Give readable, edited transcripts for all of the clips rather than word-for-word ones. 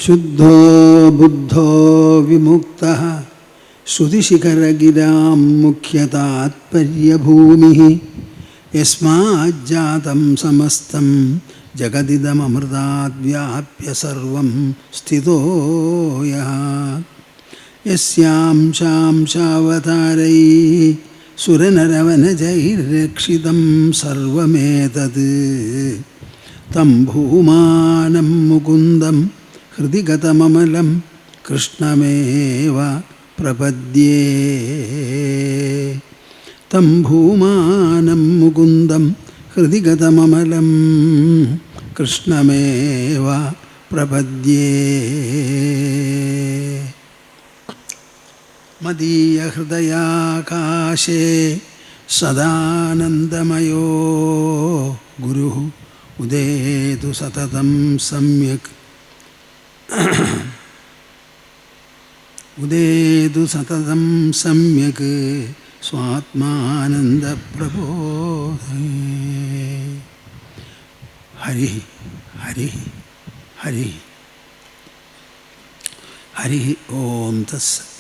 ശുദ്ധോ ബുദ്ധോ വിമുക്തഃ ശ്രുതിശിഖരഗിരാം മുഖ്യതാത്പര്യഭൂമി യസ്മാജ്ജാതം സമസ്തം ജഗദിദമമൃതാദ് വ്യാപ്യ സർവം സ്ഥിതോ യഃ യസ്യാംശാംശാവതാരൈഃ സുരനരവനജൈർരക്ഷിതം സർവമേതത് തം ഭൂമാനം മുകുന്ദം ഹൃദി ഗതമമലം കൃഷ്ണമേവ പ്രപദ്യേ. തം ഭൂമാനം മുകുന്ദം ഹൃദി ഗതമമലം കൃഷ്ണമേവ പ്രപദ്യേ. മദീയ ഹൃദയാകാശേ സദാനന്ദമയോ ഗുരുഃ ഉദേതു സതതം സമ്യക് ഉദേതു സതതം സമ്യക് സ്വാത്മാനന്ദപ്രബോധേ. ഹരി ഹരി ഹരി ഹരി ഓം തസ്സത്.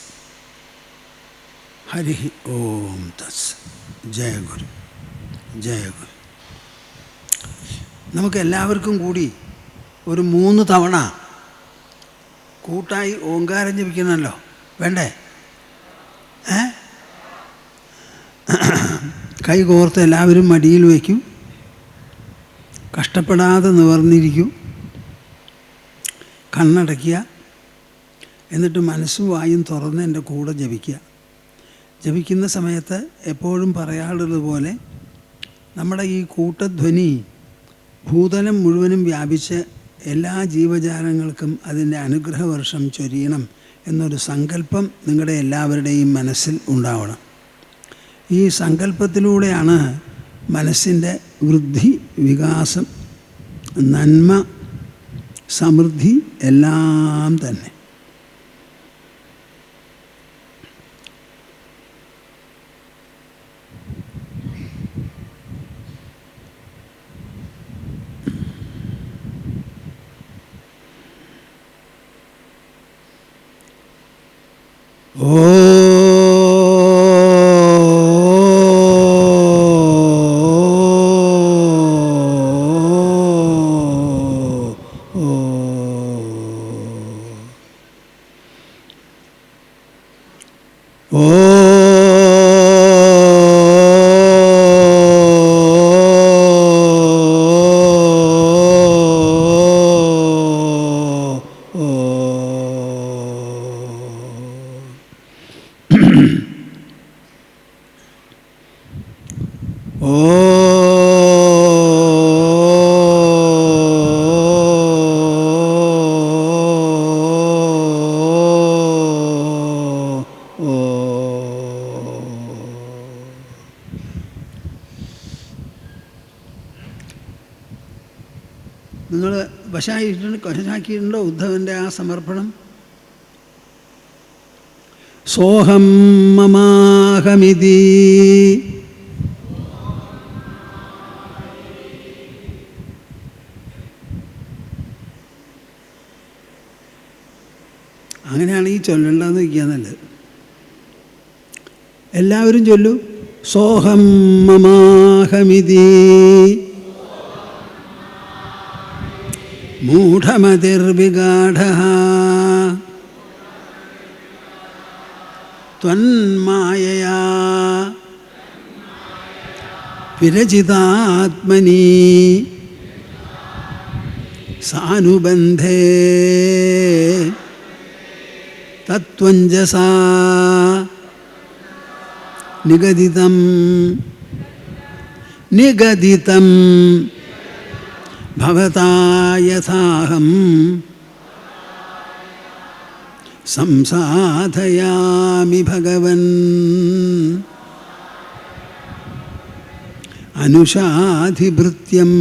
ഹരി ഓം തസ്സത്. ജയ ഗുരു ജയ ഗുരു. നമുക്കെല്ലാവർക്കും കൂടി ഒരു 3 തവണ കൂട്ടായി ഓങ്കാരം ജപിക്കണമല്ലോ, വേണ്ടേ? കൈ കോർത്ത് എല്ലാവരും മടിയിൽ വയ്ക്കും, കഷ്ടപ്പെടാതെ നിവർന്നിരിക്കും, കണ്ണടയ്ക്കുക, എന്നിട്ട് മനസ്സും വായും തുറന്ന് എൻ്റെ കൂടെ ജപിക്കുക. ജപിക്കുന്ന സമയത്ത് എപ്പോഴും പറയാറുള്ളത് പോലെ നമ്മുടെ ഈ കൂട്ടധ്വനി ഭൂതലം മുഴുവനും വ്യാപിച്ച് എല്ലാ ജീവജാലങ്ങൾക്കും അതിൻ്റെ അനുഗ്രഹവർഷം ചൊരിയണം എന്നൊരു സങ്കല്പം നിങ്ങളുടെ എല്ലാവരുടെയും മനസ്സിൽ ഉണ്ടാവണം. ഈ സങ്കല്പത്തിലൂടെയാണ് മനസ്സിൻ്റെ വൃദ്ധി, വികാസം, നന്മ, സമൃദ്ധി എല്ലാം തന്നെ. ഓ നിങ്ങൾ വശാക്കിയിട്ടുണ്ടോ ഉദ്ധവൻ്റെ ആ സമർപ്പണം? സോഹം മമാഹമിതി അങ്ങനെയാണ് ഈ ചൊല്ലേണ്ടതെന്ന് വയ്ക്കുക നല്ലത്. എല്ലാവരും ചൊല്ലൂ. സോഹം മമാഹമിതി മൂഢമതിർവിഗാഢഃ ത്വന്മായയാ വിരചിതാത്മനി സാനുബന്ധേ തത്വഞ്ജസാ നിഗദിതം നിഗദിതം ഭവതാ യഥാഹം സംസാധയാമി ഭഗവൻ അനുഷാധിഭൃത്യം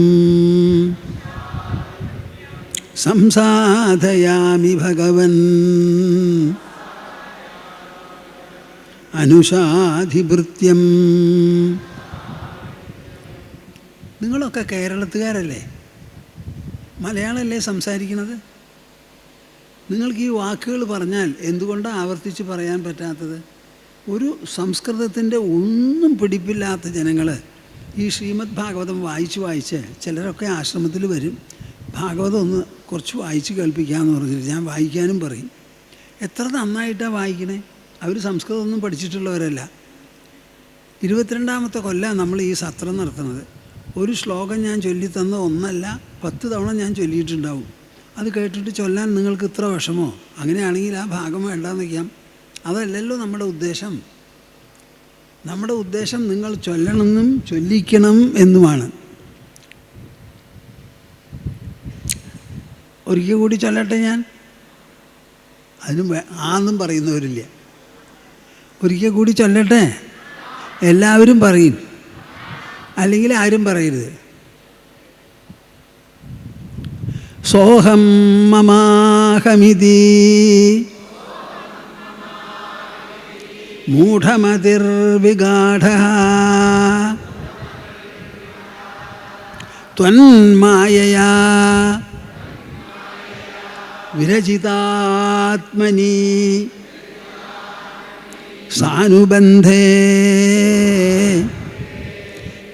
സംസാധയാമി ഭഗവൻ അനുഷാധിഭൃത്യം. നിങ്ങളൊക്കെ കേരളത്തുകാരല്ലേ? മലയാളമല്ലേ സംസാരിക്കുന്നത്? നിങ്ങൾക്ക് ഈ വാക്കുകൾ പറഞ്ഞാൽ എന്തുകൊണ്ടാണ് ആവർത്തിച്ച് പറയാൻ പറ്റാത്തത്? ഒരു സംസ്കൃതത്തിൻ്റെ ഒന്നും പിടിപ്പില്ലാത്ത ജനങ്ങൾ ഈ ശ്രീമദ് ഭാഗവതം വായിച്ച് ചിലരൊക്കെ ആശ്രമത്തിൽ വരും, ഭാഗവതം ഒന്ന് കുറച്ച് വായിച്ച് കേൾപ്പിക്കാമെന്ന് പറഞ്ഞിട്ട് ഞാൻ വായിക്കാനും പറയും. എത്ര നന്നായിട്ടാണ് വായിക്കണേ. അവർ സംസ്കൃതമൊന്നും പഠിച്ചിട്ടുള്ളവരല്ല. 22ാമത്തെ കൊല്ലം നമ്മൾ ഈ സത്രം നടത്തുന്നത്. ഒരു ശ്ലോകം ഞാൻ ചൊല്ലിത്തന്ന ഒന്നല്ല 10 തവണ ഞാൻ ചൊല്ലിയിട്ടുണ്ടാവും. അത് കേട്ടിട്ട് ചൊല്ലാൻ നിങ്ങൾക്ക് ഇത്ര വിഷമോ? അങ്ങനെയാണെങ്കിൽ ആ ഭാഗം വേണ്ടാന്ന് വയ്ക്കാം. അതല്ലല്ലോ നമ്മുടെ ഉദ്ദേശം. നമ്മുടെ ഉദ്ദേശം നിങ്ങൾ ചൊല്ലണമെന്നും ചൊല്ലിക്കണം എന്നുമാണ്. ഒരിക്കൽ കൂടി ചൊല്ലട്ടെ ഞാൻ. അതിനും ആന്നും പറയുന്നവരില്ല. ഒരിക്കൽ കൂടി ചൊല്ലട്ടെ. എല്ലാവരും പറയും, അല്ലെങ്കിൽ ആരും പറയരുത്. സോഹം മമാഹമിതി മൂഢമതിർവിഗാഢഃ ത്വന്മായയാ വിരചിതാത്മനി സാനുബന്ധേ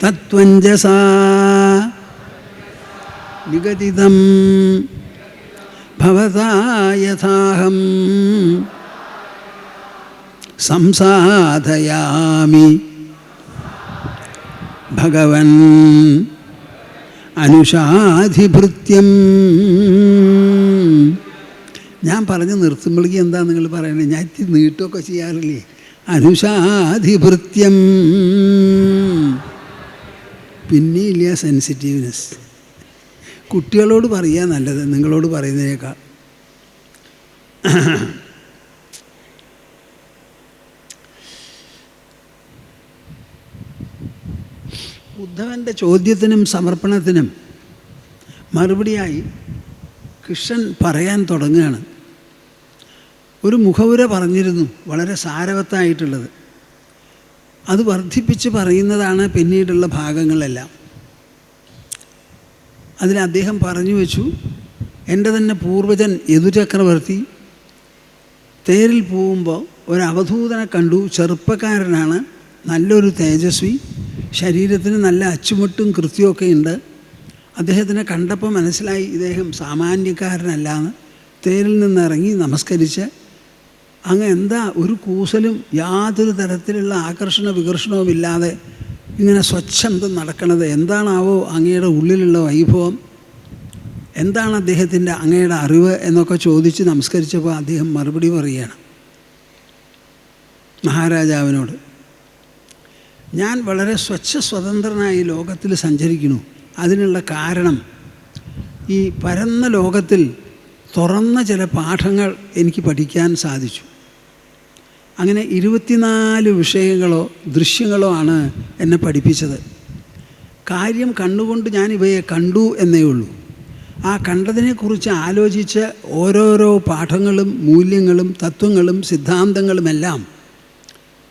തത്വഞ്ജസാ വിഗതിതം ഭവതാ യഥാഹം സംസാധയാമി ഭഗവൻ അനുഷാധിഭൃത്യം. ഞാൻ പറഞ്ഞ് നിർത്തുമ്പോഴേക്ക് എന്താ നിങ്ങൾ പറയണേ? ഞാൻ ഇത്തിരി നീട്ടമൊക്കെ ചെയ്യാറില്ലേ? അനുഷാധിഭൃത്യം. പിന്നെയില്ല സെൻസിറ്റീവ്നെസ്. കുട്ടികളോട് പറയുക നല്ലത് നിങ്ങളോട് പറയുന്നതിനേക്കാൾ. ഉദ്ധവൻ്റെ ചോദ്യത്തിനും സമർപ്പണത്തിനും മറുപടിയായി കൃഷ്ണൻ പറയാൻ തുടങ്ങുകയാണ്. ഒരു മുഖവുര പറഞ്ഞിരുന്നു, വളരെ സാരവത്തായിട്ടുള്ളത്. അത് വർദ്ധിപ്പിച്ച് പറയുന്നതാണ് പിന്നീടുള്ള ഭാഗങ്ങളെല്ലാം. അതിൽ അദ്ദേഹം പറഞ്ഞു വെച്ചു, എൻ്റെ തന്നെ പൂർവജൻ യദുചക്രവർത്തി തേരിൽ പോകുമ്പോൾ ഒരു അവധൂതനെ കണ്ടു. ചെറുപ്പക്കാരനാണ്, നല്ലൊരു തേജസ്വി, ശരീരത്തിന് നല്ല അച്ചുമുട്ടും കൃത്യമൊക്കെ ഉണ്ട്. അദ്ദേഹത്തിനെ കണ്ടപ്പോൾ മനസ്സിലായി ഇദ്ദേഹം സാമാന്യക്കാരനല്ലാന്ന്. തേരിൽ നിന്നിറങ്ങി നമസ്കരിച്ച് അങ്ങ് എന്താ ഒരു കൂസലും യാതൊരു തരത്തിലുള്ള ആകർഷണ വികർഷണവുമില്ലാതെ ഇങ്ങനെ സ്വച്ഛന്തം നടക്കണത്? എന്താണാവോ അങ്ങയുടെ ഉള്ളിലുള്ള വൈഭവം? എന്താണ് അദ്ദേഹത്തിൻ്റെ അങ്ങയുടെ അറിവ് എന്നൊക്കെ ചോദിച്ച് നമസ്കരിച്ചപ്പോൾ അദ്ദേഹം മറുപടി പറയുകയാണ് മഹാരാജാവിനോട്. ഞാൻ വളരെ സ്വതന്ത്രനായി ലോകത്തിൽ സഞ്ചരിക്കുന്നു. അതിനുള്ള കാരണം ഈ പരന്ന ലോകത്തിൽ തുറന്ന ചില പാഠങ്ങൾ എനിക്ക് പഠിക്കാൻ സാധിച്ചു. അങ്ങനെ 24 വിഷയങ്ങളോ ദൃശ്യങ്ങളോ ആണ് എന്നെ പഠിപ്പിച്ചത്. കാര്യം കണ്ണുകൊണ്ട് ഞാൻ ഇവയെ കണ്ടു എന്നേ ഉള്ളൂ. ആ കണ്ടതിനെക്കുറിച്ച് ആലോചിച്ച് ഓരോരോ പാഠങ്ങളും മൂല്യങ്ങളും തത്വങ്ങളും സിദ്ധാന്തങ്ങളുമെല്ലാം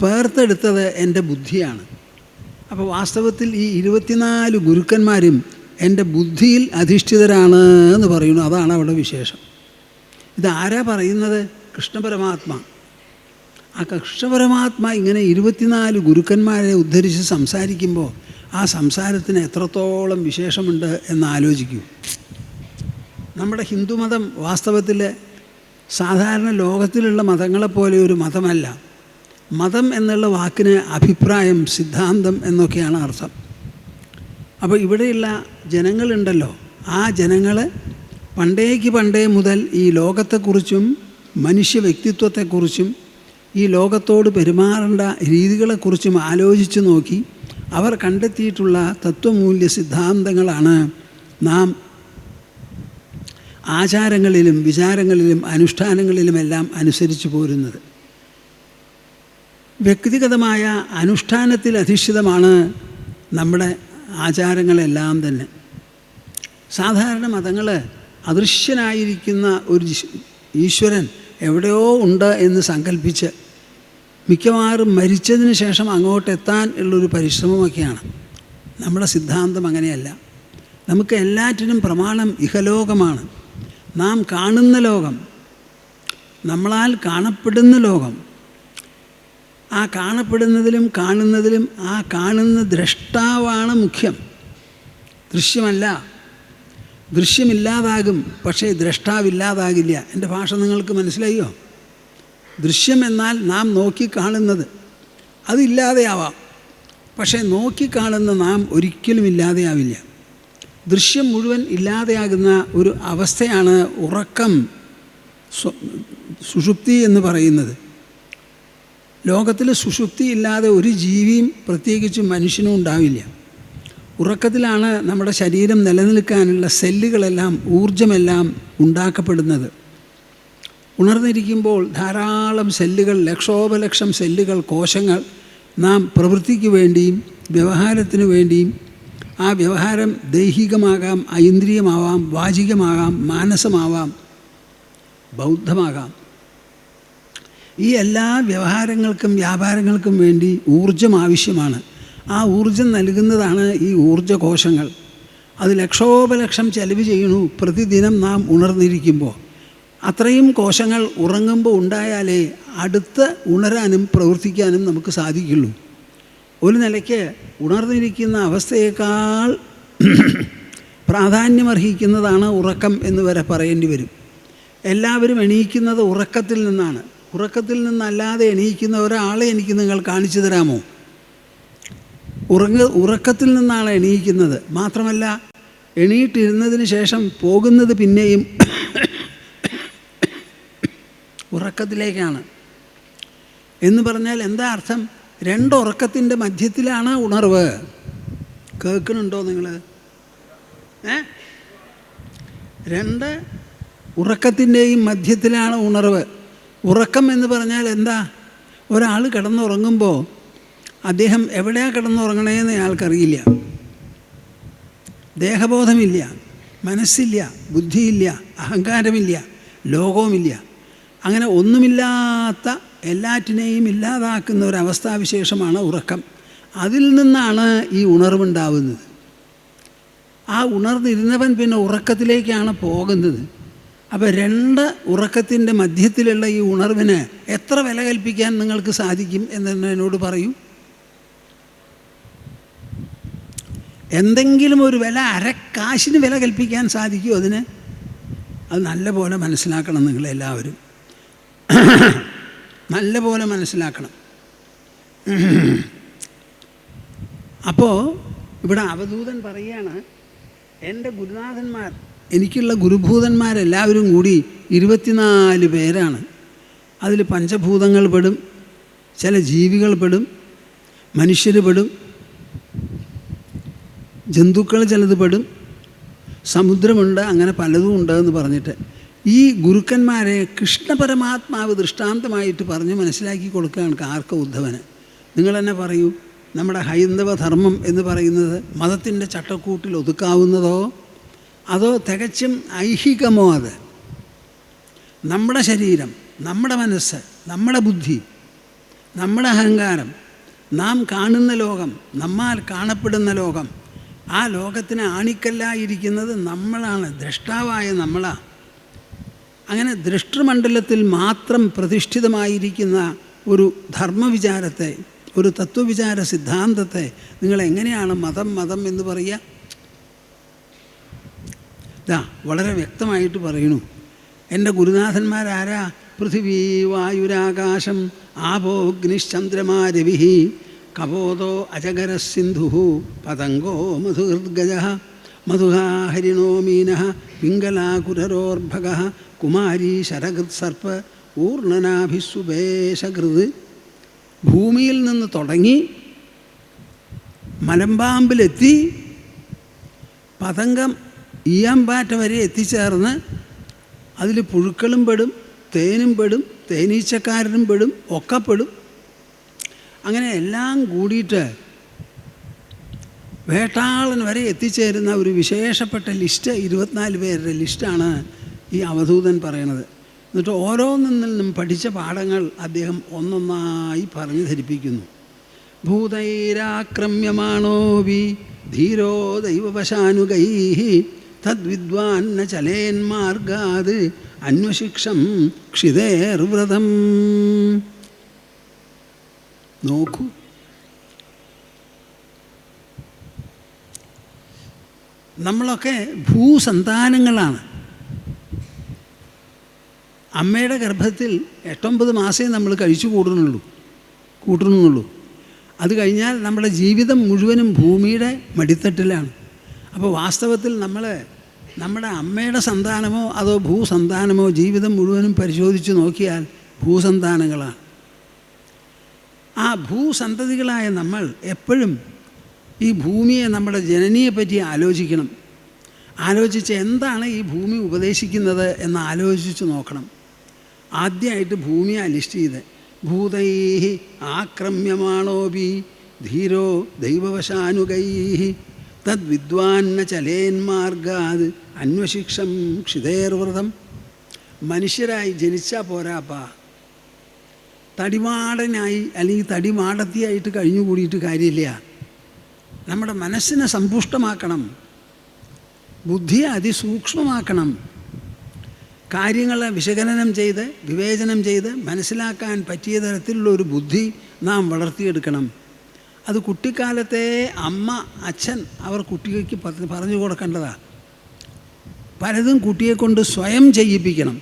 പേർത്തെടുത്തത് എൻ്റെ ബുദ്ധിയാണ്. അപ്പോൾ വാസ്തവത്തിൽ ഈ 24 ഗുരുക്കന്മാരും എൻ്റെ ബുദ്ധിയിൽ അധിഷ്ഠിതരാണ് എന്ന് പറയുന്നു. അതാണ് അവിടെ വിശേഷം. ഇതാരാ പറയുന്നത്? കൃഷ്ണപരമാത്മ. ആ കൃഷ്ണപരമാത്മ ഇങ്ങനെ 24 ഗുരുക്കന്മാരെ ഉദ്ധരിച്ച് സംസാരിക്കുമ്പോൾ ആ സംസാരത്തിന് എത്രത്തോളം വിശേഷമുണ്ട് എന്ന് ആലോചിക്കൂ. നമ്മുടെ ഹിന്ദുമതം വാസ്തവത്തിൽ സാധാരണ ലോകത്തിലുള്ള മതങ്ങളെപ്പോലെ ഒരു മതമല്ല. മതം എന്നുള്ള വാക്കിന് അഭിപ്രായം, സിദ്ധാന്തം എന്നൊക്കെയാണ് അർത്ഥം. അപ്പോൾ ഇവിടെയുള്ള ജനങ്ങളുണ്ടല്ലോ, ആ ജനങ്ങൾ പണ്ടേ മുതൽ ഈ ലോകത്തെക്കുറിച്ചും മനുഷ്യ വ്യക്തിത്വത്തെക്കുറിച്ചും ഈ ലോകത്തോട് പെരുമാറേണ്ട രീതികളെക്കുറിച്ചും ആലോചിച്ച് നോക്കി അവർ കണ്ടെത്തിയിട്ടുള്ള തത്വമൂല്യ സിദ്ധാന്തങ്ങളാണ് നാം ആചാരങ്ങളിലും വിചാരങ്ങളിലും അനുഷ്ഠാനങ്ങളിലുമെല്ലാം അനുസരിച്ച് പോരുന്നത്. വ്യക്തിഗതമായ അനുഷ്ഠാനത്തിൽ അധിഷ്ഠിതമാണ് നമ്മുടെ ആചാരങ്ങളെല്ലാം തന്നെ. സാധാരണ മതങ്ങൾ അദൃശ്യനായിരിക്കുന്ന ഒരു ഈശ്വരൻ എവിടെയോ ഉണ്ട് എന്ന് സങ്കല്പിച്ച് മിക്കവാറും മരിച്ചതിന് ശേഷം അങ്ങോട്ടെത്താൻ ഉള്ളൊരു പരിശ്രമമൊക്കെയാണ്. നമ്മുടെ സിദ്ധാന്തം അങ്ങനെയല്ല. നമുക്ക് എല്ലാറ്റിനും പ്രമാണം ഇഹലോകമാണ്. നാം കാണുന്ന ലോകം, നമ്മളാൽ കാണപ്പെടുന്ന ലോകം. ആ കാണപ്പെടുന്നതിലും കാണുന്നതിലും ആ കാണുന്ന ദ്രഷ്ടാവാണ് മുഖ്യം, ദൃശ്യമല്ല. ദൃശ്യമില്ലാതാകും, പക്ഷേ ദ്രഷ്ടാവില്ലാതാകില്ല. എൻ്റെ ഭാഷ നിങ്ങൾക്ക് മനസ്സിലായോ? ദൃശ്യം എന്നാൽ നാം നോക്കിക്കാണുന്നത്, അതില്ലാതെയാവാം, പക്ഷേ നോക്കിക്കാണുന്ന നാം ഒരിക്കലും ഇല്ലാതെയാവില്ല. ദൃശ്യം മുഴുവൻ ഇല്ലാതെയാകുന്ന ഒരു അവസ്ഥയാണ് ഉറക്കം, സുഷുപ്തി എന്ന് പറയുന്നത്. ലോകത്തിൽ സുഷുപ്തി ഇല്ലാതെ ഒരു ജീവിയും പ്രത്യേകിച്ചും മനുഷ്യനും ഉണ്ടാവില്ല. ഉറക്കത്തിലാണ് നമ്മുടെ ശരീരം നിലനിൽക്കാനുള്ള സെല്ലുകളെല്ലാം, ഊർജമെല്ലാം ഉണ്ടാക്കപ്പെടുന്നത്. ഉണർന്നിരിക്കുമ്പോൾ ധാരാളം സെല്ലുകൾ, ലക്ഷോപലക്ഷം സെല്ലുകൾ, കോശങ്ങൾ നാം പ്രവൃത്തിക്ക് വേണ്ടിയും വ്യവഹാരത്തിനു വേണ്ടിയും, ആ വ്യവഹാരം ദൈഹികമാകാം, ഐന്ദ്രിയമാവാം, വാചികമാകാം, മാനസമാവാം, ബൗദ്ധമാകാം, ഈ എല്ലാ വ്യവഹാരങ്ങൾക്കും വ്യാപാരങ്ങൾക്കും വേണ്ടി ഊർജം ആവശ്യമാണ്. ആ ഊർജം നൽകുന്നതാണ് ഈ ഊർജകോശങ്ങൾ. അത് ലക്ഷോപലക്ഷം ചെലവ് ചെയ്യണു പ്രതിദിനം നാം ഉണർന്നിരിക്കുമ്പോൾ. അത്രയും കോശങ്ങൾ ഉറങ്ങുമ്പോൾ ഉണ്ടായാലേ അടുത്ത് ഉണരാനും പ്രവർത്തിക്കാനും നമുക്ക് സാധിക്കുള്ളൂ. ഒരു നിലയ്ക്ക് ഉണർന്നിരിക്കുന്ന അവസ്ഥയേക്കാൾ പ്രാധാന്യമർഹിക്കുന്നതാണ് ഉറക്കം എന്ന് വരെ പറയേണ്ടി വരും. എല്ലാവരും എണീക്കുന്നത് ഉറക്കത്തിൽ നിന്നാണ്. ഉറക്കത്തിൽ നിന്നല്ലാതെ എണീക്കുന്ന ഒരാളെ എനിക്ക് നിങ്ങൾ കാണിച്ചു തരാമോ? ഉറക്കത്തിൽ നിന്നാണ് എണീക്കുന്നത്. മാത്രമല്ല, എണീറ്റിരുന്നതിന് ശേഷം പോകുന്നത് പിന്നെയും ഉറക്കത്തിലേക്കാണ്. എന്ന് പറഞ്ഞാൽ എന്താ അർത്ഥം? രണ്ടുറക്കത്തിൻ്റെ മധ്യത്തിലാണ് ഉണർവ്. കേൾക്കുന്നുണ്ടോ നിങ്ങൾ? രണ്ട് ഉറക്കത്തിൻ്റെയും മധ്യത്തിലാണ് ഉണർവ്. ഉറക്കം എന്ന് പറഞ്ഞാൽ എന്താ? ഒരാൾ കിടന്നുറങ്ങുമ്പോൾ അദ്ദേഹം എവിടെയാണ് കിടന്നുറങ്ങണേന്ന് അയാൾക്കറിയില്ല. ദേഹബോധമില്ല, മനസ്സില്ല, ബുദ്ധിയില്ല, അഹങ്കാരമില്ല, ലോകവുമില്ല. അങ്ങനെ ഒന്നുമില്ലാത്ത എല്ലാറ്റിനെയും ഇല്ലാതാക്കുന്ന ഒരവസ്ഥാവിശേഷമാണ് ഉറക്കം. അതിൽ നിന്നാണ് ഈ ഉണർവുണ്ടാവുന്നത്. ആ ഉണർന്നിരുന്നവൻ പിന്നെ ഉറക്കത്തിലേക്കാണ് പോകുന്നത്. അപ്പോൾ രണ്ട് ഉറക്കത്തിൻ്റെ മധ്യത്തിലുള്ള ഈ ഉണർവിന് എത്ര വില കൽപ്പിക്കാൻ നിങ്ങൾക്ക് സാധിക്കും എന്ന് എന്നോട് പറയൂ. എന്തെങ്കിലും ഒരു വില, അരക്കാശിന് വില കൽപ്പിക്കാൻ സാധിക്കുമോ അതിന്? അത് നല്ല പോലെ മനസ്സിലാക്കണം നിങ്ങളെല്ലാവരും, നല്ല പോലെ മനസ്സിലാക്കണം. അപ്പോൾ ഇവിടെ അവധൂതൻ പറയുകയാണ്, എൻ്റെ ഗുരുനാഥന്മാർ, എനിക്കുള്ള ഗുരുഭൂതന്മാരെല്ലാവരും കൂടി 24 പേരാണ്. അതിൽ പഞ്ചഭൂതങ്ങൾ പെടും, ചില ജീവികൾ പെടും, മനുഷ്യർ പെടും, ജന്തുക്കൾ ചിലത് പെടും, സമുദ്രമുണ്ട്, അങ്ങനെ പലതും ഉണ്ട് എന്ന് പറഞ്ഞിട്ട് ഈ ഗുരുക്കന്മാരെ കൃഷ്ണപരമാത്മാവ് ദൃഷ്ടാന്തമായിട്ട് പറഞ്ഞ് മനസ്സിലാക്കി കൊടുക്കുകയാണ് ആർക്ക ഉദ്ധവന്. നിങ്ങൾ തന്നെ പറയൂ, നമ്മുടെ ഹൈന്ദവ ധർമ്മം എന്ന് പറയുന്നത് മതത്തിൻ്റെ ചട്ടക്കൂട്ടിൽ ഒതുക്കാവുന്നതോ അതോ തികച്ചും ഐഹികമോ? അത് നമ്മുടെ ശരീരം, നമ്മുടെ മനസ്സ്, നമ്മുടെ ബുദ്ധി, നമ്മുടെ അഹങ്കാരം, നാം കാണുന്ന ലോകം, നമ്മാൽ കാണപ്പെടുന്ന ലോകം, ആ ലോകത്തിന് ആണിക്കല്ലായിരിക്കുന്നത് നമ്മളാണ്, ദ്രഷ്ടാവായ നമ്മളാണ്. അങ്ങനെ ദൃഷ്ടമണ്ഡലത്തിൽ മാത്രം പ്രതിഷ്ഠിതമായിരിക്കുന്ന ഒരു ധർമ്മവിചാരത്തെ, ഒരു തത്വവിചാര സിദ്ധാന്തത്തെ നിങ്ങളെങ്ങനെയാണ് മതം മതം എന്ന് പറയുക? ഇതാ വളരെ വ്യക്തമായിട്ട് പറയണു. എൻ്റെ ഗുരുനാഥന്മാരാരാ? പൃഥിവീ വായുരാകാശം ആപോഗ്നിശ്ചന്ദ്രമാ രവിഃ കപോതോ അജഗര സിന്ധു പതംഗോ മധുഹൃദ്ഗജ മധുഹാ ഹരിണോ മീനഃ പിംഗലാകുരരോർഭകഃ കുമാരീ ശരകൃത് സർപ്പ ഊർണനാഭിസ്സുബേശകൃത്. ഭൂമിയിൽ നിന്ന് തുടങ്ങി മലമ്പാമ്പിലെത്തി പതംഗം ഈയാമ്പാറ്റ വരെ എത്തിച്ചേർന്ന് അതിൽ പുഴുക്കളും പെടും, തേനും പെടും, തേനീച്ചക്കാരനും പെടും, ഒക്കെ പെടും. അങ്ങനെ എല്ലാം കൂടിയിട്ട് വേട്ടാളൻ വരെ എത്തിച്ചേരുന്ന ഒരു വിശേഷപ്പെട്ട ലിസ്റ്റ്, 24 പേരുടെ ലിസ്റ്റാണ് ഈ അവധൂതൻ പറയണത്. എന്നിട്ട് ഓരോന്നിൽ നിന്നും പഠിച്ച പാഠങ്ങൾ അദ്ദേഹം ഒന്നൊന്നായി പറഞ്ഞു ധരിപ്പിക്കുന്നു. ഭൂതൈരാക്രമ്യമാണോവി ധീരോ ദൈവവശാനുഗൈഃ തദ്വിദ്വാന്ന ചലേന്മാർഗാത് അന്വശിക്ഷം ക്ഷിതേർവ്രതം. നോക്കൂ, നമ്മളൊക്കെ ഭൂസന്താനങ്ങളാണ്. അമ്മയുടെ ഗർഭത്തിൽ 8-9 മാസമേ നമ്മൾ കഴിച്ചു കൂട്ടുന്നുള്ളൂ. അത് കഴിഞ്ഞാൽ നമ്മുടെ ജീവിതം മുഴുവനും ഭൂമിയുടെ മടിത്തട്ടിലാണ്. അപ്പോൾ വാസ്തവത്തിൽ നമ്മൾ നമ്മുടെ അമ്മയുടെ സന്താനമോ അതോ ഭൂസന്താനമോ ജീവിതം മുഴുവനും പരിശോധിച്ച് നോക്കിയാൽ ഭൂസന്താനങ്ങളാണ്. ആ ഭൂസന്തതികളായ നമ്മൾ എപ്പോഴും ഈ ഭൂമിയെ, നമ്മുടെ ജനനിയെപ്പറ്റി ആലോചിക്കണം. ആലോചിച്ച് എന്താണ് ഈ ഭൂമി ഉപദേശിക്കുന്നത് എന്ന് ആലോചിച്ച് നോക്കണം. ആദ്യമായിട്ട് ഭൂമിയെ ലിസ്റ്റ് ചെയ്ത് ഭൂതൈഹി ആക്രമ്യമാണോപി ധീരോ ദൈവവശാനുഗൈഹി തദ്വിദ്വാന്ന ചലേന്മാർഗാത് അന്വശിക്ഷം ക്ഷിതേർവ്രതം. മനുഷ്യരായി ജനിച്ചാൽ പോരാപ്പാ, തടിമാടനായി അല്ലെങ്കിൽ തടിമാടത്തിയായിട്ട് കഴിഞ്ഞുകൂടിയിട്ട് കാര്യമില്ല. നമ്മുടെ മനസ്സിനെ സമ്പുഷ്ടമാക്കണം, ബുദ്ധിയെ അതിസൂക്ഷ്മമാക്കണം. കാര്യങ്ങളെ വിശകലനം ചെയ്ത് വിവേചനം ചെയ്ത് മനസ്സിലാക്കാൻ പറ്റിയ തരത്തിലുള്ള ഒരു ബുദ്ധി നാം വളർത്തിയെടുക്കണം. അത് കുട്ടിക്കാലത്തെ അമ്മ അച്ഛൻ അവർ കുട്ടിക്ക് പറഞ്ഞു കൊടുക്കേണ്ടതാണ്. പലതും കുട്ടിയെ കൊണ്ട് സ്വയം ചെയ്യിപ്പിക്കണം.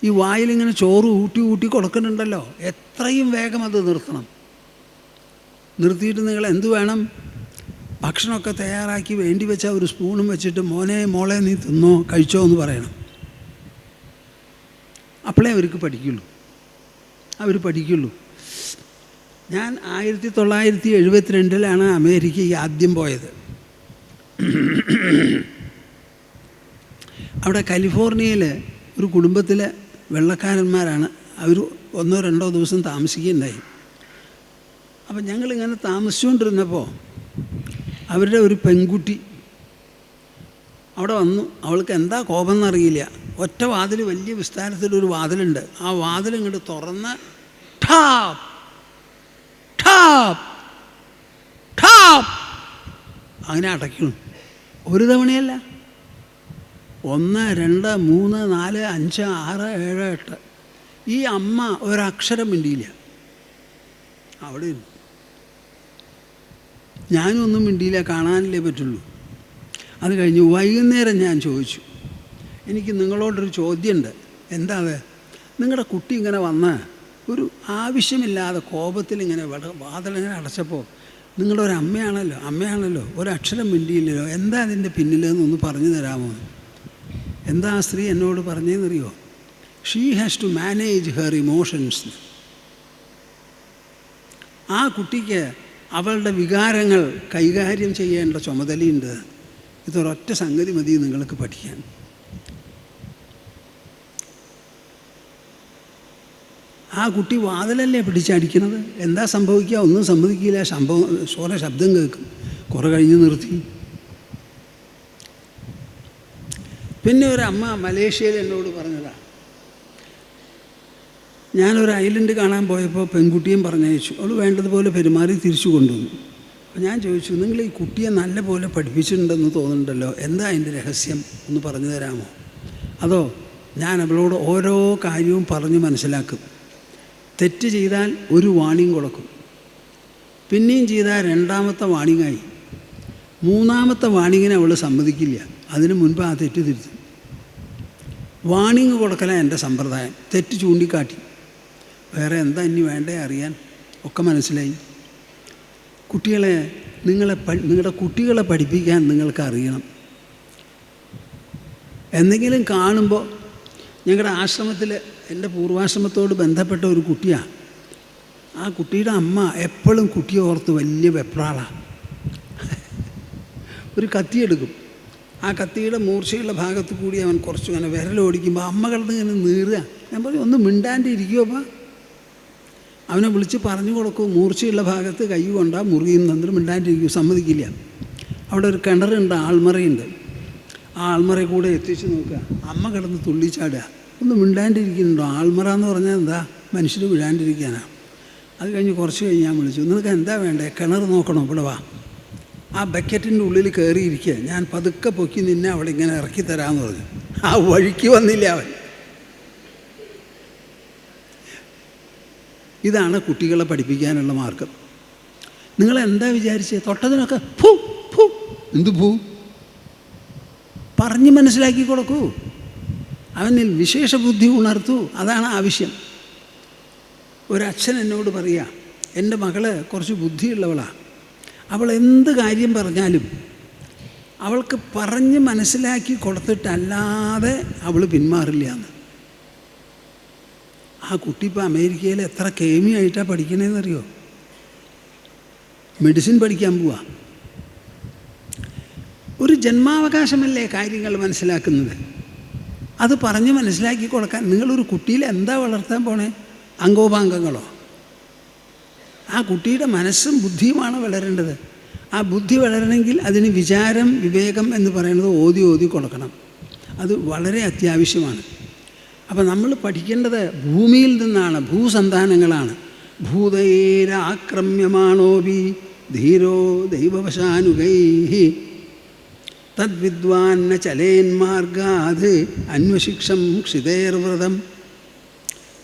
ഈ വായിലിങ്ങനെ ചോറ് ഊട്ടി കൊടുക്കുന്നുണ്ടല്ലോ, എത്രയും വേഗം അത് നിർത്തണം. നിർത്തിയിട്ട് നിങ്ങൾ എന്തു വേണം, ഭക്ഷണമൊക്കെ തയ്യാറാക്കി വേണ്ടി വെച്ചാൽ ഒരു സ്പൂണും വെച്ചിട്ട് മോളെ നീ തിന്നോ കഴിച്ചോ എന്ന് പറയണം. അപ്പോഴേ അവർ പഠിക്കുള്ളൂ. ഞാൻ 1972 അമേരിക്കയ്ക്ക് ആദ്യം പോയത്. അവിടെ കാലിഫോർണിയയിൽ ഒരു കുടുംബത്തിലെ വെള്ളക്കാരന്മാരാണ്. അവർ 1-2 ദിവസം താമസിക്കുകയുണ്ടായി. അപ്പം ഞങ്ങളിങ്ങനെ താമസിച്ചുകൊണ്ടിരുന്നപ്പോൾ അവരുടെ ഒരു പെൺകുട്ടി അവിടെ വന്നു. അവൾക്ക് എന്താ കോപം എന്നറിയില്ല. ഒറ്റ വാതിൽ, വലിയ വിസ്താരത്തിലൊരു വാതിലുണ്ട്. ആ വാതിൽ ഇങ്ങോട്ട് തുറന്ന് ഠാപ്പ് ഠാപ്പ് ഠാപ്പ് അങ്ങനെ അടയ്ക്കണം. ഒരു തവണയല്ല, 1, 2, 3, 4, 5, 6, 7, 8. ഈ അമ്മ ഒരക്ഷരം മിണ്ടിയില്ല. അവിടെ ഞാനും ഒന്നും മിണ്ടിയില്ല, കാണാനല്ലേ പറ്റുള്ളൂ. അത് കഴിഞ്ഞ് വൈകുന്നേരം ഞാൻ ചോദിച്ചു, എനിക്ക് നിങ്ങളോടൊരു ചോദ്യമുണ്ട്. എന്താ അത്? നിങ്ങളുടെ കുട്ടി ഇങ്ങനെ വന്ന് ഒരു ആവശ്യമില്ലാതെ കോപത്തിൽ ഇങ്ങനെ വാതിലിങ്ങനെ അടച്ചപ്പോൾ നിങ്ങളൊരു അമ്മയാണല്ലോ ഒരക്ഷരം മിണ്ടിയില്ലല്ലോ, എന്താ അതിൻ്റെ പിന്നിലെന്നൊന്ന് പറഞ്ഞു തരാമോ? എന്താ ആ സ്ത്രീ എന്നോട് പറഞ്ഞതെന്നറിയോ? She has to manage her emotions. ആ കുട്ടിക്ക് അവളുടെ വികാരങ്ങൾ കൈകാര്യം ചെയ്യേണ്ട ചുമതലയുണ്ട്. ഇതൊരൊറ്റ സംഗതി മതി നിങ്ങൾക്ക് പഠിക്കാൻ. ആ കുട്ടി വാതിലല്ലേ പിടിച്ചടിക്കണത്. എന്താ സംഭവിക്കുക? ഒന്നും സംഭവിക്കില്ല. ശബ്ദം കേൾക്കും. കുറെ കഴിഞ്ഞ് നിർത്തി. പിന്നെ ഒരമ്മ മലേഷ്യയിൽ എന്നോട് പറഞ്ഞതാ, ഞാനൊരു ഐലൻഡ് കാണാൻ പോയപ്പോൾ പെൺകുട്ടിയും പറഞ്ഞയച്ചു. അവൾ വേണ്ടതുപോലെ പെരുമാറി തിരിച്ചു കൊണ്ടുവന്നു. അപ്പോൾ ഞാൻ ചോദിച്ചു, നിങ്ങൾ ഈ കുട്ടിയെ നല്ല പോലെ പഠിപ്പിച്ചിട്ടുണ്ടെന്ന് തോന്നുന്നുണ്ടല്ലോ, എന്താ അതിൻ്റെ രഹസ്യം ഒന്ന് പറഞ്ഞു തരാമോ? അതോ ഞാൻ അവളോട് ഓരോ കാര്യവും പറഞ്ഞ് മനസ്സിലാക്കും. തെറ്റ് ചെയ്താൽ ഒരു വാണിംഗ് കൊടുക്കും, പിന്നെയും ചെയ്താൽ 2ാമത്തെ വാണിംഗായി, 3ാമത്തെ വാണിങ്ങിന് അവൾ സമ്മതിക്കില്ല. അതിനു മുൻപ് ആ തെറ്റ് തിരുത്തും. വാണിംഗ് കൊടുക്കലാണ് എൻ്റെ സമ്പ്രദായം. തെറ്റ് ചൂണ്ടിക്കാട്ടി. വേറെ എന്താ ഇനി വേണ്ടേ അറിയാൻ? ഒക്കെ മനസ്സിലായി. നിങ്ങളുടെ കുട്ടികളെ പഠിപ്പിക്കാൻ നിങ്ങൾക്ക് അറിയണം. എന്തെങ്കിലും കാണുമ്പോൾ, ഞങ്ങളുടെ ആശ്രമത്തിൽ എൻ്റെ പൂർവാശ്രമത്തോട് ബന്ധപ്പെട്ട ഒരു കുട്ടിയാണ്. ആ കുട്ടിയുടെ അമ്മ എപ്പോഴും കുട്ടിയെ ഓർത്ത് വലിയ വെപ്രാളാണ്. ഒരു കത്തിയെടുക്കും. ആ കത്തിയുടെ മൂർച്ചയുള്ള ഭാഗത്ത് കൂടി അവൻ കുറച്ച് ഇങ്ങനെ വിരലോടിക്കുമ്പോൾ അമ്മ കിടന്ന് ഇങ്ങനെ നീറുക. ഞാൻ പറയും, ഒന്ന് മിണ്ടാണ്ടിരിക്കുമോ? അവനെ വിളിച്ച് പറഞ്ഞു കൊടുക്കും, മൂർച്ചയുള്ള ഭാഗത്ത് കൈ കൊണ്ടാ മുറുകയും തന്നിട്ട് മിണ്ടാണ്ടിരിക്കും. സമ്മതിക്കില്ല. അവിടെ ഒരു കിണറുണ്ട്, ആൾമറയുണ്ട്. ആ ആൾമറയിൽ കൂടെ എത്തിച്ച് നോക്കുക. അമ്മ കിടന്ന് തുള്ളിച്ചാടുക. ഒന്ന് മിണ്ടാണ്ടിരിക്കുന്നുണ്ടോ? ആൾമറ എന്ന് പറഞ്ഞാൽ എന്താ? മനുഷ്യർ വിഴാണ്ടിരിക്കാനാണ്. അത് കഴിഞ്ഞ് കുറച്ച് കഴിഞ്ഞ് ഞാൻ വിളിച്ചു, നിനക്ക് എന്താ വേണ്ടേ? കിണർ നോക്കണോ? ഇവിടെ വാ. ആ ബക്കറ്റിൻ്റെ ഉള്ളിൽ കയറിയിരിക്കുക. ഞാൻ പതുക്കെ പൊക്കി നിന്നെ അവിടെ ഇങ്ങനെ ഇറക്കി തരാമെന്ന് പറഞ്ഞു. ആ വഴിക്ക് വന്നില്ല അവൻ. ഇതാണ് കുട്ടികളെ പഠിപ്പിക്കാനുള്ള മാർഗം. നിങ്ങളെന്താ വിചാരിച്ചത്? തൊട്ടതിനൊക്കെ ഫൂ ഫൂ, എന്ത് ഫൂ പറഞ്ഞ് മനസ്സിലാക്കി കൊടുക്കൂ. അവനിൽ വിശേഷ ബുദ്ധി ഉണർത്തൂ. അതാണ് ആവശ്യം. ഒരച്ഛൻ എന്നോട് പറയുക, എൻ്റെ മകള് കുറച്ച് ബുദ്ധിയുള്ളവളാണ്, അവൾ എന്ത് കാര്യം പറഞ്ഞാലും അവൾക്ക് പറഞ്ഞ് മനസ്സിലാക്കി കൊടുത്തിട്ടല്ലാതെ അവൾ പിന്മാറില്ല എന്ന്. ആ കുട്ടി ഇപ്പോൾ അമേരിക്കയിൽ എത്ര കേമിയായിട്ടാണ് പഠിക്കണേന്നറിയോ? മെഡിസിൻ പഠിക്കാൻ പോവാ. ഒരു ജന്മാവകാശമല്ലേ കാര്യങ്ങൾ മനസ്സിലാക്കുന്നത്. അത് പറഞ്ഞ് മനസ്സിലാക്കി കൊടുക്കാൻ നിങ്ങളൊരു കുട്ടിയിൽ എന്താ വളർത്താൻ പോണേ? അംഗോപാംഗങ്ങളോ? ആ കുട്ടിയുടെ മനസ്സും ബുദ്ധിയുമാണ് വളരേണ്ടത്. ആ ബുദ്ധി വളരണമെങ്കിൽ അതിന് വിചാരം, വിവേകം എന്ന് പറയുന്നത് ഓതി ഓതി കൊടുക്കണം. അത് വളരെ അത്യാവശ്യമാണ്. അപ്പം നമ്മൾ പഠിക്കേണ്ടത് ഭൂമിയിൽ നിന്നാണ്, ഭൂസന്താനങ്ങളാണ്. ഭൂതൈരാക്രമ്യമാണോപി ധീരോ ദൈവവശാനുഗൈഹി തദ്വിദ്വാൻ ന ചലേന്മാർഗാത് അന്വശിക്ഷം ക്ഷിതേർവ്രതം.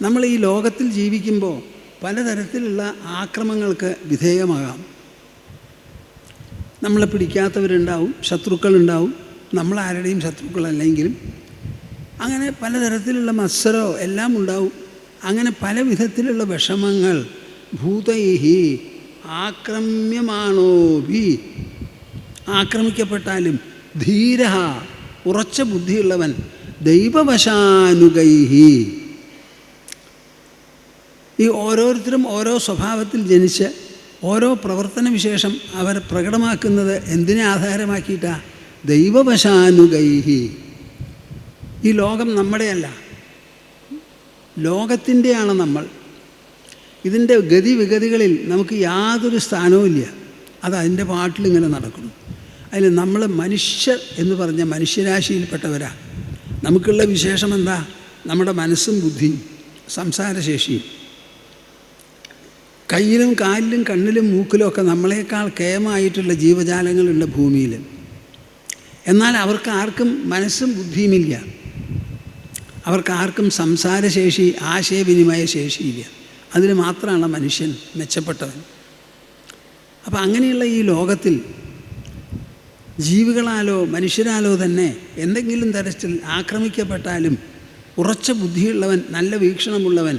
നമ്മൾ ഈ ലോകത്തിൽ ജീവിക്കുമ്പോൾ പലതരത്തിലുള്ള ആക്രമങ്ങൾക്ക് വിധേയമാകാം. നമ്മളെ പിടിക്കാത്തവരുണ്ടാവും, ശത്രുക്കളുണ്ടാവും, നമ്മളാരുടെയും ശത്രുക്കളല്ലെങ്കിലും അങ്ങനെ പലതരത്തിലുള്ള മത്സരമോ എല്ലാം ഉണ്ടാവും. അങ്ങനെ പല വിധത്തിലുള്ള വിഷമങ്ങൾ. ഭൂതൈഹി ആക്രമ്യമാണോഭി, ആക്രമിക്കപ്പെട്ടാലും ധീര ഉറച്ച ബുദ്ധിയുള്ളവൻ, ദൈവവശാനുഗൈഹി. ഈ ഓരോരുത്തരും ഓരോ സ്വഭാവത്തിൽ ജനിച്ച് ഓരോ പ്രവർത്തന വിശേഷം അവർ പ്രകടമാക്കുന്നത് എന്തിനെ ആധാരമാക്കിയിട്ടാണ്? ദൈവവശാനുഗൈഹി. ഈ ലോകം നമ്മുടെയല്ല, ലോകത്തിൻ്റെയാണ് നമ്മൾ. ഇതിൻ്റെ ഗതിവിഗതികളിൽ നമുക്ക് യാതൊരു സ്ഥാനവുമില്ല. അത് അതിൻ്റെ പാട്ടിലിങ്ങനെ നടക്കുന്നു. അതിൽ നമ്മൾ മനുഷ്യർ എന്ന് പറഞ്ഞ മനുഷ്യരാശിയിൽപ്പെട്ടവരാണ്. നമുക്കുള്ള വിശേഷം എന്താ? നമ്മുടെ മനസ്സും ബുദ്ധിയും സംസാരശേഷിയും. കയ്യിലും കാലിലും കണ്ണിലും മൂക്കിലും ഒക്കെ നമ്മളെക്കാൾ കേമായിട്ടുള്ള ജീവജാലങ്ങളുണ്ട് ഭൂമിയിൽ. എന്നാൽ അവർക്ക് ആർക്കും മനസ്സും ബുദ്ധിയുമില്ല. അവർക്ക് ആർക്കും സംസാരശേഷി, ആശയവിനിമയ ശേഷിയില്ല. അതിന് മാത്രമാണ് മനുഷ്യൻ മെച്ചപ്പെട്ടവൻ. അപ്പം അങ്ങനെയുള്ള ഈ ലോകത്തിൽ ജീവികളാലോ മനുഷ്യരാലോ തന്നെ എന്തെങ്കിലും തരത്തിൽ ആക്രമിക്കപ്പെട്ടാലും ഉറച്ച ബുദ്ധിയുള്ളവൻ, നല്ല വീക്ഷണമുള്ളവൻ,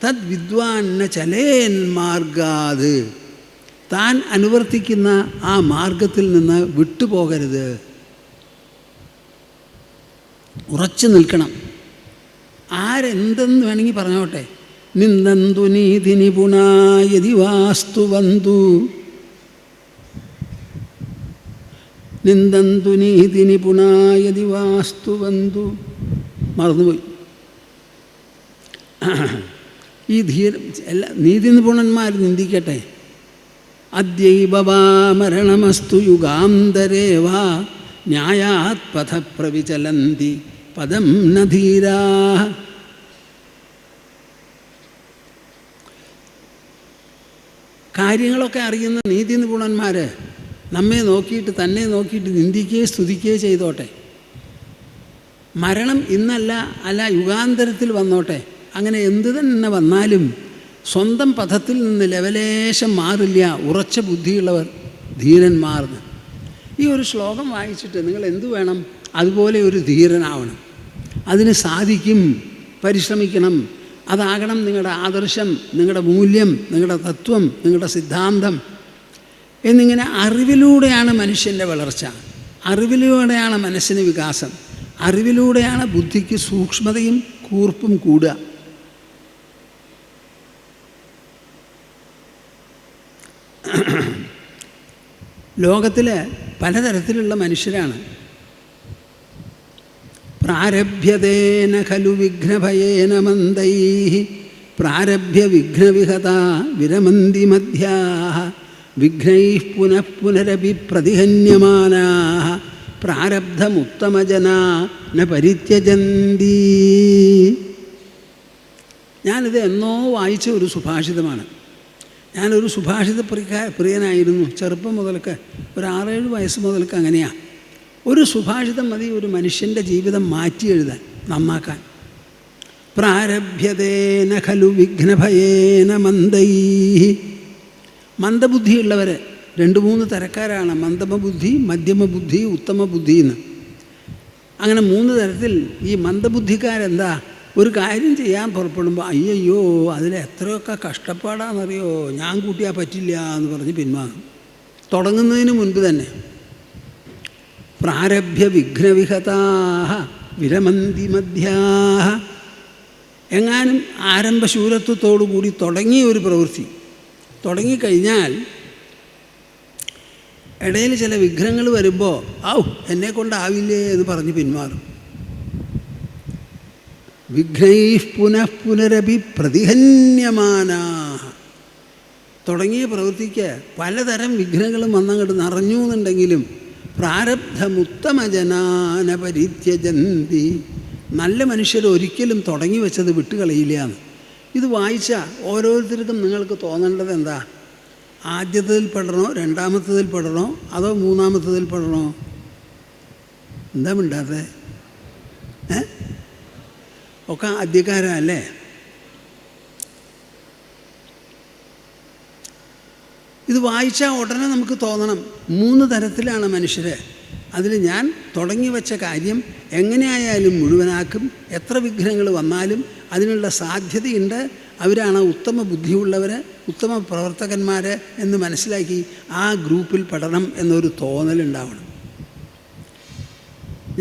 തദ് വിദ്വാൻ ന ചലേൻ മാർഗാത്, താൻ അനുവർത്തിക്കുന്ന ആ മാർഗത്തിൽ നിന്ന് വിട്ടുപോകരുത്, ഉറച്ചു നിൽക്കണം. ആരെന്തെന്ന് വേണമെങ്കിൽ പറഞ്ഞോട്ടെ. നിന്ദന്തു നീതി നിപുണായതി വാസ്തുവന്തു, നിന്ദന്തു നീതി നിപുണായതി വാസ്തുവന്തു. മറന്നുപോയി. ഈ എല്ലാ നീതി നിപുണന്മാർ നിന്ദിക്കട്ടെ. അദ്യൈവ വാ മരണമസ്തു യുഗാന്തരേ വാ ന്യായാത് പഥപ്രവിചലന്തി പദം ന ധീരാഃ. കാര്യങ്ങളൊക്കെ അറിയുന്ന നീതി നിപുണന്മാർ നമ്മെ നോക്കിയിട്ട്, തന്നെ നോക്കിയിട്ട് നിന്ദിക്കുകയോ സ്തുതിക്കുകയോ ചെയ്തോട്ടെ. മരണം ഇന്നല്ല, അല്ല യുഗാന്തരത്തിൽ വന്നോട്ടെ. അങ്ങനെ എന്തു തന്നെ വന്നാലും സ്വന്തം പഥത്തിൽ നിന്ന് ലെവലേശം മാറില്ല ഉറച്ച ബുദ്ധിയുള്ളവർ, ധീരന്മാർ. ഈ ഒരു ശ്ലോകം വായിച്ചിട്ട് നിങ്ങൾ എന്തു വേണം? അതുപോലെ ഒരു ധീരനാവണം. അതിന് സാധിക്കും. പരിശ്രമിക്കണം. അതാകണം നിങ്ങളുടെ ആദർശം, നിങ്ങളുടെ മൂല്യം, നിങ്ങളുടെ തത്വം, നിങ്ങളുടെ സിദ്ധാന്തം എന്നിങ്ങനെ. അറിവിലൂടെയാണ് മനുഷ്യൻ്റെ വളർച്ച, അറിവിലൂടെയാണ് മനസ്സിന് വികാസം, അറിവിലൂടെയാണ് ബുദ്ധിക്ക് സൂക്ഷ്മതയും കൂർപ്പും കൂടുക. ലോകത്തിൽ പലതരത്തിലുള്ള മനുഷ്യരാണ്. പ്രാരഭ്യതേന ഖലു വിഘ്നഭയേന മന്ദൈഃ പ്രാരഭ്യ വിഘ്നവിഹത വിരമന്തി മധ്യാഃ വിഘ്നൈഃ പുനഃ പുനരപി പ്രതിഹന്യമാനാഃ പ്രാരബ്ധമുത്തമജനാ ന പരിത്യജന്തി. ഞാനിത് എന്നോ വായിച്ച ഒരു സുഭാഷിതമാണ്. ഞാനൊരു സുഭാഷിത പ്രിയനായിരുന്നു. ചെറുപ്പം മുതൽക്ക്, ഒരു 6-7 വയസ്സ് മുതൽക്ക് അങ്ങനെയാണ്. ഒരു സുഭാഷിതം മതി ഒരു മനുഷ്യൻ്റെ ജീവിതം മാറ്റി എഴുതാൻ, നന്നാക്കാൻ. പ്രാരഭ്യതേന ഖലു വിഘ്നഭയേന മന്ദൈ. മന്ദബുദ്ധിയുള്ളവർ 2-3 തരക്കാരാണ്. മന്ദമബുദ്ധി, മധ്യമബുദ്ധി, ഉത്തമബുദ്ധി എന്ന്. അങ്ങനെ 3 തരത്തിൽ. ഈ മന്ദബുദ്ധിക്കാരെന്താ, ഒരു കാര്യം ചെയ്യാൻ പുറപ്പെടുമ്പോൾ അയ്യോ അതിൽ എത്രയൊക്കെ കഷ്ടപ്പാടാണെന്നറിയോ, ഞാൻ കൂട്ടിയാൽ പറ്റില്ല എന്ന് പറഞ്ഞ് പിന്മാറും. തുടങ്ങുന്നതിന് മുൻപ് തന്നെ. പ്രാരഭ്യ വിഘ്നവിഹതാഹ വിരമന്തി മധ്യാഹ. എങ്ങാനും ആരംഭശൂരത്വത്തോടു കൂടി തുടങ്ങിയ ഒരു പ്രവൃത്തി തുടങ്ങിക്കഴിഞ്ഞാൽ ഇടയിൽ ചില വിഘ്നങ്ങൾ വരുമ്പോൾ എന്നെക്കൊണ്ടാവില്ലേ എന്ന് പറഞ്ഞ് പിന്മാറും. വിഘ്നൈഃ പുനഃ പുനരപി പ്രതിഹന്യമാനാഹ. തുടങ്ങിയ പ്രവൃത്തിക്ക് പലതരം വിഘ്നങ്ങളും വന്നങ്ങോട്ട് നിറഞ്ഞു എന്നുണ്ടെങ്കിലും പ്രാരബ്ധമുത്തമജനാന പരിത്യജന്തി. നല്ല മനുഷ്യർ ഒരിക്കലും തുടങ്ങി വെച്ചത് വിട്ടുകളയില്ല എന്ന്. ഇത് വായിച്ച ഓരോരുത്തർക്കും നിങ്ങൾക്ക് തോന്നേണ്ടത് എന്താ, ആദ്യത്തതിൽ പെടണോ, രണ്ടാമത്തതിൽ പെടണോ, അതോ മൂന്നാമത്തതിൽ പെടണോ? എന്താ മിണ്ടാത്തത്? ഒക്കെ ആദ്യക്കാരല്ലേ? ഇത് വായിച്ചാൽ ഉടനെ നമുക്ക് തോന്നണം 3 തരത്തിലാണ് മനുഷ്യർ. അതിൽ ഞാൻ തുടങ്ങി വെച്ച കാര്യം എങ്ങനെയായാലും മുഴുവനാക്കും. എത്ര വിഘ്നങ്ങൾ വന്നാലും അതിനുള്ള സാധ്യതയുണ്ട്. അവരാണ് ഉത്തമ ബുദ്ധിയുള്ളവർ, ഉത്തമ പ്രവർത്തകന്മാർ എന്ന് മനസ്സിലാക്കി ആ ഗ്രൂപ്പിൽ പെടണം എന്നൊരു തോന്നലുണ്ടാവണം.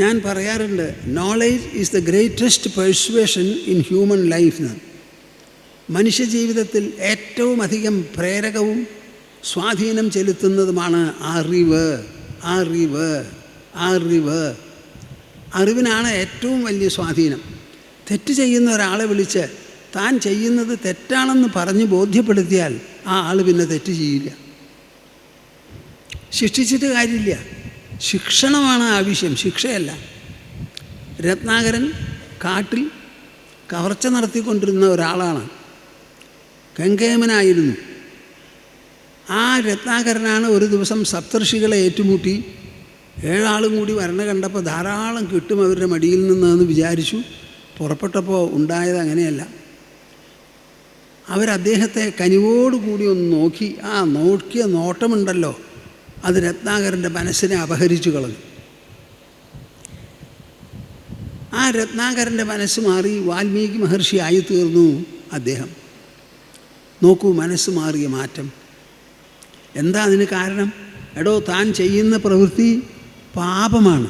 ഞാൻ പറയാറുണ്ട്, knowledge is the greatest persuasion in human life. മനുഷ്യജീവിതത്തിൽ ഏറ്റവും അധികം പ്രേരകവും സ്വാധീനം ചെലുത്തുന്നതുമാണ് അറിവ്. അറിവ് അറിവ് അറിവിനാണ് ഏറ്റവും വലിയ സ്വാധീനം. തെറ്റ് ചെയ്യുന്ന ഒരാളെ വിളിച്ച് താൻ ചെയ്യുന്നത് തെറ്റാണെന്ന് പറഞ്ഞ് ബോധ്യപ്പെടുത്തിയാൽ ആ ആൾ പിന്നെ തെറ്റ് ചെയ്യില്ല. ശിക്ഷിച്ചിട്ട് കാര്യമില്ല, ശിക്ഷണമാണ് ആവശ്യം, ശിക്ഷയല്ല. രത്നാകരൻ കാട്ടിൽ കവർച്ച നടത്തിക്കൊണ്ടിരുന്ന ഒരാളാണ്, കങ്കേമനായിരുന്നു. ആ രത്നാകരനാണ് ഒരു ദിവസം സപ്തർഷികളെ ഏറ്റുമുട്ടി 7 ആളും കൂടി വരണ കണ്ടപ്പോൾ ധാരാളം കിട്ടും അവരുടെ മടിയിൽ നിന്നെന്ന് വിചാരിച്ചു. പുറപ്പെട്ടപ്പോൾ ഉണ്ടായത് അങ്ങനെയല്ല. അവരദ്ദേഹത്തെ കനിവോടുകൂടി ഒന്ന് നോക്കി. ആ നോക്കിയ നോട്ടമുണ്ടല്ലോ, അത് രത്നാകരൻ്റെ മനസ്സിനെ അപഹരിച്ചു കളഞ്ഞു. ആ രത്നാകരൻ്റെ മനസ്സ് മാറി വാൽമീകി മഹർഷി ആയിത്തീർന്നു അദ്ദേഹം. നോക്കൂ, മനസ്സ് മാറിയ മാറ്റം. എന്താ അതിന് കാരണം? എടോ, താൻ ചെയ്യുന്ന പ്രവൃത്തി പാപമാണ്.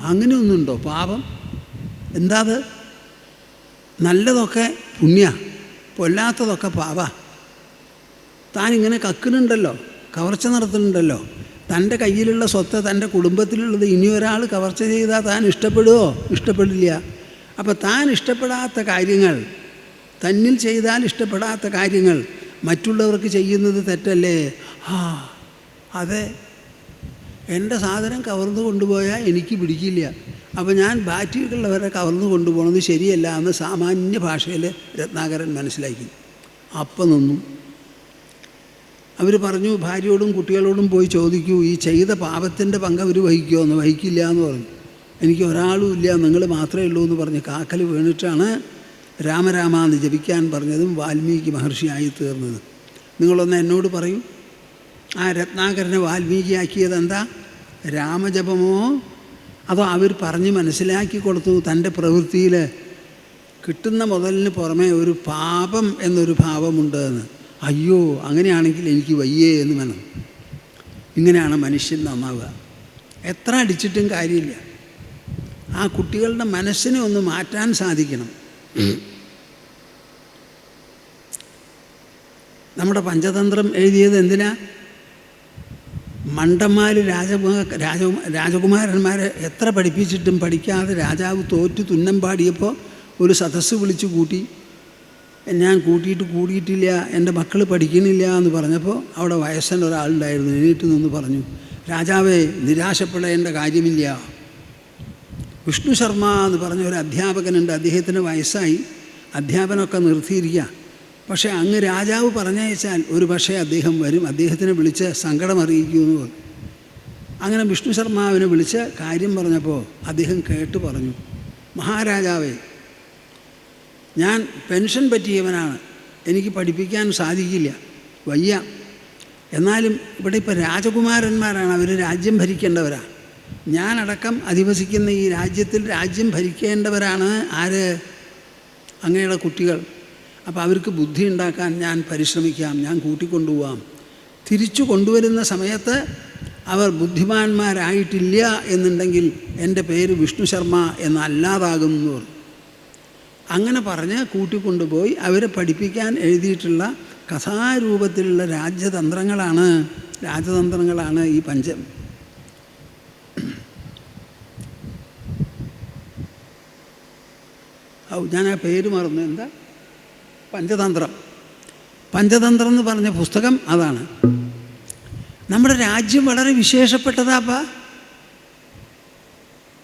അങ്ങനെയൊന്നുണ്ടോ പാപം? എന്താ അത്? നല്ലതൊക്കെ പുണ്യ, പൊല്ലാത്തതൊക്കെ പാപ. താൻ ഇങ്ങനെ കക്കുന്നുണ്ടല്ലോ, കവർച്ച നടത്തുന്നുണ്ടല്ലോ. തൻ്റെ കയ്യിലുള്ള സ്വത്ത്, തൻ്റെ കുടുംബത്തിലുള്ളത് ഇനി ഒരാൾ കവർച്ച ചെയ്താൽ താൻ ഇഷ്ടപ്പെടുമോ? ഇഷ്ടപ്പെടില്ല. അപ്പോൾ താൻ ഇഷ്ടപ്പെടാത്ത കാര്യങ്ങൾ, തന്നിൽ ചെയ്താൽ ഇഷ്ടപ്പെടാത്ത കാര്യങ്ങൾ മറ്റുള്ളവർക്ക് ചെയ്യുന്നത് തെറ്റല്ലേ? അതെ, എൻ്റെ സാധനം കവർന്നു കൊണ്ടുപോയാൽ എനിക്ക് പിടിക്കില്ല, അപ്പോൾ ഞാൻ ബാറ്റിയുള്ളവരെ കവർന്നു കൊണ്ടുപോകുന്നത് ശരിയല്ല എന്ന് സാമാന്യ ഭാഷയിൽ രത്നാകരൻ മനസ്സിലാക്കി. അപ്പം നിന്നു. അവർ പറഞ്ഞു, ഭാര്യയോടും കുട്ടികളോടും പോയി ചോദിക്കൂ, ഈ ചെയ്ത പാപത്തിൻ്റെ പങ്ക് അവർ വഹിക്കുമോ എന്ന്. വഹിക്കില്ല എന്ന് പറഞ്ഞു. എനിക്ക് ഒരാളും ഇല്ല, നിങ്ങൾ മാത്രമേ ഉള്ളൂ എന്ന് പറഞ്ഞ് കാക്കൽ വീണിട്ടാണ് രാമരാമ എന്ന് ജപിക്കാൻ പറഞ്ഞതും വാൽമീകി മഹർഷിയായി തീർന്നത്. നിങ്ങളൊന്ന് എന്നോട് പറയൂ, ആ രത്നാകരനെ വാൽമീകിയാക്കിയത് എന്താ? രാമജപമോ അതോ അവർ പറഞ്ഞ് മനസ്സിലാക്കി കൊടുത്തു തൻ്റെ പ്രവൃത്തിയിൽ കിട്ടുന്ന മുതലിന് പുറമെ ഒരു പാപം എന്നൊരു ഭാവമുണ്ട് എന്ന്? അയ്യോ, അങ്ങനെയാണെങ്കിൽ എനിക്ക് വയ്യേ എന്ന് വേണം. ഇങ്ങനെയാണ് മനുഷ്യൻ നന്നാവുക. എത്ര അടിച്ചിട്ടും കാര്യമില്ല. ആ കുട്ടികളുടെ മനസ്സിനെ ഒന്ന് മാറ്റാൻ സാധിക്കണം. നമ്മുടെ പഞ്ചതന്ത്രം എഴുതിയത് എന്തിനാ? മണ്ടന്മാർ രാജകുമാരന്മാരെ എത്ര പഠിപ്പിച്ചിട്ടും പഠിക്കാതെ രാജാവ് തോറ്റു തുന്നം പാടിയപ്പോൾ ഒരു സദസ്സ് വിളിച്ചു കൂട്ടി. ഞാൻ കൂടിയിട്ടില്ല, എൻ്റെ മക്കൾ പഠിക്കണില്ല എന്ന് പറഞ്ഞപ്പോൾ അവിടെ വയസ്സൻ ഒരാളുണ്ടായിരുന്നു. എണീറ്റ് നിന്ന് പറഞ്ഞു, രാജാവേ, നിരാശപ്പെടേണ്ട കാര്യമില്ല. വിഷ്ണു ശർമ്മ എന്ന് പറഞ്ഞ ഒരു അധ്യാപകനുണ്ട്. അദ്ദേഹത്തിന് വയസ്സായി, അധ്യാപനമൊക്കെ നിർത്തിയിരിക്കുക. പക്ഷേ അങ്ങ് രാജാവ് പറഞ്ഞയച്ചാൽ ഒരു പക്ഷേ അദ്ദേഹം വരും, അദ്ദേഹത്തിനെ വിളിച്ച് സങ്കടം അറിയിക്കുമെന്ന് പറഞ്ഞു. അങ്ങനെ വിഷ്ണു ശർമാവിനെ വിളിച്ച് കാര്യം പറഞ്ഞപ്പോൾ അദ്ദേഹം കേട്ട് പറഞ്ഞു, മഹാരാജാവേ, ഞാൻ പെൻഷൻ പറ്റിയവനാണ്, എനിക്ക് പഠിപ്പിക്കാൻ സാധിക്കില്ല, വയ്യ. എന്നാലും ഇവിടെ ഇപ്പോൾ രാജകുമാരന്മാരാണ്, അവർ രാജ്യം ഭരിക്കേണ്ടവരാണ്. ഞാനടക്കം അധിവസിക്കുന്ന ഈ രാജ്യത്തിൽ രാജ്യം ഭരിക്കേണ്ടവരാണ് ആര്? അങ്ങയുടെ കുട്ടികൾ. അപ്പോൾ അവർക്ക് ബുദ്ധി ഉണ്ടാക്കാൻ ഞാൻ പരിശ്രമിക്കാം, ഞാൻ കൂട്ടിക്കൊണ്ടുപോകാം. തിരിച്ചു കൊണ്ടുവരുന്ന സമയത്ത് അവർ ബുദ്ധിമാന്മാരായിട്ടില്ല എന്നുണ്ടെങ്കിൽ എൻ്റെ പേര് വിഷ്ണു ശർമ്മ എന്നല്ലാതാകും എന്ന് പറഞ്ഞു. അങ്ങനെ പറഞ്ഞ് കൂട്ടിക്കൊണ്ടുപോയി അവരെ പഠിപ്പിക്കാൻ എഴുതിയിട്ടുള്ള കഥാരൂപത്തിലുള്ള രാജതന്ത്രങ്ങളാണ് ഈ ഞാൻ ആ പേര് മറന്നു. എന്താ? പഞ്ചതന്ത്രം എന്ന് പറഞ്ഞ പുസ്തകം അതാണ്. നമ്മുടെ രാജ്യം വളരെ വിശേഷപ്പെട്ടതാപ്പാ.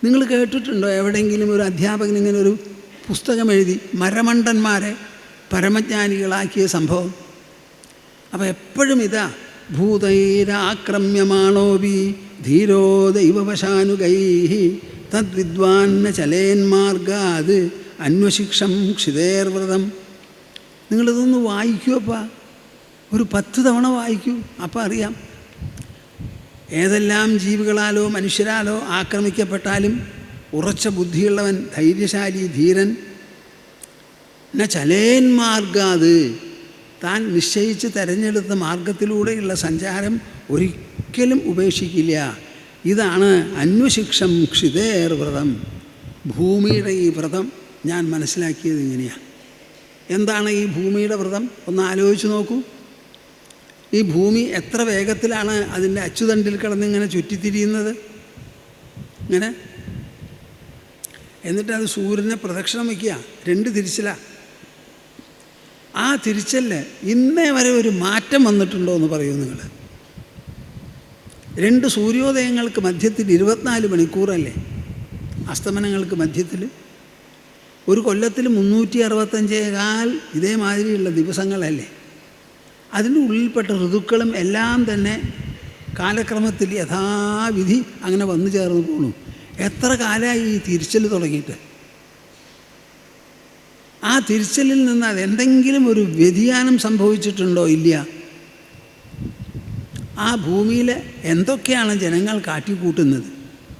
നിങ്ങൾ കേട്ടിട്ടുണ്ടോ എവിടെയെങ്കിലും ഒരു അധ്യാപകൻ ഇങ്ങനെ ഒരു പുസ്തകം എഴുതി മരമണ്ടന്മാരെ പരമജ്ഞാനികളാക്കിയ സംഭവം? അപ്പം എപ്പോഴും ഇതാ, ഭൂതൈരാക്രമ്യമാണോപി ധീരോ ദൈവവശാനുഗൈ തദ്വിദ്വാന്ന ചലേന്മാർഗാത് അന്വശിക്ഷം ക്ഷിതേർവ്രതം. നിങ്ങളിതൊന്ന് വായിക്കുമപ്പാ, ഒരു 10 തവണ വായിക്കൂ, അപ്പം അറിയാം. ഏതെല്ലാം ജീവികളാലോ മനുഷ്യരാലോ ആക്രമിക്കപ്പെട്ടാലും ഉറച്ച ബുദ്ധിയുള്ളവൻ, ധൈര്യശാലി, ധീരൻ, ന ചലേന്മാർഗാത്, താൻ നിശ്ചയിച്ച് തിരഞ്ഞെടുത്ത മാർഗത്തിലൂടെയുള്ള സഞ്ചാരം ഒരിക്കലും ഉപേക്ഷിക്കില്ല. ഇതാണ് അന്വശിക്ഷം ക്ഷിതേർവ്രതം. ഭൂമിയുടെ ഈ വ്രതം ഞാൻ മനസ്സിലാക്കിയത് ഇങ്ങനെയാണ്. എന്താണ് ഈ ഭൂമിയുടെ വ്രതം? ഒന്ന് ആലോചിച്ച് നോക്കൂ. ഈ ഭൂമി എത്ര വേഗത്തിലാണ് അതിൻ്റെ അച്ചുതണ്ടിൽ കിടന്നിങ്ങനെ ചുറ്റിത്തിരിയുന്നത്, ഇങ്ങനെ. എന്നിട്ട് അത് സൂര്യനെ പ്രദക്ഷിണം വയ്ക്കുക, 2 തിരിച്ചിലാണ്. ആ തിരിച്ചല് ഇന്നേ വരെ ഒരു മാറ്റം വന്നിട്ടുണ്ടോ എന്ന് പറയൂ നിങ്ങൾ? 2 സൂര്യോദയങ്ങൾക്ക് മധ്യത്തിൽ 24 മണിക്കൂറല്ലേ, അസ്തമനങ്ങൾക്ക് മധ്യത്തിൽ. ഒരു കൊല്ലത്തിൽ 365 ഇതേമാതിരിയുള്ള ദിവസങ്ങളല്ലേ. അതിൻ്റെ ഉള്ളിൽപ്പെട്ട ഋതുക്കളും എല്ലാം തന്നെ കാലക്രമത്തിൽ യഥാവിധി അങ്ങനെ വന്നു ചേർന്ന് പോണു. എത്ര കാലമായി ഈ തിരിച്ചൽ തുടങ്ങിയിട്ട്? ആ തിരിച്ചലിൽ നിന്ന് അതെന്തെങ്കിലും ഒരു വ്യതിയാനം സംഭവിച്ചിട്ടുണ്ടോ? ഇല്ല. ആ ഭൂമിയിൽ എന്തൊക്കെയാണ് ജനങ്ങൾ കാട്ടിക്കൂട്ടുന്നത്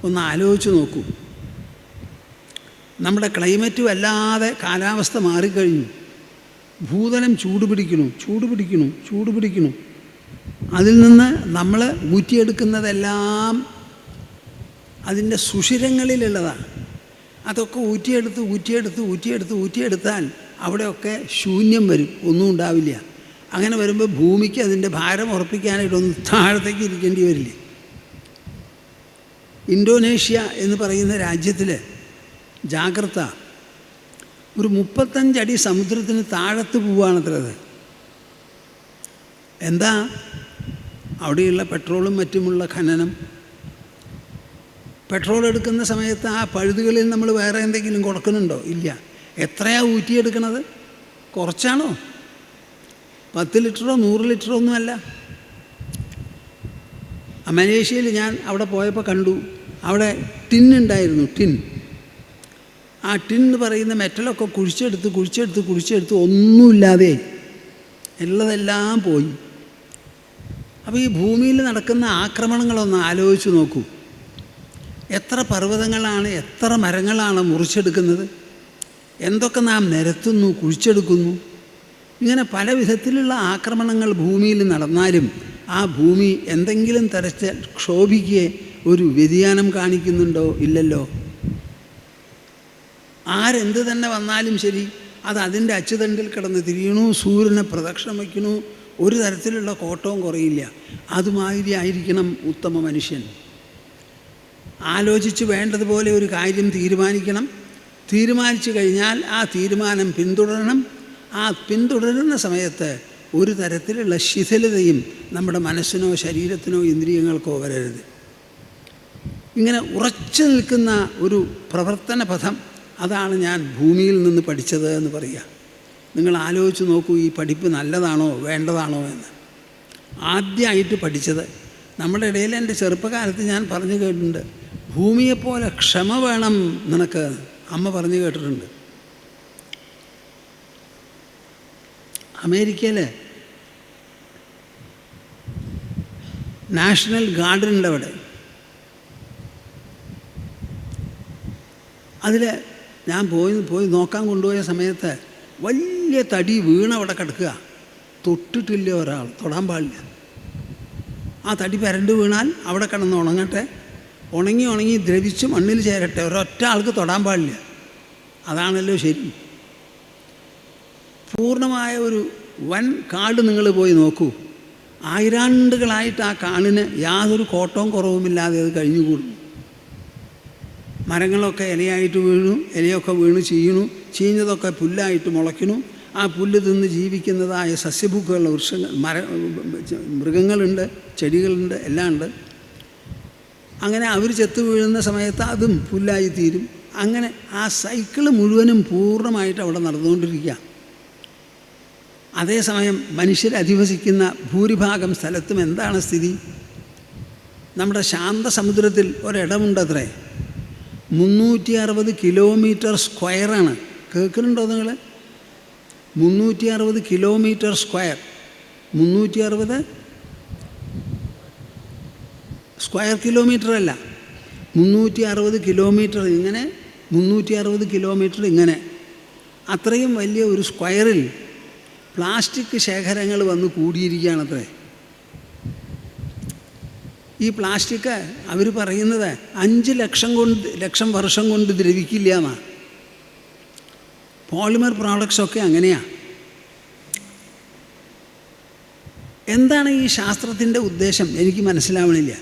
ഒന്ന് ആലോചിച്ച് നോക്കൂ. നമ്മുടെ ക്ലൈമറ്റ് വല്ലാതെ കാലാവസ്ഥ മാറിക്കഴിഞ്ഞു. ഭൂതലം ചൂട് പിടിക്കണു. അതിൽ നിന്ന് നമ്മൾ ഊറ്റിയെടുക്കുന്നതെല്ലാം അതിൻ്റെ സുഷിരങ്ങളിലുള്ളതാണ്. അതൊക്കെ ഊറ്റിയെടുത്താൽ അവിടെയൊക്കെ ശൂന്യം വരും, ഒന്നും ഉണ്ടാവില്ല. അങ്ങനെ വരുമ്പോൾ ഭൂമിക്ക് അതിൻ്റെ ഭാരം ഉറപ്പിക്കാനായിട്ടൊന്ന് താഴത്തേക്ക് ഇരിക്കേണ്ടി വരില്ലേ. ഇന്തോനേഷ്യ എന്ന് പറയുന്ന രാജ്യത്തിൽ ജാഗ്രത, ഒരു 35 അടി സമുദ്രത്തിന് താഴത്ത് പോവുകയാണത്രത്. എന്താ? അവിടെയുള്ള പെട്രോളും മറ്റുമുള്ള ഖനനം. പെട്രോൾ എടുക്കുന്ന സമയത്ത് ആ പഴുതുകളിൽ നമ്മൾ വേറെ എന്തെങ്കിലും കൊടുക്കുന്നുണ്ടോ? ഇല്ല. എത്രയാണ് ഊറ്റിയെടുക്കണത്? കുറച്ചാണോ? 10 ലിറ്ററോ 100 ലിറ്ററോ ഒന്നുമല്ല. മലേഷ്യയിൽ ഞാൻ അവിടെ പോയപ്പോൾ കണ്ടു, അവിടെ ടിന്നുണ്ടായിരുന്നു. ആ ടിൻ എന്ന് പറയുന്ന മെറ്റലൊക്കെ കുഴിച്ചെടുത്ത് ഒന്നുമില്ലാതെ ഉള്ളതെല്ലാം പോയി. അപ്പോൾ ഈ ഭൂമിയിൽ നടക്കുന്ന ആക്രമണങ്ങളൊന്ന് ആലോചിച്ച് നോക്കൂ. എത്ര പർവ്വതങ്ങളാണ്, എത്ര മരങ്ങളാണ് മുറിച്ചെടുക്കുന്നത്, എന്തൊക്കെ നാം നിരത്തുന്നു, കുഴിച്ചെടുക്കുന്നു. ഇങ്ങനെ പല വിധത്തിലുള്ള ആക്രമണങ്ങൾ ഭൂമിയിൽ നടന്നാലും ആ ഭൂമി എന്തെങ്കിലും തരത്തിൽ ക്ഷോഭിക്കുകയെ ഒരു വ്യതിയാനം കാണിക്കുന്നുണ്ടോ? ഇല്ലല്ലോ. ആരെന്ത് തന്നെ വന്നാലും ശരി, അത് അതിൻ്റെ അച്ചുതണ്ടിൽ കിടന്ന് തിരിയണു, സൂര്യനെ പ്രദക്ഷിണം വയ്ക്കണു, ഒരു തരത്തിലുള്ള കോട്ടവും കുറയില്ല. അതുമാതിരി ആയിരിക്കണം ഉത്തമ മനുഷ്യൻ. ആലോചിച്ച് വേണ്ടതുപോലെ ഒരു കാര്യം തീരുമാനിക്കണം. തീരുമാനിച്ചു കഴിഞ്ഞാൽ ആ തീരുമാനം പിന്തുടരണം. ആ പിന്തുടരുന്ന സമയത്ത് ഒരു തരത്തിലുള്ള ശിഥിലതയും നമ്മുടെ മനസ്സിനോ ശരീരത്തിനോ ഇന്ദ്രിയങ്ങൾക്കോ വരരുത്. ഇങ്ങനെ ഉറച്ചു നിൽക്കുന്ന ഒരു പ്രവർത്തന പഥം, അതാണ് ഞാൻ ഭൂമിയിൽ നിന്ന് പഠിച്ചത് എന്ന് പറയുക. നിങ്ങൾ ആലോചിച്ച് നോക്കൂ, ഈ പഠിപ്പ് നല്ലതാണോ വേണ്ടതാണോ എന്ന്. ആദ്യമായിട്ട് പഠിച്ചത് നമ്മുടെ ഇടയിൽ എൻ്റെ ചെറുപ്പകാലത്ത് ഞാൻ പറഞ്ഞു കേട്ടിട്ടുണ്ട്, ഭൂമിയെപ്പോലെ ക്ഷമ വേണം നിനക്ക്, അമ്മ പറഞ്ഞു കേട്ടിട്ടുണ്ട്. അമേരിക്കയിൽ നാഷണൽ ഗാർഡൻ ഉണ്ട് അവിടെ. അതിൽ ഞാൻ പോയി നോക്കാൻ കൊണ്ടുപോയ സമയത്ത് വലിയ തടി വീണവിടെ കിടക്കുക. തൊട്ടിട്ടില്ല ഒരാൾ, തൊടാൻ പാടില്ല. ആ തടി പരണ്ട് വീണാൽ അവിടെ കിടന്ന് ഉണങ്ങട്ടെ, ഉണങ്ങി ദ്രവിച്ച് മണ്ണിൽ ചേരട്ടെ, ഒരൊറ്റ ആൾക്ക് തൊടാൻ പാടില്ല. അതാണല്ലോ ശരി. പൂർണ്ണമായ ഒരു വൻ കാട് നിങ്ങൾ പോയി നോക്കൂ. ആയിരാണ്ടുകളായിട്ട് ആ കാടിന് യാതൊരു കോട്ടവും കുറവുമില്ലാതെ അത് കഴിഞ്ഞുകൂടുന്നു. മരങ്ങളൊക്കെ ഇലയായിട്ട് വീണു, ഇലയൊക്കെ വീണ് ചീഞ്ഞതൊക്കെ പുല്ലായിട്ട് മുളയ്ക്കുന്നു. ആ പുല്ല് തിന്ന് ജീവിക്കുന്നതായ സസ്യഭുക്കുകളുടെ മൃഗങ്ങളുണ്ട്, ചെടികളുണ്ട്, എല്ലാം ഉണ്ട്. അങ്ങനെ അവർ ചെത്ത് വീഴുന്ന സമയത്ത് അതും പുല്ലായി തീരും. അങ്ങനെ ആ സൈക്കിള് മുഴുവനും പൂർണ്ണമായിട്ട് അവിടെ നടന്നുകൊണ്ടിരിക്കുക. അതേസമയം മനുഷ്യരധിവസിക്കുന്ന ഭൂരിഭാഗം സ്ഥലത്തും എന്താണ് സ്ഥിതി? നമ്മുടെ ശാന്തസമുദ്രത്തിൽ ഒരിടമുണ്ടത്രേ, 360 കിലോമീറ്റർ സ്ക്വയറാണ്. കേൾക്കുന്നുണ്ടോ നിങ്ങൾ? 360 കിലോമീറ്റർ സ്ക്വയർ. 360 സ്ക്വയർ കിലോമീറ്റർ അല്ല, 360 കിലോമീറ്റർ ഇങ്ങനെ, 360 കിലോമീറ്റർ ഇങ്ങനെ. അത്രയും വലിയ ഒരു സ്ക്വയറിൽ പ്ലാസ്റ്റിക് ശേഖരങ്ങൾ വന്ന് കൂടിയിരിക്കുകയാണത്രേ. ഈ പ്ലാസ്റ്റിക് അവർ പറയുന്നത് 5 ലക്ഷം വർഷം കൊണ്ട് ദ്രവിക്കില്ല എന്നാണ്. പോളിമർ പ്രോഡക്ട്സൊക്കെ അങ്ങനെയാണ്. എന്താണ് ഈ ശാസ്ത്രത്തിൻ്റെ ഉദ്ദേശം? എനിക്ക് മനസ്സിലാവണില്ല.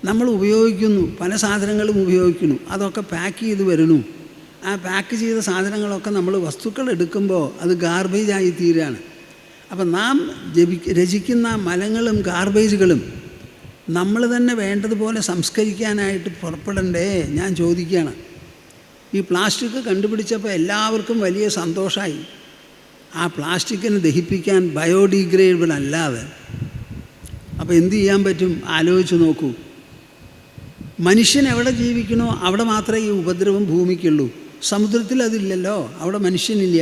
നമ്മൾ ഉപയോഗിക്കുന്നു, പല സാധനങ്ങളും ഉപയോഗിക്കുന്നു, അതൊക്കെ പാക്ക് ചെയ്ത് വരുന്നു. ആ പാക്ക് ചെയ്ത സാധനങ്ങളൊക്കെ നമ്മൾ വസ്തുക്കൾ എടുക്കുമ്പോൾ അത് ഗാർബേജായി തീരുകയാണ്. അപ്പം നാം രചിക്കുന്ന മലങ്ങളും ഗാർബേജുകളും നമ്മൾ തന്നെ വേണ്ടതുപോലെ സംസ്കരിക്കാനായിട്ട് പുറപ്പെടണ്ടേ? ഞാൻ ചോദിക്കുകയാണ്. ഈ പ്ലാസ്റ്റിക് കണ്ടുപിടിച്ചപ്പോൾ എല്ലാവർക്കും വലിയ സന്തോഷമായി. ആ പ്ലാസ്റ്റിക്കിനെ ദഹിപ്പിക്കാൻ ബയോഡിഗ്രേഡബിൾ അല്ലാതെ അപ്പോൾ എന്തു ചെയ്യാൻ പറ്റും? ആലോചിച്ച് നോക്കൂ. മനുഷ്യൻ എവിടെ ജീവിക്കണോ അവിടെ മാത്രമേ ഈ ഉപദ്രവം ഭൂമിക്കുള്ളൂ. സമുദ്രത്തിൽ അതില്ലല്ലോ, അവിടെ മനുഷ്യനില്ല.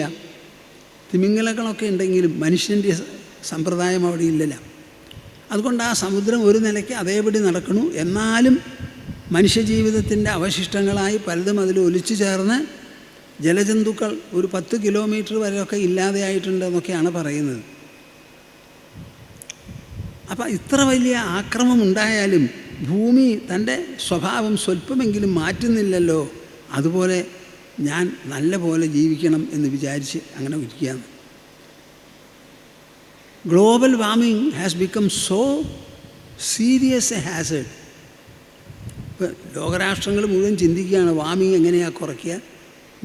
തിമിംഗലങ്ങളൊക്കെ ഉണ്ടെങ്കിലും മനുഷ്യൻ്റെ സമ്പ്രദായം അവിടെ ഇല്ലല്ലോ. അതുകൊണ്ട് ആ സമുദ്രം ഒരു നിലയ്ക്ക് അതേപടി നടക്കണു. എന്നാലും മനുഷ്യജീവിതത്തിൻ്റെ അവശിഷ്ടങ്ങളായി പലതും അതിൽ ഒലിച്ചു ചേർന്ന് ജലജന്തുക്കൾ ഒരു 10 കിലോമീറ്റർ വരെയൊക്കെ ഇല്ലാതെയായിട്ടുണ്ടെന്നൊക്കെയാണ് പറയുന്നത്. അപ്പം ഇത്ര വലിയ ആക്രമം ഉണ്ടായാലും ഭൂമി തൻ്റെ സ്വഭാവം സ്വല്പമെങ്കിലും മാറ്റുന്നില്ലല്ലോ. അതുപോലെ ഞാൻ നല്ല പോലെ ജീവിക്കണം എന്ന് വിചാരിച്ച് അങ്ങനെ ഇരിക്കുകയാണ്. Global warming has become so serious a hazard. ഇപ്പോൾ ലോകരാഷ്ട്രങ്ങൾ മുഴുവൻ ചിന്തിക്കുകയാണ് വാർമിംഗ് എങ്ങനെയാണ് കുറയ്ക്കുക,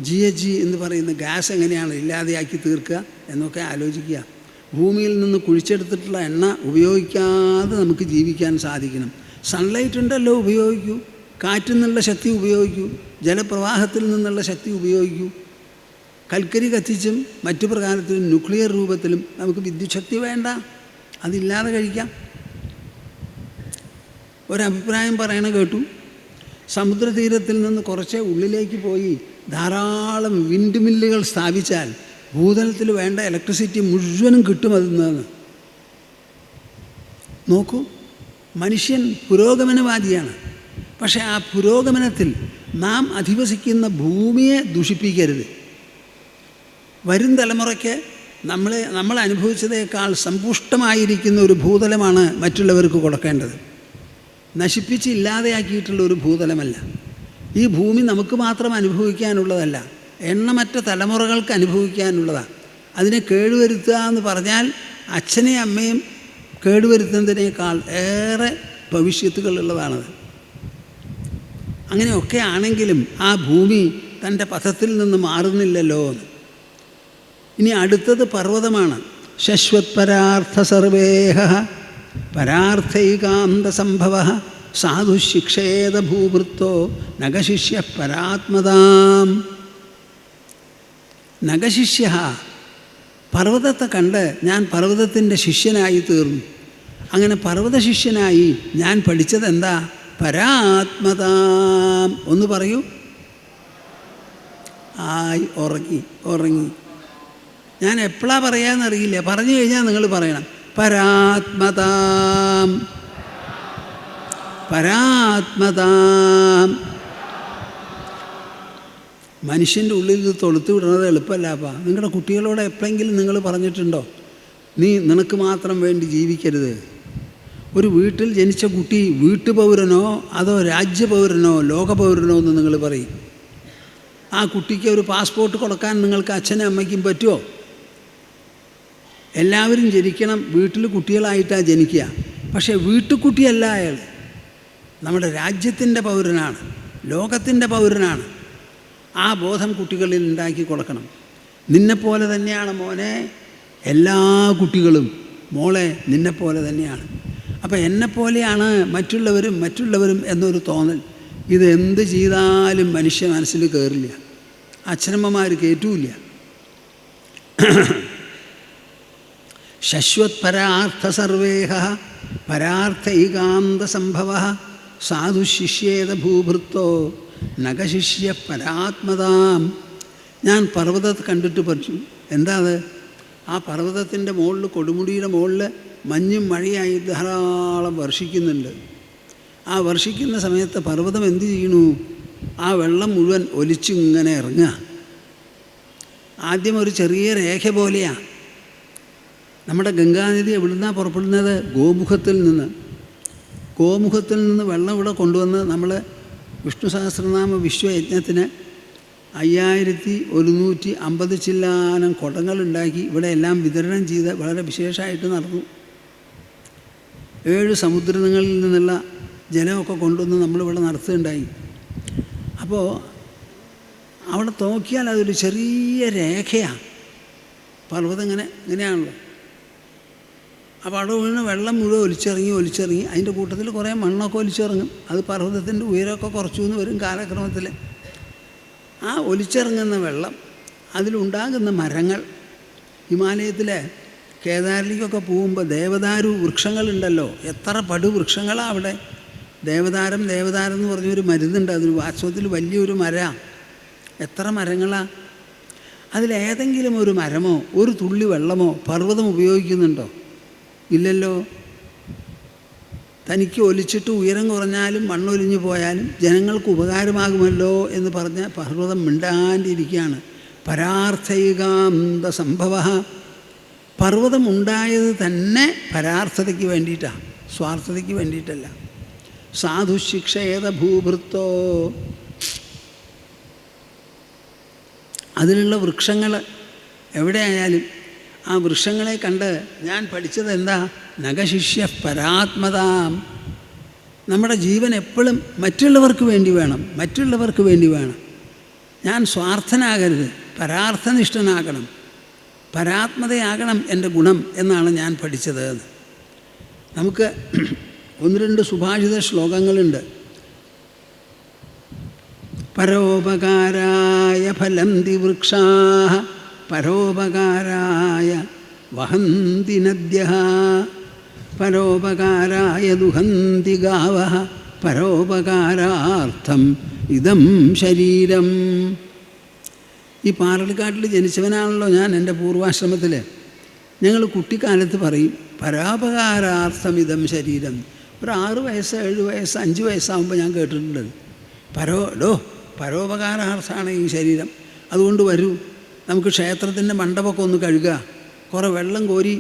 GHG എന്ന് പറയുന്ന ഗ്യാസ് എങ്ങനെയാണ് ഇല്ലാതെയാക്കി തീർക്കുക എന്നൊക്കെ ആലോചിക്കുക. ഭൂമിയിൽ നിന്ന് കുഴിച്ചെടുത്തിട്ടുള്ള എണ്ണ ഉപയോഗിക്കാതെ നമുക്ക് ജീവിക്കാൻ സാധിക്കണം. സൺലൈറ്റ് ഉണ്ടല്ലോ, ഉപയോഗിക്കൂ. കാറ്റിൽ നിന്നുള്ള ശക്തി ഉപയോഗിക്കൂ, ജലപ്രവാഹത്തിൽ നിന്നുള്ള ശക്തി ഉപയോഗിക്കൂ. കൽക്കരി കത്തിച്ചും മറ്റു പ്രകാരത്തിലും ന്യൂക്ലിയർ രൂപത്തിലും നമുക്ക് വിദ്യുച്ഛക്തി വേണ്ട, അതില്ലാതെ കഴിക്കാം. ഒരഭിപ്രായം പറയണ കേട്ടു, സമുദ്രതീരത്തിൽ നിന്ന് കുറച്ച് ഉള്ളിലേക്ക് പോയി ധാരാളം വിൻഡ് മില്ലുകൾ സ്ഥാപിച്ചാൽ ഭൂതലത്തിൽ വേണ്ട ഇലക്ട്രിസിറ്റി മുഴുവനും കിട്ടും അതിൽ നിന്ന്. നോക്കൂ, മനുഷ്യൻ പുരോഗമനവാദിയാണ്. പക്ഷേ ആ പുരോഗമനത്തിൽ നാം അധിവസിക്കുന്ന ഭൂമിയെ ദുഷിപ്പിക്കരുത്. വരും തലമുറയ്ക്ക് നമ്മൾ അനുഭവിച്ചതേക്കാൾ സമ്പുഷ്ടമായിരിക്കുന്ന ഒരു ഭൂതലമാണ് മറ്റുള്ളവർക്ക് കൊടുക്കേണ്ടത്. നശിപ്പിച്ച് ഇല്ലാതെയാക്കിയിട്ടുള്ള ഒരു ഭൂതലമല്ല. ഈ ഭൂമി നമുക്ക് മാത്രം അനുഭവിക്കാനുള്ളതല്ല, എണ്ണമറ്റ തലമുറകൾക്ക് അനുഭവിക്കാനുള്ളതാണ്. അതിനെ കേടുവരുത്തുക എന്ന് പറഞ്ഞാൽ അച്ഛനെയും അമ്മയും കേടുവരുത്തുന്നതിനേക്കാൾ ഏറെ ഭവിഷ്യത്തുകളുള്ളതാണത്. അങ്ങനെയൊക്കെ ആണെങ്കിലും ആ ഭൂമി തൻ്റെ പഥത്തിൽ നിന്ന് മാറുന്നില്ലല്ലോ എന്ന്. ഇനി അടുത്തത് പർവ്വതമാണ്. ശശ്വത് പരാർത്ഥ സർവേഹ പരാർത്ഥൈകാന്ത സംഭവ സാധു ശിക്ഷേത ഭൂവൃത്തോ നഗശിഷ്യ പരാത്മതാം. നഗശിഷ്യ, പർവ്വതത്തെ കണ്ട് ഞാൻ പർവ്വതത്തിൻ്റെ ശിഷ്യനായി തീർന്നു. അങ്ങനെ പർവ്വത ശിഷ്യനായി ഞാൻ പഠിച്ചത് എന്താ? പരാത്മതാം. ഒന്ന് പറയൂ. ഉറങ്ങി. ഞാൻ എപ്പോഴാണ് പറയാമെന്നറിയില്ല. പറഞ്ഞു കഴിഞ്ഞാൽ നിങ്ങൾ പറയണം. പരാത്മതാം പരാത്മതാം. മനുഷ്യൻ്റെ ഉള്ളിൽ ഇത് തൊളുത്തു വിടുന്നത് എളുപ്പമല്ലപ്പാ. നിങ്ങളുടെ കുട്ടികളോട് എപ്പോഴെങ്കിലും നിങ്ങൾ പറഞ്ഞിട്ടുണ്ടോ, നിനക്ക് മാത്രം വേണ്ടി ജീവിക്കരുത്? ഒരു വീട്ടിൽ ജനിച്ച കുട്ടി വീട്ടുപൗരനോ അതോ രാജ്യപൗരനോ ലോകപൗരനോ എന്ന് നിങ്ങൾ പറയും. ആ കുട്ടിക്ക് ഒരു പാസ്പോർട്ട് കൊടുക്കാൻ നിങ്ങൾക്ക് അച്ഛനും അമ്മയ്ക്കും പറ്റുമോ? എല്ലാവരും ജനിക്കണം, വീട്ടിൽ കുട്ടികളായിട്ടാണ് ജനിക്കുക. പക്ഷേ വീട്ടുകുട്ടിയല്ല അയാൾ. നമ്മുടെ രാജ്യത്തിൻ്റെ പൗരനാണ്, ലോകത്തിൻ്റെ പൗരനാണ്. ആ ബോധം കുട്ടികളിൽ ഉണ്ടാക്കി കൊടുക്കണം. നിന്നെപ്പോലെ തന്നെയാണ് മോനെ എല്ലാ കുട്ടികളും, മോളെ നിന്നെപ്പോലെ തന്നെയാണ്. അപ്പം എന്നെപ്പോലെയാണ് മറ്റുള്ളവരും എന്നൊരു തോന്നൽ, ഇത് എന്ത് ചെയ്താലും മനുഷ്യ മനസ്സിൽ കയറില്ല, അച്ഛനമ്മമാർ കയറ്റൂല്ല. ശശ്വത് പരാർത്ഥ സർവേഹ പരാർത്ഥൈകാന്ത സംഭവ സാധു ശിഷ്യേത ഭൂഭൃത്തോ നഖശിഷ്യ പരാത്മതാം. ഞാൻ പർവ്വതത്തെ കണ്ടിട്ട് പഠിച്ചു. എന്താ അത്? ആ പർവ്വതത്തിൻ്റെ മുകളിൽ, കൊടുമുടിയുടെ മുകളിൽ മഞ്ഞും മഴയായി ധാരാളം വർഷിക്കുന്നുണ്ട്. ആ വർഷിക്കുന്ന സമയത്ത് പർവ്വതം എന്ത് ചെയ്യണു? ആ വെള്ളം മുഴുവൻ ഒലിച്ചിങ്ങനെ ഇറങ്ങുക. ആദ്യം ഒരു ചെറിയ രേഖ പോലെയാണ്. നമ്മുടെ ഗംഗാനദി എവിടുന്നാണ് പുറപ്പെടുന്നത്? ഗോമുഖത്തിൽ നിന്ന് വെള്ളം ഇവിടെ കൊണ്ടുവന്ന് നമ്മൾ വിഷ്ണു സഹസ്രനാമ വിശ്വയജ്ഞത്തിന് 5150 ചില്ലാനം കുടങ്ങളുണ്ടാക്കി ഇവിടെ എല്ലാം വിതരണം ചെയ്ത് വളരെ വിശേഷമായിട്ട് നടന്നു. 7 സമുദ്രങ്ങളിൽ നിന്നുള്ള ജലമൊക്കെ കൊണ്ടുവന്ന് നമ്മളിവിടെ നടത്തുകയുണ്ടായി. അപ്പോൾ അവിടെ നോക്കിയാൽ അതൊരു ചെറിയ രേഖയാണ്. പർവ്വതം ഇങ്ങനെയാണല്ലോ. അപ്പോൾ അവിടെ വീണ് വെള്ളം മുഴുവൻ ഒലിച്ചിറങ്ങി അതിൻ്റെ കൂട്ടത്തിൽ കുറേ മണ്ണൊക്കെ ഒലിച്ചിറങ്ങും. അത് പർവ്വതത്തിൻ്റെ ഉയരമൊക്കെ കുറച്ചു എന്ന് വരും കാലക്രമത്തിൽ. ആ ഒലിച്ചിറങ്ങുന്ന വെള്ളം, അതിലുണ്ടാകുന്ന മരങ്ങൾ, ഹിമാലയത്തിലെ കേദാരിലേക്കൊക്കെ പോകുമ്പോൾ ദേവദാരു വൃക്ഷങ്ങളുണ്ടല്ലോ, എത്ര പടുവൃക്ഷങ്ങളാണ് അവിടെ. ദേവദാരം എന്ന് പറഞ്ഞൊരു മരുന്നുണ്ട്, അതൊരു വാസ്തവത്തിൽ വലിയൊരു മരമാണ്. എത്ര മരങ്ങളാണ്. അതിലേതെങ്കിലും ഒരു മരമോ ഒരു തുള്ളി വെള്ളമോ പർവ്വതം ഉപയോഗിക്കുന്നുണ്ടോ? ഇല്ലല്ലോ. തനിക്ക് ഒലിച്ചിട്ട് ഉയരം കുറഞ്ഞാലും മണ്ണൊലിഞ്ഞു പോയാലും ജനങ്ങൾക്ക് ഉപകാരമാകുമല്ലോ എന്ന് പറഞ്ഞ പർവ്വതം മിണ്ടാണ്ടിരിക്കുകയാണ്. പരാർത്ഥൈകാന്ത സംഭവ. പർവ്വതം ഉണ്ടായത് തന്നെ പരാർത്ഥതയ്ക്ക് വേണ്ടിയിട്ടാണ്, സ്വാർത്ഥതയ്ക്ക് വേണ്ടിയിട്ടല്ല. സാധു ശിക്ഷേത ഭൂഭൃത്തോ. അതിലുള്ള വൃക്ഷങ്ങൾ എവിടെയായാലും ആ വൃക്ഷങ്ങളെ കണ്ട് ഞാൻ പഠിച്ചത് എന്താ? നഖശിഷ്യ പരാത്മതാം. നമ്മുടെ ജീവൻ എപ്പോഴും മറ്റുള്ളവർക്ക് വേണ്ടി വേണം. ഞാൻ സ്വാർത്ഥനാകരുത്, പരാർത്ഥനിഷ്ഠനാകണം, പരാത്മതയാകണം എൻ്റെ ഗുണം എന്നാണ് ഞാൻ പഠിച്ചത്. നമുക്ക് 1-2 സുഭാഷിത ശ്ലോകങ്ങളുണ്ട്. പരോപകാരായ ഫലന്തി വൃക്ഷാഃ പരോപകാരായ വഹന്തി നദ്യഃ പരോപകാരായ ദുഹന്തി ഗാവഃ പരോപകാരാർത്ഥം ഇദം ശരീരം. ഈ പാറളിക്കാട്ടിൽ ജനിച്ചവനാണല്ലോ ഞാൻ. എൻ്റെ പൂർവാശ്രമത്തിൽ ഞങ്ങൾ കുട്ടിക്കാലത്ത് പറയും പരോപകാരാർത്ഥം ഇദം ശരീരം. ഒരു 6 വയസ്സ് 7 വയസ്സ് 5 വയസ്സാകുമ്പോൾ ഞാൻ കേട്ടിട്ടുണ്ട്. പരോപകാരാർത്ഥാണ് ഈ ശരീരം. അതുകൊണ്ട് വരൂ, നമുക്ക് ക്ഷേത്രത്തിൻ്റെ മണ്ഡപമൊക്കെ ഒന്ന് കഴുകുക, കുറേ വെള്ളം കോരി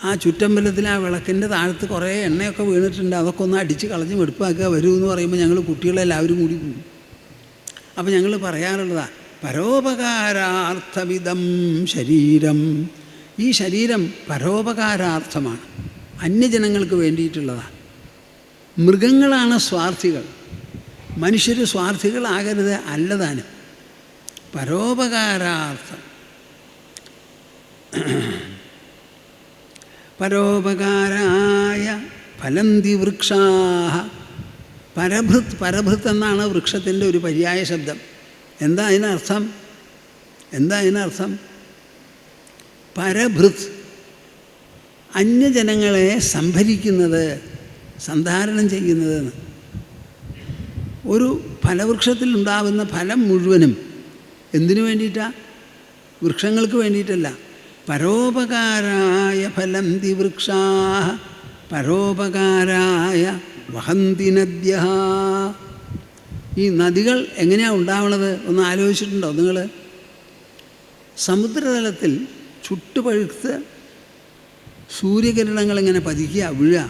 ആ ചുറ്റമ്പലത്തിൽ ആ വിളക്കിൻ്റെ താഴത്ത് കുറേ എണ്ണയൊക്കെ വീണിട്ടുണ്ട്, അതൊക്കെ ഒന്ന് അടിച്ച് കളഞ്ഞ് വെടുപ്പാക്കുക, വരൂ എന്ന് പറയുമ്പോൾ ഞങ്ങൾ കുട്ടികളെല്ലാവരും കൂടി പോകും. അപ്പോൾ ഞങ്ങൾ പറയാറുള്ളതാണ് പരോപകാരാർത്ഥമിദം ശരീരം. ഈ ശരീരം പരോപകാരാർത്ഥമാണ്, അന്യജനങ്ങൾക്ക് വേണ്ടിയിട്ടുള്ളതാണ്. മൃഗങ്ങളാണ് സ്വാർത്ഥികൾ, മനുഷ്യർ സ്വാർത്ഥികളാകരുത്, അല്ലതാനും. പരോപകാരാർത്ഥം. പരോപകാരായ ഫലന്തി വൃക്ഷാഃ. പരഭൃത്ത് എന്നാണ് വൃക്ഷത്തിൻ്റെ ഒരു പര്യായ ശബ്ദം. എന്താ അതിനർത്ഥം? പരഭൃത്ത്, അന്യജനങ്ങളെ സംഭരിക്കുന്നത്, സന്ധാരണം ചെയ്യുന്നതെന്ന്. ഒരു ഫലവൃക്ഷത്തിലുണ്ടാകുന്ന ഫലം മുഴുവനും എന്തിനു വേണ്ടിയിട്ടാണ്? വൃക്ഷങ്ങൾക്ക് വേണ്ടിയിട്ടല്ല. പരോപകാരായ ഫലന്തി വൃക്ഷാഃ പരോപകാരായ വഹന്തി നദ്യഃ. ഈ നദികൾ എങ്ങനെയാണ് ഉണ്ടാവണത് ഒന്ന് ആലോചിച്ചിട്ടുണ്ടോ നിങ്ങൾ? സമുദ്രതലത്തിൽ ചുട്ടുപഴുത്ത് സൂര്യകിരണങ്ങൾ ഇങ്ങനെ പതിക്കുക, വീഴുക.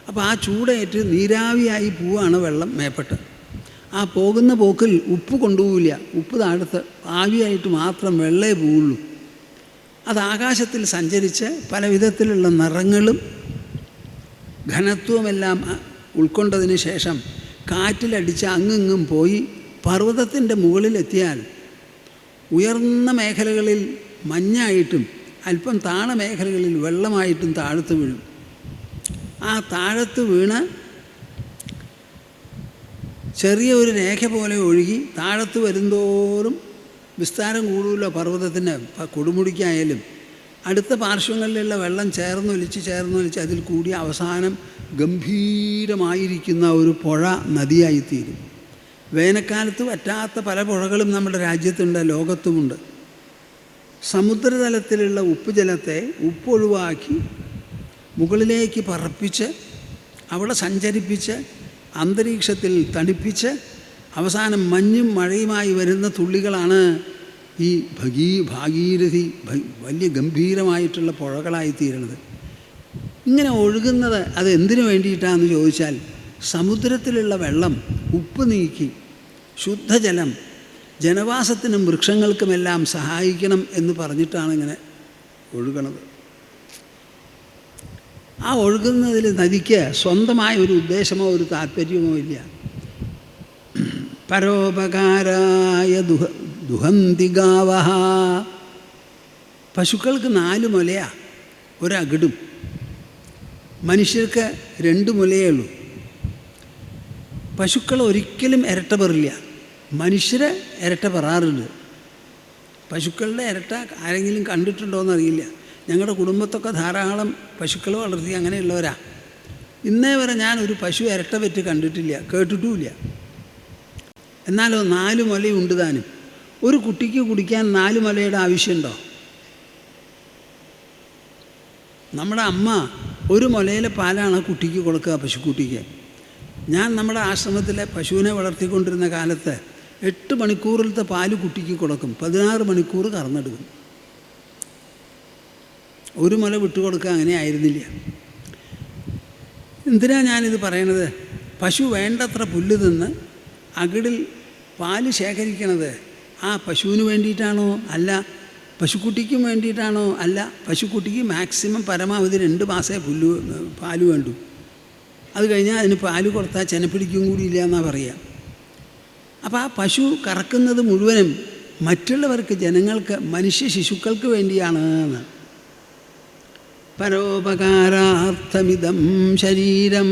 അപ്പോൾ ആ ചൂടേറ്റ് നീരാവിയായി പോവാണ് വെള്ളം മേപ്പെട്ട്. ആ പോകുന്ന പോക്കിൽ ഉപ്പ് കൊണ്ടുപോവില്ല, ഉപ്പ് താഴത്ത് ആവിയായിട്ട് മാത്രം വെള്ളേ പോവുള്ളൂ. അത് ആകാശത്തിൽ സഞ്ചരിച്ച് പല വിധത്തിലുള്ള നിറങ്ങളും ഘനത്വമെല്ലാം ഉൾക്കൊണ്ടതിന് ശേഷം കാറ്റിലടിച്ച് അങ്ങിങ്ങും പോയി പർവ്വതത്തിൻ്റെ മുകളിലെത്തിയാൽ ഉയർന്ന മേഖലകളിൽ മഞ്ഞായിട്ടും അല്പം താണ മേഖലകളിൽ വെള്ളമായിട്ടും താഴത്ത് വീഴും. ആ താഴത്ത് വീണ് ചെറിയ ഒരു രേഖ പോലെ ഒഴുകി താഴത്ത് വരുന്തോറും വിസ്താരം കൂടുമല്ലോ പർവ്വതത്തിന്. കൊടുമുടിക്കായാലും അടുത്ത പാർശ്വങ്ങളിലുള്ള വെള്ളം ചേർന്നൊലിച്ച് അതിൽ കൂടി അവസാനം ഗംഭീരമായിരിക്കുന്ന ഒരു പുഴ നദിയായിത്തീരും. വേനൽക്കാലത്ത് വറ്റാത്ത പല പുഴകളും നമ്മുടെ രാജ്യത്തുണ്ട്, ലോകത്തുമുണ്ട്. സമുദ്രതലത്തിലുള്ള ഉപ്പുജലത്തെ ഉപ്പൊഴിവാക്കി മുകളിലേക്ക് പറപ്പിച്ച് അവിടെ സഞ്ചരിപ്പിച്ച് അന്തരീക്ഷത്തിൽ തണുപ്പിച്ച് അവസാനം മഞ്ഞും മഴയുമായി വരുന്ന തുള്ളികളാണ് ഈ ഭാഗീരഥി വലിയ ഗംഭീരമായിട്ടുള്ള പുഴകളായിത്തീരുന്നത്. ഇങ്ങനെ ഒഴുകുന്നത് അത് എന്തിനു വേണ്ടിയിട്ടാണെന്ന് ചോദിച്ചാൽ സമുദ്രത്തിലുള്ള വെള്ളം ഉപ്പ് നീക്കി ശുദ്ധജലം ജനവാസത്തിനും വൃക്ഷങ്ങൾക്കുമെല്ലാം സഹായിക്കണം എന്ന് പറഞ്ഞിട്ടാണ് ഇങ്ങനെ ഒഴുകണത്. ആ ഒഴുകുന്നതിൽ നദിക്ക് സ്വന്തമായ ഒരു ഉദ്ദേശമോ ഒരു താല്പര്യമോ ഇല്ല. പരോപകാരായ ദുഹന്തി ഗാവഃ. പശുക്കൾക്ക് 4 മുലയാ, ഒരകിടും. മനുഷ്യർക്ക് 2 മുലയേ ഉള്ളൂ. പശുക്കൾ ഒരിക്കലും ഇരട്ട പെറില്ല, മനുഷ്യരെ ഇരട്ട പെറാറുണ്ട്. പശുക്കളുടെ ഇരട്ട ആരെങ്കിലും കണ്ടിട്ടുണ്ടോ എന്നറിയില്ല. ഞങ്ങളുടെ കുടുംബത്തൊക്കെ ധാരാളം പശുക്കൾ വളർത്തി അങ്ങനെയുള്ളവരാ. ഇന്നേ വരെ ഞാൻ ഒരു പശു ഇരട്ട പെറ്റ് കണ്ടിട്ടില്ല, കേട്ടിട്ടുമില്ല. എന്നാലോ 4 മുലയുണ്ട് താനും. ഒരു കുട്ടിക്ക് കുടിക്കാൻ 4 മുലയുടെ ആവശ്യമുണ്ടോ? നമ്മുടെ അമ്മ 1 മുലയിലെ പാലാണ് കുട്ടിക്ക് കൊടുക്കുക, പശുക്കുട്ടിക്ക്. ഞാൻ നമ്മുടെ ആശ്രമത്തിലെ പശുവിനെ വളർത്തിക്കൊണ്ടിരുന്ന കാലത്ത് 8 മണിക്കൂറിലത്തെ പാല് കുട്ടിക്ക് കൊടുക്കും, 16 മണിക്കൂർ കറന്നെടുക്കും. 1 മുല വിട്ടുകൊടുക്കുക അങ്ങനെ ആയിരുന്നില്ല. എന്തിനാണ് ഞാനിത് പറയണത്? പശു വേണ്ടത്ര പുല്ല് തിന്ന് അകിടിൽ പാല് ശേഖരിക്കണത് ആ പശുവിന് വേണ്ടിയിട്ടാണോ? അല്ല. പശുക്കുട്ടിക്കും വേണ്ടിയിട്ടാണോ? അല്ല. പശുക്കുട്ടിക്ക് മാക്സിമം പരമാവധി 2 മാസമേ പാല് വേണ്ടൂ. അത് കഴിഞ്ഞാൽ അതിന് പാല് കൊടുത്താൽ ചെനപ്പിടിക്കും കൂടി ഇല്ല എന്നാണ് പറയുക. അപ്പോൾ ആ പശു കറക്കുന്നത് മുഴുവനും മറ്റുള്ളവർക്ക്, ജനങ്ങൾക്ക്, മനുഷ്യ ശിശുക്കൾക്ക് വേണ്ടിയാണ്. പരോപകാരാർത്ഥമിതം ശരീരം.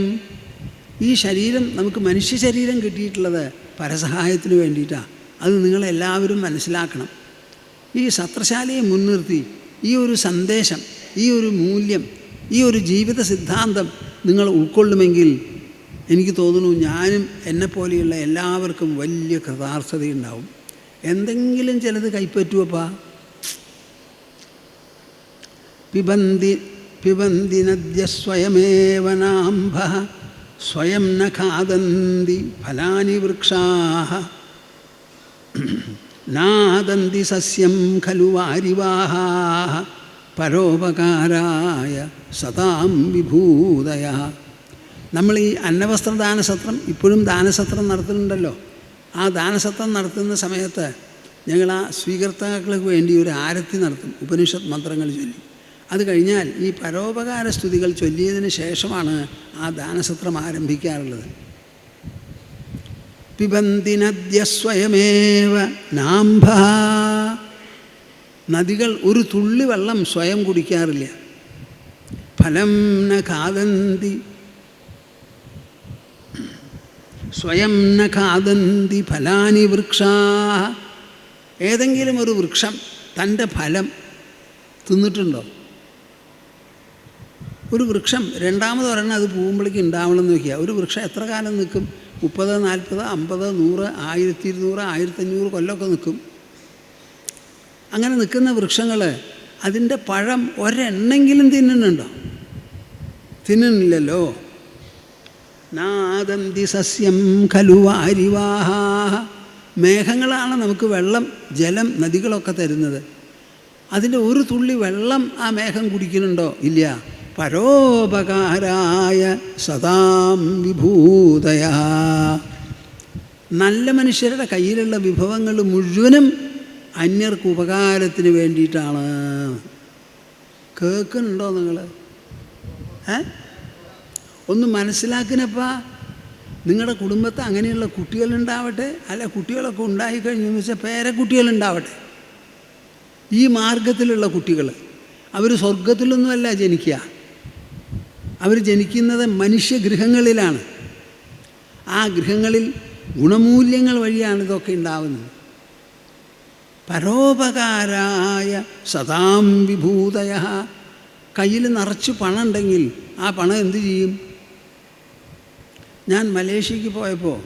ഈ ശരീരം നമുക്ക് മനുഷ്യ ശരീരം കിട്ടിയിട്ടുള്ളത് പരസഹായത്തിന് വേണ്ടിയിട്ടാണ്. അത് നിങ്ങളെല്ലാവരും മനസ്സിലാക്കണം. ഈ സത്രശാലയെ മുൻനിർത്തി ഈ ഒരു സന്ദേശം, ഈ ഒരു മൂല്യം, ഈ ഒരു ജീവിത സിദ്ധാന്തം നിങ്ങൾ ഉൾക്കൊള്ളുമെങ്കിൽ എനിക്ക് തോന്നുന്നു ഞാനും എന്നെപ്പോലെയുള്ള എല്ലാവർക്കും വലിയ കൃതാർത്ഥതയുണ്ടാവും. എന്തെങ്കിലും ചിലത് കൈപ്പറ്റുവപ്പാ. പിബന്തി നദ്യ സ്വയമേവ നാംഭഃ സ്വയം ന ഖാദന്തി ഫലാനി വൃക്ഷാഃ നാദന്തി സസ്യം ഖലു വാരിവാഹാഃ പരോപകാരായ സതാം വിഭൂതയഃ. നമ്മൾ ഈ അന്നവസ്ത്രദാനസത്രം ഇപ്പോഴും ദാനസത്രം നടത്തുന്നുണ്ടല്ലോ. ആ ദാനസത്രം നടത്തുന്ന സമയത്ത് ഞങ്ങൾ ആ സ്വീകർത്താക്കൾക്ക് വേണ്ടി ഒരു ആരത്തി നടത്തും, ഉപനിഷത്ത് മന്ത്രങ്ങൾ ചൊല്ലി. അത് കഴിഞ്ഞാൽ ഈ പരോപകാര സ്തുതികൾ ചൊല്ലിയതിന് ശേഷമാണ് ആ ദാനസത്രം ആരംഭിക്കാറുള്ളത്. പിബന്തി നദ്യ സ്വയമേവ നാംഭഃ. നദികൾ ഒരു തുള്ളി വെള്ളം സ്വയം കുടിക്കാറില്ല. ഫലം ന ഖാദന്തി സ്വയം ന ഖാദന്തി ഫലാനി വൃക്ഷാഃ. ഏതെങ്കിലും ഒരു വൃക്ഷം തൻ്റെ ഫലം തിന്നിട്ടുണ്ടോ? ഒരു വൃക്ഷം രണ്ടാമതൊരെണ്ണം അത് പോകുമ്പോഴേക്ക് ഉണ്ടാവണമെന്ന് നോക്കിയാൽ ഒരു വൃക്ഷം എത്ര കാലം നിൽക്കും? 30, 40, 50, 100, 1200, 1500 കൊല്ലമൊക്കെ നിൽക്കും. അങ്ങനെ നിൽക്കുന്ന വൃക്ഷങ്ങൾ അതിൻ്റെ പഴം ഒരെണ്ണെങ്കിലും തിന്നുന്നുണ്ടോ? തിന്നുന്നില്ലല്ലോ. നാദന്തി സസ്യം ഖലു വാരിവാഹ. മേഘങ്ങളാണ് നമുക്ക് വെള്ളം, ജലം, നദികളൊക്കെ തരുന്നത്. അതിൻ്റെ ഒരു തുള്ളി വെള്ളം ആ മേഘം കുടിക്കുന്നുണ്ടോ? ഇല്ല. പരോപകാരായ സദാം വിഭൂതയ. നല്ല മനുഷ്യരുടെ കയ്യിലുള്ള വിഭവങ്ങൾ മുഴുവനും അന്യർക്ക് ഉപകാരത്തിന് വേണ്ടിയിട്ടാണ്. കേൾക്കുന്നുണ്ടോ നിങ്ങൾ? ഒന്ന് മനസ്സിലാക്കിനപ്പാ. നിങ്ങളുടെ കുടുംബത്തിൽ അങ്ങനെയുള്ള കുട്ടികളുണ്ടാവട്ടെ, അല്ല കുട്ടികളൊക്കെ ഉണ്ടായിക്കഴിഞ്ഞെന്ന് വെച്ചാൽ പേരക്കുട്ടികളുണ്ടാവട്ടെ. ഈ മാർഗത്തിലുള്ള കുട്ടികൾ അവർ സ്വർഗത്തിലൊന്നുമല്ല ജനിക്കുക. അവർ ജനിക്കുന്നത് മനുഷ്യഗൃഹങ്ങളിലാണ്. ആ ഗൃഹങ്ങളിൽ ഗുണമൂല്യങ്ങൾ വഴിയാണ് ഇതൊക്കെ ഉണ്ടാവുന്നത്. പരോപകാരായ സദാം വിഭൂതയ. കയ്യിൽ നിറച്ച് പണം ഉണ്ടെങ്കിൽ ആ പണം എന്തു ചെയ്യും? ഞാൻ മലേഷ്യക്ക് പോയപ്പോൾ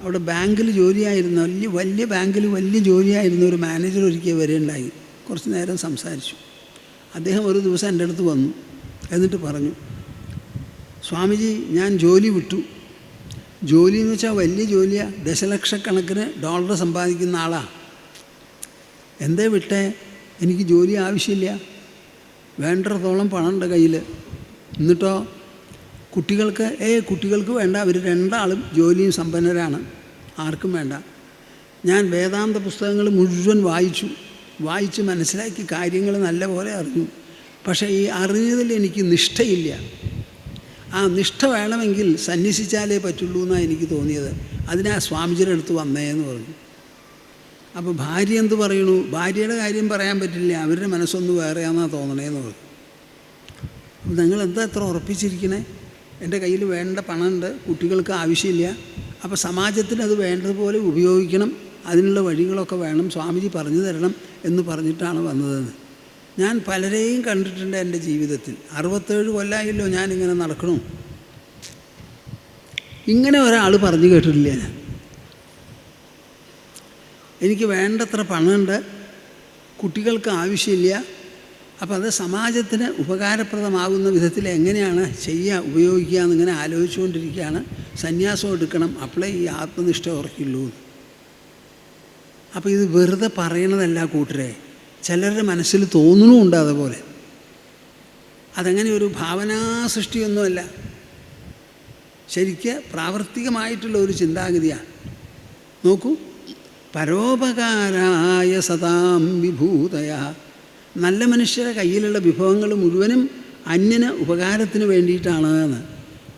അവിടെ ബാങ്കിൽ ജോലിയായിരുന്ന വലിയ ബാങ്കിൽ വലിയ ജോലിയായിരുന്ന ഒരു മാനേജർ ഒരിക്കൽ വരെയുണ്ടായി. കുറച്ച് നേരം സംസാരിച്ചു. അദ്ദേഹം ഒരു ദിവസം എൻ്റെ അടുത്ത് വന്നു. എന്നിട്ട് പറഞ്ഞു, സ്വാമിജി ഞാൻ ജോലി വിട്ടു. ജോലി എന്ന് വെച്ചാൽ വലിയ ജോലിയാണ്, ദശലക്ഷക്കണക്കിന് ഡോളർ സമ്പാദിക്കുന്ന ആളാണ്. എന്തേ വിട്ടേ? എനിക്ക് ജോലി ആവശ്യമില്ല, വേണ്ടത്തോളം പണമുണ്ട് കയ്യിൽ. എന്നിട്ടോ കുട്ടികൾക്ക് വേണ്ട, അവർ രണ്ടാളും ജോലിയും സമ്പന്നരാണ്, ആർക്കും വേണ്ട. ഞാൻ വേദാന്ത പുസ്തകങ്ങൾ മുഴുവൻ വായിച്ച് മനസ്സിലാക്കി കാര്യങ്ങൾ നല്ലപോലെ അറിഞ്ഞു. പക്ഷേ ഈ അറിഞ്ഞതിൽ എനിക്ക് നിഷ്ഠയില്ല. ആ നിഷ്ഠ വേണമെങ്കിൽ സന്യസിച്ചാലേ പറ്റുള്ളൂ എന്നാണ് എനിക്ക് തോന്നിയത്. അതിനാ സ്വാമിജിയുടെ അടുത്ത് വന്നേന്ന് പറഞ്ഞു. അപ്പോൾ ഭാര്യ എന്ത് പറയണു? ഭാര്യയുടെ കാര്യം പറയാൻ പറ്റില്ല, അവരുടെ മനസ്സൊന്ന് വേറെയാണെന്നാണ് തോന്നണേന്ന് പറഞ്ഞു. അപ്പോൾ നിങ്ങൾ എന്താ എത്ര ഉറപ്പിച്ചിരിക്കണേ? എൻ്റെ കയ്യിൽ വേണ്ട പണമുണ്ട്, കുട്ടികൾക്ക് ആവശ്യമില്ല, അപ്പോൾ സമാജത്തിന് അത് വേണ്ടതുപോലെ ഉപയോഗിക്കണം, അതിനുള്ള വഴികളൊക്കെ വേണം, സ്വാമിജി പറഞ്ഞു തരണം എന്ന് പറഞ്ഞിട്ടാണ് വന്നതെന്ന്. ഞാൻ പലരെയും കണ്ടിട്ടുണ്ട് എൻ്റെ ജീവിതത്തിൽ. 67 കൊല്ലമായല്ലോ ഞാനിങ്ങനെ നടക്കണു. ഇങ്ങനെ ഒരാൾ പറഞ്ഞു കേട്ടിട്ടില്ല ഞാൻ. എനിക്ക് വേണ്ടത്ര പണമുണ്ട്, കുട്ടികൾക്ക് ആവശ്യമില്ല, അപ്പോൾ അത് സമാജത്തിന് ഉപകാരപ്രദമാകുന്ന വിധത്തിൽ എങ്ങനെയാണ് ഉപയോഗിക്കുക എന്നിങ്ങനെ ആലോചിച്ചുകൊണ്ടിരിക്കുകയാണ്. സന്യാസം എടുക്കണം, അപ്പോഴേ ഈ ആത്മനിഷ്ഠ ഉറക്കുള്ളൂ. അപ്പോൾ ഇത് വെറുതെ പറയണതല്ല കൂട്ടരെ, ചിലരുടെ മനസ്സിൽ തോന്നുന്നുമുണ്ട് അതുപോലെ. അതങ്ങനെ ഒരു ഭാവനാ സൃഷ്ടിയൊന്നുമല്ല, ശരിക്ക് പ്രാവർത്തികമായിട്ടുള്ള ഒരു ചിന്താഗതിയാണ്. നോക്കൂ, പരോപകാരായ സദാം വിഭൂതയ. നല്ല മനുഷ്യരുടെ കയ്യിലുള്ള വിഭവങ്ങൾ മുഴുവനും അന്യന് ഉപകാരത്തിന് വേണ്ടിയിട്ടാണ് എന്ന്.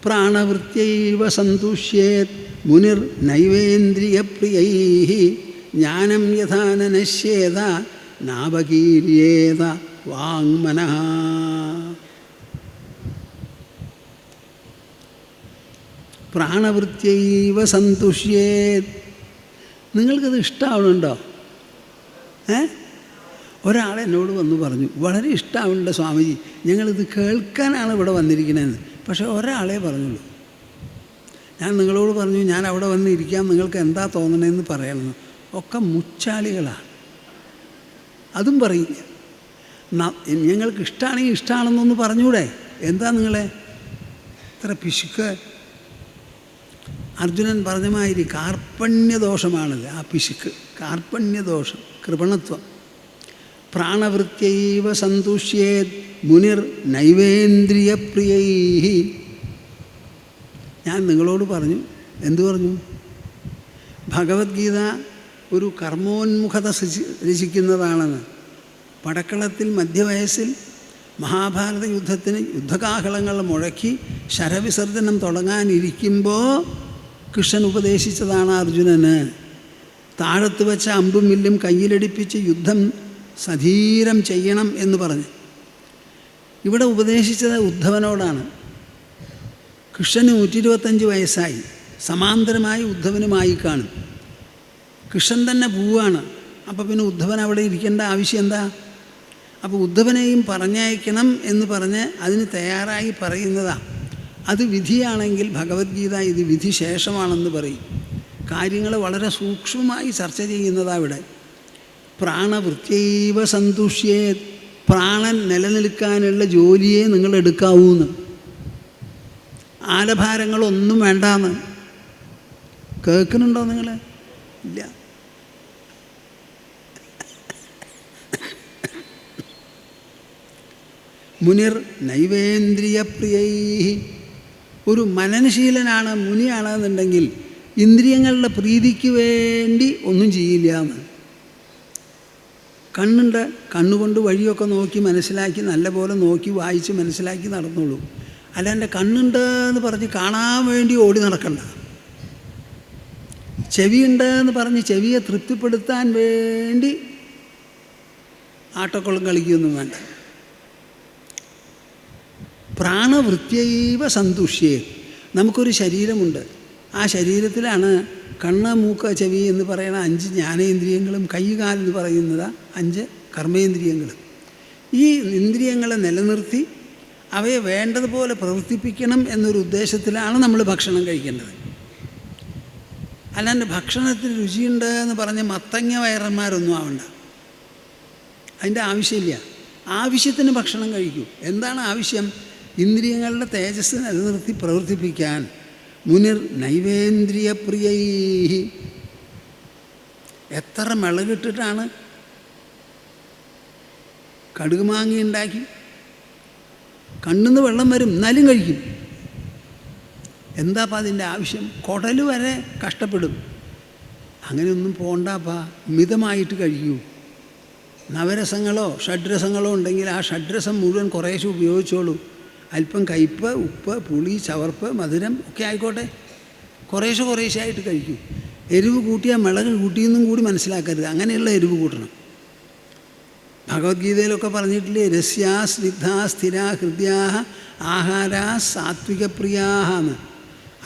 പ്രാണവൃത്യൈവ സന്തുഷ്യേത് മുനിർ നൈവേന്ദ്രിയപ്രിയൈ ജ്ഞാനം യഥാന നശ്യേത നാപകീര്യേത വാങ്മനഃ. പ്രാണവൃത്യൈവ സന്തുഷ്യേത്. നിങ്ങൾക്കത് ഇഷ്ടമാവുന്നുണ്ടോ? ഒരാൾ എന്നോട് വന്ന് പറഞ്ഞു, വളരെ ഇഷ്ടമാവുന്നുണ്ട് സ്വാമിജി, ഞങ്ങളിത് കേൾക്കാനാണ് ഇവിടെ വന്നിരിക്കണതെന്ന്. പക്ഷേ ഒരാളെ പറഞ്ഞുള്ളൂ. ഞാൻ നിങ്ങളോട് പറഞ്ഞു, ഞാൻ അവിടെ വന്ന് ഇരിക്കാം, നിങ്ങൾക്ക് എന്താ തോന്നണതെന്ന് പറയണമെന്ന്. ഒക്കെ മുച്ചാളികളാണ്, അതും പറയില്ല. ഞങ്ങൾക്ക് ഇഷ്ടമാണെങ്കിൽ ഇഷ്ടമാണെന്നൊന്ന് പറഞ്ഞൂടെ? എന്താ നിങ്ങളെ ഇത്ര പിശുക്ക്? അർജുനൻ പറഞ്ഞമാതിരി കാർപ്പണ്യദോഷമാണത് ആ പിശുക്ക്, കാർപ്പണ്യദോഷം, കൃപണത്വം. പ്രാണവൃത്യൈവ സന്തുഷ്യേത് മുനിർ നൈവേന്ദ്രിയപ്രിയൈ. ഞാൻ നിങ്ങളോട് പറഞ്ഞു, എന്തു പറഞ്ഞു? ഭഗവത്ഗീത ഒരു കർമ്മോന്മുഖത രചിക്കുന്നതാണെന്ന്. പടക്കളത്തിൽ മധ്യവയസ്സിൽ മഹാഭാരത യുദ്ധത്തിന് യുദ്ധകാഹളങ്ങൾ മുഴക്കി ശരവിസർജനം തുടങ്ങാനിരിക്കുമ്പോൾ കൃഷ്ണൻ ഉപദേശിച്ചതാണ് അർജുനന്. താഴത്ത് വെച്ച അമ്പും വില്ലും കയ്യിലടിപ്പിച്ച് യുദ്ധം സധീരം ചെയ്യണം എന്ന് പറഞ്ഞ്. ഇവിടെ ഉപദേശിച്ചത് ഉദ്ധവനോടാണ്. കൃഷ്ണന് 125 വയസ്സായി, സമാന്തരമായി ഉദ്ധവനുമായി കാണും. കൃഷ്ണൻ തന്നെ പോവാണ്. അപ്പോൾ പിന്നെ ഉദ്ധവൻ അവിടെ ഇരിക്കേണ്ട ആവശ്യം എന്താ? അപ്പോൾ ഉദ്ധവനെയും പറഞ്ഞയക്കണം എന്ന് പറഞ്ഞ് അതിന് തയ്യാറായി പറയുന്നതാണ്. അത് വിധിയാണെങ്കിൽ ഭഗവത്ഗീത ഇത് വിധി ശേഷമാണെന്ന് പറയും. കാര്യങ്ങൾ വളരെ സൂക്ഷ്മമായി ചർച്ച ചെയ്യുന്നതാണ് ഇവിടെ. പ്രാണവൃത്യൈവ സന്തുഷ്യേത്, പ്രാണൻ നിലനിൽക്കാനുള്ള ജോലിയെ നിങ്ങൾ എടുക്കാവൂന്ന്. ആലഭാരങ്ങളൊന്നും വേണ്ടാന്ന്. കേൾക്കുന്നുണ്ടോ നിങ്ങൾ? ഇല്ല. മുനിർ നൈവേന്ദ്രിയപ്രിയൈ, ഒരു മനനശീലനാണ്, മുനിയാണെന്നുണ്ടെങ്കിൽ ഇന്ദ്രിയങ്ങളുടെ പ്രീതിക്ക് വേണ്ടി ഒന്നും ചെയ്യില്ല എന്ന്. കണ്ണുണ്ട്, കണ്ണുകൊണ്ട് വഴിയൊക്കെ നോക്കി മനസ്സിലാക്കി നല്ലപോലെ നോക്കി വായിച്ച് മനസ്സിലാക്കി നടന്നോളൂ. അല്ലാണ്ട് കണ്ണുണ്ട് എന്ന് പറഞ്ഞ് കാണാൻ വേണ്ടി ഓടി നടക്കണ്ട. ചെവിയുണ്ട് എന്ന് പറഞ്ഞ് ചെവിയെ തൃപ്തിപ്പെടുത്താൻ വേണ്ടി ആട്ടക്കുളം കളിക്കുകയൊന്നും വേണ്ട. പ്രാണവൃത്യൈവ സന്തുഷ്യേത്, നമുക്കൊരു ശരീരമുണ്ട്. ആ ശരീരത്തിലാണ് കണ്ണ്, മൂക്ക്, ചെവി എന്ന് പറയുന്ന 5 ജ്ഞാനേന്ദ്രിയങ്ങളും കൈ, കാലെന്ന് പറയുന്നത് 5 കർമ്മേന്ദ്രിയങ്ങളും. ഈ ഇന്ദ്രിയങ്ങളെ നിലനിർത്തി അവയെ വേണ്ടതുപോലെ പ്രവർത്തിപ്പിക്കണം എന്നൊരു ഉദ്ദേശത്തിലാണ് നമ്മൾ ഭക്ഷണം കഴിക്കേണ്ടത്. അല്ലാണ്ട് ഭക്ഷണത്തിന് രുചിയുണ്ട് എന്ന് പറഞ്ഞ് മത്തങ്ങ വയറന്മാരൊന്നും ആവണ്ട. അതിൻ്റെ ആവശ്യമില്ല. ആവശ്യത്തിന് ഭക്ഷണം കഴിക്കൂ. എന്താണ് ആവശ്യം? ഇന്ദ്രിയങ്ങളുടെ തേജസ് നിലനിർത്തി പ്രവർത്തിപ്പിക്കാൻ. മുനിർ നൈവേന്ദ്രിയപ്രിയൈ, എത്ര മിളകിട്ടിട്ടാണ് കടുക് മാങ്ങി ഉണ്ടാക്കി. കണ്ണിന്ന് വെള്ളം വരും, എന്നാലും കഴിക്കും. എന്താപ്പാ അതിൻ്റെ ആവശ്യം? കുടൽ വരെ കഷ്ടപ്പെടും. അങ്ങനെയൊന്നും പോണ്ടാപ്പാ, മിതമായിട്ട് കഴിക്കൂ. നവരസങ്ങളോ ഷഡ്രസങ്ങളോ ഉണ്ടെങ്കിൽ ആ ഷഡ്രസം മുഴുവൻ കുറേശ്ശെ ഉപയോഗിച്ചോളൂ. അല്പം കയ്പ്പ്, ഉപ്പ്, പുളി, ചവർപ്പ്, മധുരം ഒക്കെ ആയിക്കോട്ടെ, കുറേശ്ശെ കുറേശ്ശെ ആയിട്ട് കഴിക്കൂ. എരിവ് കൂട്ടിയാൽ മിളക് കൂട്ടിയെന്നും കൂടി മനസ്സിലാക്കരുത്. അങ്ങനെയുള്ള എരിവ് കൂട്ടണം. ഭഗവത്ഗീതയിലൊക്കെ പറഞ്ഞിട്ടില്ലേ, രസ്യാ സ്നിഗ്ധാ സ്ഥിരാ ഹൃദ്യാ ആഹാരാ സാത്വികപ്രിയാഹ എന്ന്.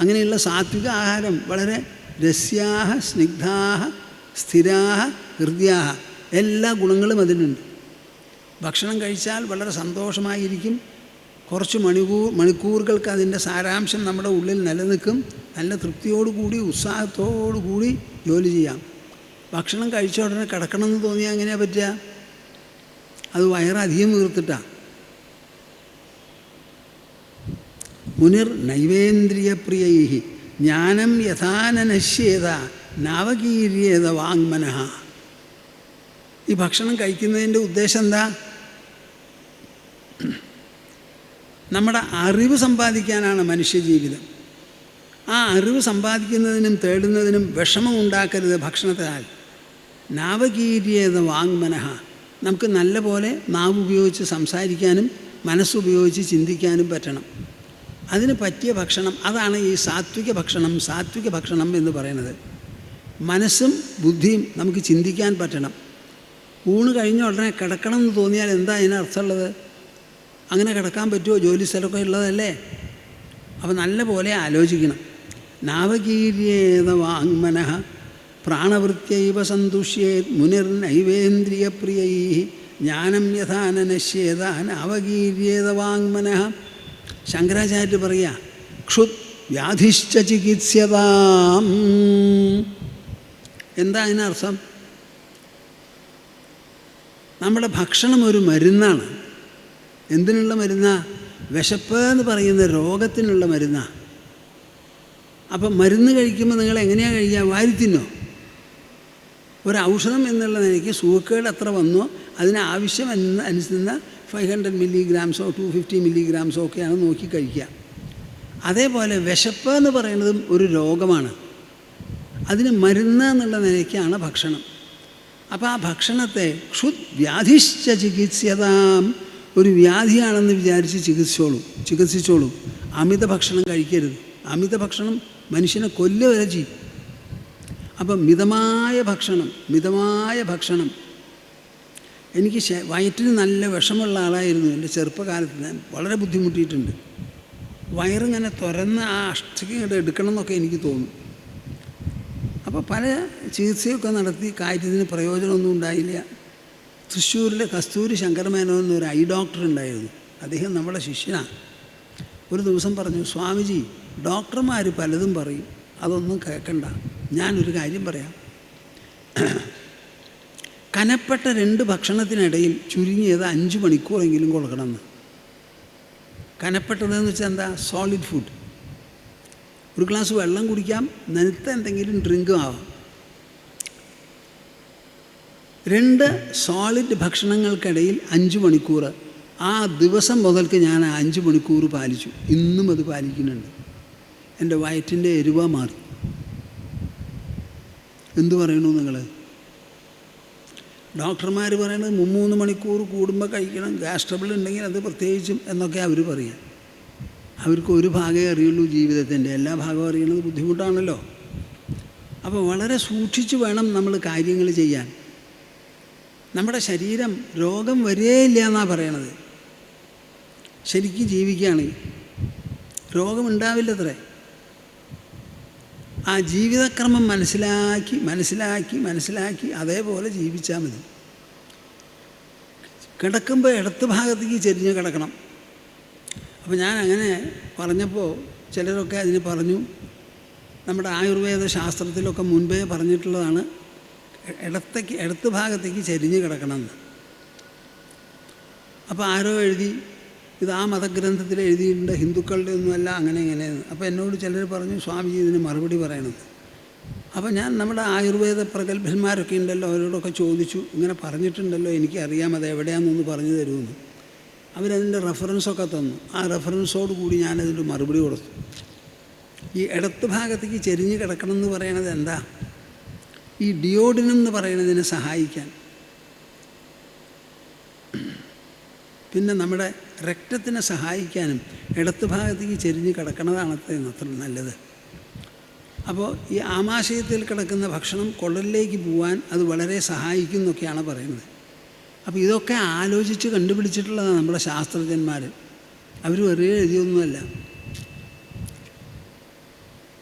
അങ്ങനെയുള്ള സാത്വിക ആഹാരം വളരെ രസ്യാഹ സ്നിഗ്ധാഹ സ്ഥിരാഹ ഹൃദ്യാഹ, എല്ലാ ഗുണങ്ങളും അതിനുണ്ട്. ഭക്ഷണം കഴിച്ചാൽ വളരെ സന്തോഷമായിരിക്കും. കുറച്ച് മണിക്കൂറുകൾക്ക് അതിൻ്റെ സാരാംശം നമ്മുടെ ഉള്ളിൽ നിലനിൽക്കും. നല്ല തൃപ്തിയോടുകൂടി ഉത്സാഹത്തോടുകൂടി ജോലി ചെയ്യാം. ഭക്ഷണം കഴിച്ച ഉടനെ കിടക്കണമെന്ന് തോന്നിയാൽ എങ്ങനെയാണ് പറ്റുക? അത് വയറധികം വീർത്തിട്ടാണ്. മുനിർ നൈവേന്ദ്രിയപ്രിയൈ ജ്ഞാനം യഥാനശ്യേത നാവകീര്യേത വാങ്മനഃ. ഈ ഭക്ഷണം കഴിക്കുന്നതിൻ്റെ ഉദ്ദേശം എന്താ? നമ്മുടെ അറിവ് സമ്പാദിക്കാനാണ് മനുഷ്യജീവിതം. ആ അറിവ് സമ്പാദിക്കുന്നതിനും തേടുന്നതിനും വിഷമം ഉണ്ടാക്കരുത് ഭക്ഷണത്തിനാൽ. നാവകീര്യേത വാങ്മനഃ, നമുക്ക് നല്ല പോലെ നാവ് ഉപയോഗിച്ച് സംസാരിക്കാനും മനസ്സുപയോഗിച്ച് ചിന്തിക്കാനും പറ്റണം. അതിന് പറ്റിയ ഭക്ഷണം, അതാണ് ഈ സാത്വിക ഭക്ഷണം. സാത്വിക ഭക്ഷണം എന്ന് പറയുന്നത് മനസ്സും ബുദ്ധിയും നമുക്ക് ചിന്തിക്കാൻ പറ്റണം. ഊണ് കഴിഞ്ഞ ഉടനെ കിടക്കണം എന്ന് തോന്നിയാൽ എന്താ അതിനർത്ഥമുള്ളത്? അങ്ങനെ കിടക്കാൻ പറ്റുമോ? ജോലി സ്ഥലമൊക്കെ ഉള്ളതല്ലേ. അപ്പോൾ നല്ല പോലെ ആലോചിക്കണം. നാവകീര്യേത വാങ്മനഃ പ്രാണവൃത്യൈവ സന്തുഷ്യേത് മുനിർ നൈവേന്ദ്രിയപ്രിയൈ ജ്ഞാനം യഥാനശ്യേത നാവകീര്യേത വാങ്മനഃ. ശങ്കരാചാര്യ പറയുക, ക്ഷുത് വ്യാധിശ്ച ചികിത്സ്യതാം. എന്താ അതിനർത്ഥം? നമ്മുടെ ഭക്ഷണം ഒരു മരുന്നാണ്. എന്തിനുള്ള മരുന്നാ? വിശപ്പ് എന്ന് പറയുന്ന രോഗത്തിനുള്ള മരുന്നാ. അപ്പം മരുന്ന് കഴിക്കുമ്പോൾ നിങ്ങൾ എങ്ങനെയാണ് കഴിക്കുക? വാരിത്തിന്നോ? ഒരു ഔഷധം എന്നുള്ള നിലയ്ക്ക് സൂക്കേട് എത്ര വന്നോ അതിന് ആവശ്യം അനുസരിച്ച് 500 മില്ലിഗ്രാംസോ 250 മില്ലിഗ്രാംസോ ഒക്കെയാണ് നോക്കി കഴിക്കുക. അതേപോലെ വിശപ്പ് എന്ന് പറയുന്നതും ഒരു രോഗമാണ്. അതിന് മരുന്ന് എന്നുള്ള നിലയ്ക്കാണ് ഭക്ഷണം. അപ്പോൾ ആ ഭക്ഷണത്തെ ക്ഷുത് വ്യാധിശ്ച ചികിത്സ്യതാം, ഒരു വ്യാധിയാണെന്ന് വിചാരിച്ച് ചികിത്സിച്ചോളൂ. അമിത ഭക്ഷണം കഴിക്കരുത്. അമിത ഭക്ഷണം മനുഷ്യനെ കൊല്ലുക വരെ ചെയ്യും. അപ്പം മിതമായ ഭക്ഷണം. എനിക്ക് വയറ്റിന് നല്ല വിഷമുള്ള ആളായിരുന്നു എൻ്റെ ചെറുപ്പകാലത്ത്. ഞാൻ വളരെ ബുദ്ധിമുട്ടിയിട്ടുണ്ട്. വയറിങ്ങനെ തുറന്ന് ആ അഷ്ടയ്ക്ക് ഇങ്ങോട്ട് എടുക്കണം എന്നൊക്കെ എനിക്ക് തോന്നും. അപ്പോൾ പല ചികിത്സയൊക്കെ നടത്തി കാര്യത്തിന് പ്രയോജനമൊന്നും ഉണ്ടായില്ല. തൃശ്ശൂരിലെ കസ്തൂരി ശങ്കരമേനോൻ എന്നൊരു ഐ ഡോക്ടർ ഉണ്ടായിരുന്നു. അദ്ദേഹം നമ്മുടെ ശിഷ്യനാണ്. ഒരു ദിവസം പറഞ്ഞു, സ്വാമിജി, ഡോക്ടർമാർ പലതും പറയും, അതൊന്നും കേൾക്കണ്ട. ഞാനൊരു കാര്യം പറയാം. കനപ്പെട്ട 2 ഭക്ഷണത്തിനിടയിൽ ചുരുങ്ങിയത് 5 മണിക്കൂറെങ്കിലും കൊടുക്കണമെന്ന്. കനപ്പെട്ടതെന്ന് വെച്ചാൽ എന്താ? Solid food. ഒരു ഗ്ലാസ് വെള്ളം കുടിക്കാം, നനുത്ത എന്തെങ്കിലും ഡ്രിങ്കും ആവാം. 2 സോളിഡ് ഭക്ഷണങ്ങൾക്കിടയിൽ 5 മണിക്കൂർ. ആ ദിവസം മുതൽക്ക് ഞാൻ 5 മണിക്കൂർ പാലിച്ചു. ഇന്നും അത് പാലിക്കുന്നുണ്ട്. എൻ്റെ വയറ്റിൻ്റെ എരിവ മാറി. എന്തു പറയണു നിങ്ങൾ? ഡോക്ടർമാർ പറയണത് 3 മണിക്കൂർ കൂടുമ്പോൾ കഴിക്കണം, ഗ്യാസ് ട്രബിൾ ഉണ്ടെങ്കിൽ അത് പ്രത്യേകിച്ചും എന്നൊക്കെ അവർ പറയാം. അവർക്ക് ഒരു ഭാഗമേ അറിയുള്ളൂ ജീവിതത്തിൻ്റെ, എല്ലാ ഭാഗവും അറിയുന്നത് ബുദ്ധിമുട്ടാണല്ലോ. അപ്പോൾ വളരെ സൂക്ഷിച്ച് വേണം നമ്മൾ കാര്യങ്ങൾ ചെയ്യാൻ. നമ്മുടെ ശരീരം രോഗം വരേയില്ല എന്നാണ് പറയണത്. ശരിക്കും ജീവിക്കുകയാണെങ്കിൽ രോഗമുണ്ടാവില്ലത്രേ. ആ ജീവിതക്രമം മനസ്സിലാക്കി അതേപോലെ ജീവിച്ചാൽ മതി. കിടക്കുമ്പോൾ ഇടത്ത് ഭാഗത്തേക്ക് ചെരിഞ്ഞ് കിടക്കണം. അപ്പോൾ ഞാൻ അങ്ങനെ പറഞ്ഞപ്പോൾ ചിലരൊക്കെ അതിന് പറഞ്ഞു, നമ്മുടെ ആയുർവേദ ശാസ്ത്രത്തിലൊക്കെ മുൻപേ പറഞ്ഞിട്ടുള്ളതാണ് ഇടത്ത് ഭാഗത്തേക്ക് ചെരിഞ്ഞ് കിടക്കണമെന്ന്. അപ്പോൾ ആരോ എഴുതി, ഇത് ആ മതഗ്രന്ഥത്തിൽ എഴുതിയിട്ടുണ്ട്, ഹിന്ദുക്കളുടെ ഒന്നുമല്ല, അങ്ങനെ ഇങ്ങനെയെന്ന്. അപ്പോൾ എന്നോട് ചിലർ പറഞ്ഞു, സ്വാമിജി ഇതിന് മറുപടി പറയണമെന്ന്. അപ്പോൾ ഞാൻ നമ്മുടെ ആയുർവേദ പ്രഗത്ഭന്മാരൊക്കെ ഉണ്ടല്ലോ, അവരോടൊക്കെ ചോദിച്ചു, ഇങ്ങനെ പറഞ്ഞിട്ടുണ്ടല്ലോ, എനിക്കറിയാം അത് എവിടെയാണെന്നൊന്ന് പറഞ്ഞു തരുമെന്ന്. അവരതിൻ്റെ റെഫറൻസൊക്കെ തന്നു. ആ റെഫറൻസോട് കൂടി ഞാനതിൻ്റെ മറുപടി കൊടുത്തു. ഈ ഇടത്ത് ഭാഗത്തേക്ക് ചെരിഞ്ഞ് കിടക്കണം എന്ന് പറയണത് എന്താ? ഈ ഡിയോഡിനം എന്ന് പറയുന്നതിനെ സഹായിക്കാൻ, പിന്നെ നമ്മുടെ രക്തത്തിനെ സഹായിക്കാനും ഇടത്ത് ഭാഗത്തേക്ക് ചെരിഞ്ഞ് കിടക്കണതാണ് അത്ര നല്ലത്. അപ്പോൾ ഈ ആമാശയത്തിൽ കിടക്കുന്ന ഭക്ഷണം കുടലിലേക്ക് പോകാൻ അത് വളരെ സഹായിക്കും എന്നൊക്കെയാണ് പറയുന്നത്. അപ്പോൾ ഇതൊക്കെ ആലോചിച്ച് കണ്ടുപിടിച്ചിട്ടുള്ളതാണ് നമ്മുടെ ശാസ്ത്രജ്ഞന്മാർ. അവർ വെറുതെ എഴുതിയൊന്നുമല്ല.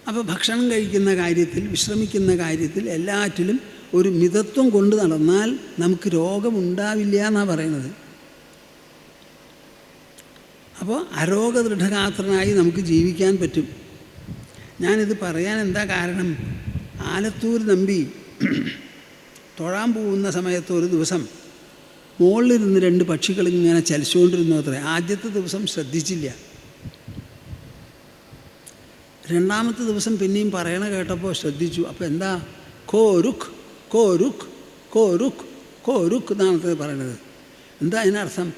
അപ്പോൾ ഭക്ഷണം കഴിക്കുന്ന കാര്യത്തിൽ, വിശ്രമിക്കുന്ന കാര്യത്തിൽ, എല്ലാറ്റിലും ഒരു മിതത്വം കൊണ്ട് നടന്നാൽ നമുക്ക് രോഗമുണ്ടാവില്ല എന്നാണ് പറയുന്നത്. അപ്പോൾ അരോഗദൃഢഗാത്രനായി നമുക്ക് ജീവിക്കാൻ പറ്റും. ഞാനിത് പറയാൻ എന്താ കാരണം? ആലത്തൂർ നമ്പി തൊഴാൻ പോകുന്ന സമയത്ത് ഒരു ദിവസം മുകളിലിരുന്ന് 2 പക്ഷികൾ ഇങ്ങനെ ചലിച്ചുകൊണ്ടിരുന്നു അത്രേ. ആദ്യത്തെ ദിവസം ശ്രദ്ധിച്ചില്ല. 2ാമത്തെ ദിവസം പിന്നെയും പറയണ കേട്ടപ്പോൾ ശ്രദ്ധിച്ചു. അപ്പോൾ എന്താ? കോരുഖ് കോരുഖ് കോരുഖ് കോരുഖ് എന്നാണ് പറയണത്. എന്താ അതിനർത്ഥം?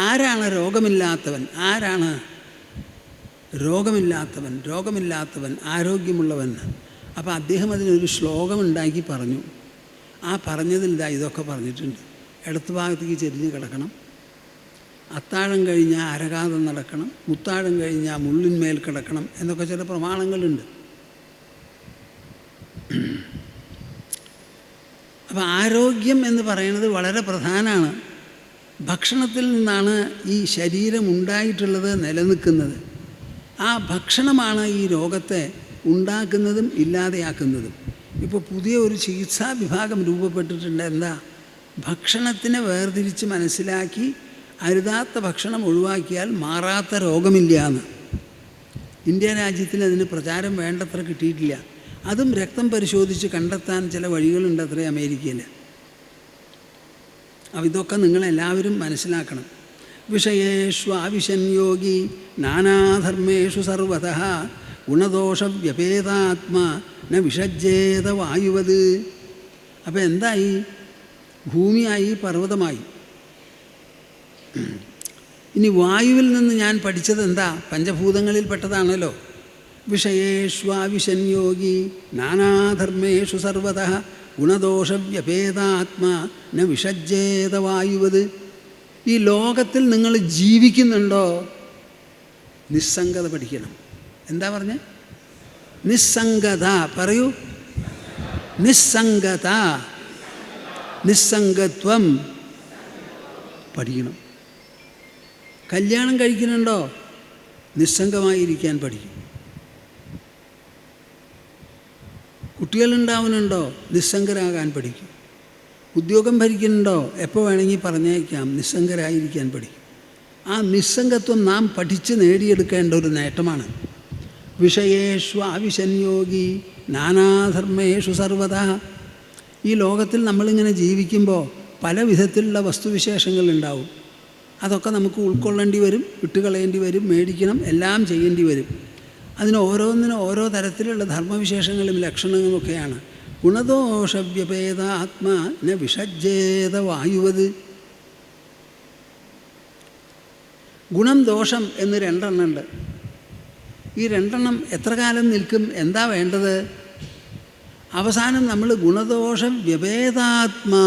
ആരാണ് രോഗമില്ലാത്തവൻ? ആരാണ് രോഗമില്ലാത്തവൻ ആരോഗ്യമുള്ളവൻ? അപ്പോൾ അദ്ദേഹം അതിനൊരു ശ്ലോകമുണ്ടാക്കി പറഞ്ഞു. ആ പറഞ്ഞതിൽ ഇതൊക്കെ പറഞ്ഞിട്ടുണ്ട്. ഇടത്ത് ഭാഗത്തേക്ക് ചെരിഞ്ഞ് കിടക്കണം, അത്താഴം കഴിഞ്ഞാൽ അരകാതം നടക്കണം, മുത്താഴം കഴിഞ്ഞാൽ മുള്ളിന്മേൽ കിടക്കണം എന്നൊക്കെ ചില പ്രമാണങ്ങളുണ്ട്. അപ്പോൾ ആരോഗ്യം എന്ന് പറയുന്നത് വളരെ പ്രധാനമാണ്. ഭക്ഷണത്തിൽ നിന്നാണ് ഈ ശരീരം ഉണ്ടായിട്ടുള്ളത്, നിലനിൽക്കുന്നത്. ആ ഭക്ഷണമാണ് ഈ രോഗത്തെ ഉണ്ടാക്കുന്നതും ഇല്ലാതെയാക്കുന്നതും. ഇപ്പോൾ പുതിയ ഒരു ചികിത്സാ വിഭാഗം രൂപപ്പെട്ടിട്ടുണ്ട്. എന്താ? ഭക്ഷണത്തിനെ വേർതിരിച്ച് മനസ്സിലാക്കി അരുതാത്ത ഭക്ഷണം ഒഴിവാക്കിയാൽ മാറാത്ത രോഗമില്ല എന്ന്. ഇന്ത്യ രാജ്യത്തിൽ അതിന് പ്രചാരം വേണ്ടത്ര കിട്ടിയിട്ടില്ല. അതും രക്തം പരിശോധിച്ച് കണ്ടെത്താൻ ചില വഴികളുണ്ട് അത്രേ അമേരിക്കയിൽ. അപ്പോൾ ഇതൊക്കെ നിങ്ങളെല്ലാവരും മനസ്സിലാക്കണം. വിഷയേഷു ആവിശൻ യോഗി നാനാധർമ്മേഷു സർവതഃ ഗുണദോഷവ്യപേതാത്മാ ന വിഷജ്ജേത വായുവത്. അപ്പോൾ എന്തായി? ഭൂമിയായി, പർവ്വതമായി. ഇനി വായുവിൽ നിന്ന് ഞാൻ പഠിച്ചത് എന്താ? പഞ്ചഭൂതങ്ങളിൽ പെട്ടതാണല്ലോ. വിഷയേഷ്വാവിശൻ യോഗി നാനാധർമ്മേഷു സർവതഃ ഗുണദോഷവ്യപേതാത്മാ ന വിഷജ്ജേത വായുവത്. ഈ ലോകത്തിൽ നിങ്ങൾ ജീവിക്കുന്നുണ്ടോ? നിസ്സംഗത പഠിക്കണം. എന്താ പറഞ്ഞേ? നിസ്സംഗത. പറയൂ. നിസ്സംഗത, നിസ്സംഗത്വം പഠിക്കണം. കല്യാണം കഴിക്കുന്നുണ്ടോ? നിസ്സംഗമായിരിക്കാൻ പഠിക്കും. കുട്ടികളുണ്ടാവുന്നുണ്ടോ? നിസ്സംഗരാകാൻ പഠിക്കും. ഉദ്യോഗം ഭരിക്കുന്നുണ്ടോ? എപ്പോൾ വേണമെങ്കിൽ പറഞ്ഞേക്കാം, നിസ്സംഗരായിരിക്കാൻ പഠിക്കും. ആ നിസ്സംഗത്വം നാം പഠിച്ച് നേടിയെടുക്കേണ്ട ഒരു നേട്ടമാണ്. വിഷയേഷു ആവിശൻ യോഗി നാനാധർമ്മേഷു സർവതഃ. ഈ ലോകത്തിൽ നമ്മളിങ്ങനെ ജീവിക്കുമ്പോൾ പല വിധത്തിലുള്ള വസ്തുവിശേഷങ്ങളുണ്ടാവും. അതൊക്കെ നമുക്ക് ഉൾക്കൊള്ളേണ്ടി വരും, വിട്ടുകളയേണ്ടി വരും, മേടിക്കണം, എല്ലാം ചെയ്യേണ്ടി വരും. അതിന് ഓരോന്നിനും ഓരോ തരത്തിലുള്ള ധർമ്മവിശേഷങ്ങളും ലക്ഷണങ്ങളുമൊക്കെയാണ്. ഗുണദോഷവ്യപേത ആത്മാ ന വിഷജ്ജേത വായുവത്. ഗുണം ദോഷം എന്ന് രണ്ടെണ്ണമുണ്ട്. ഈ രണ്ടെണ്ണം എത്ര കാലം നിൽക്കും? എന്താ വേണ്ടത്? അവസാനം നമ്മൾ ഗുണദോഷ വ്യപേതാത്മാ,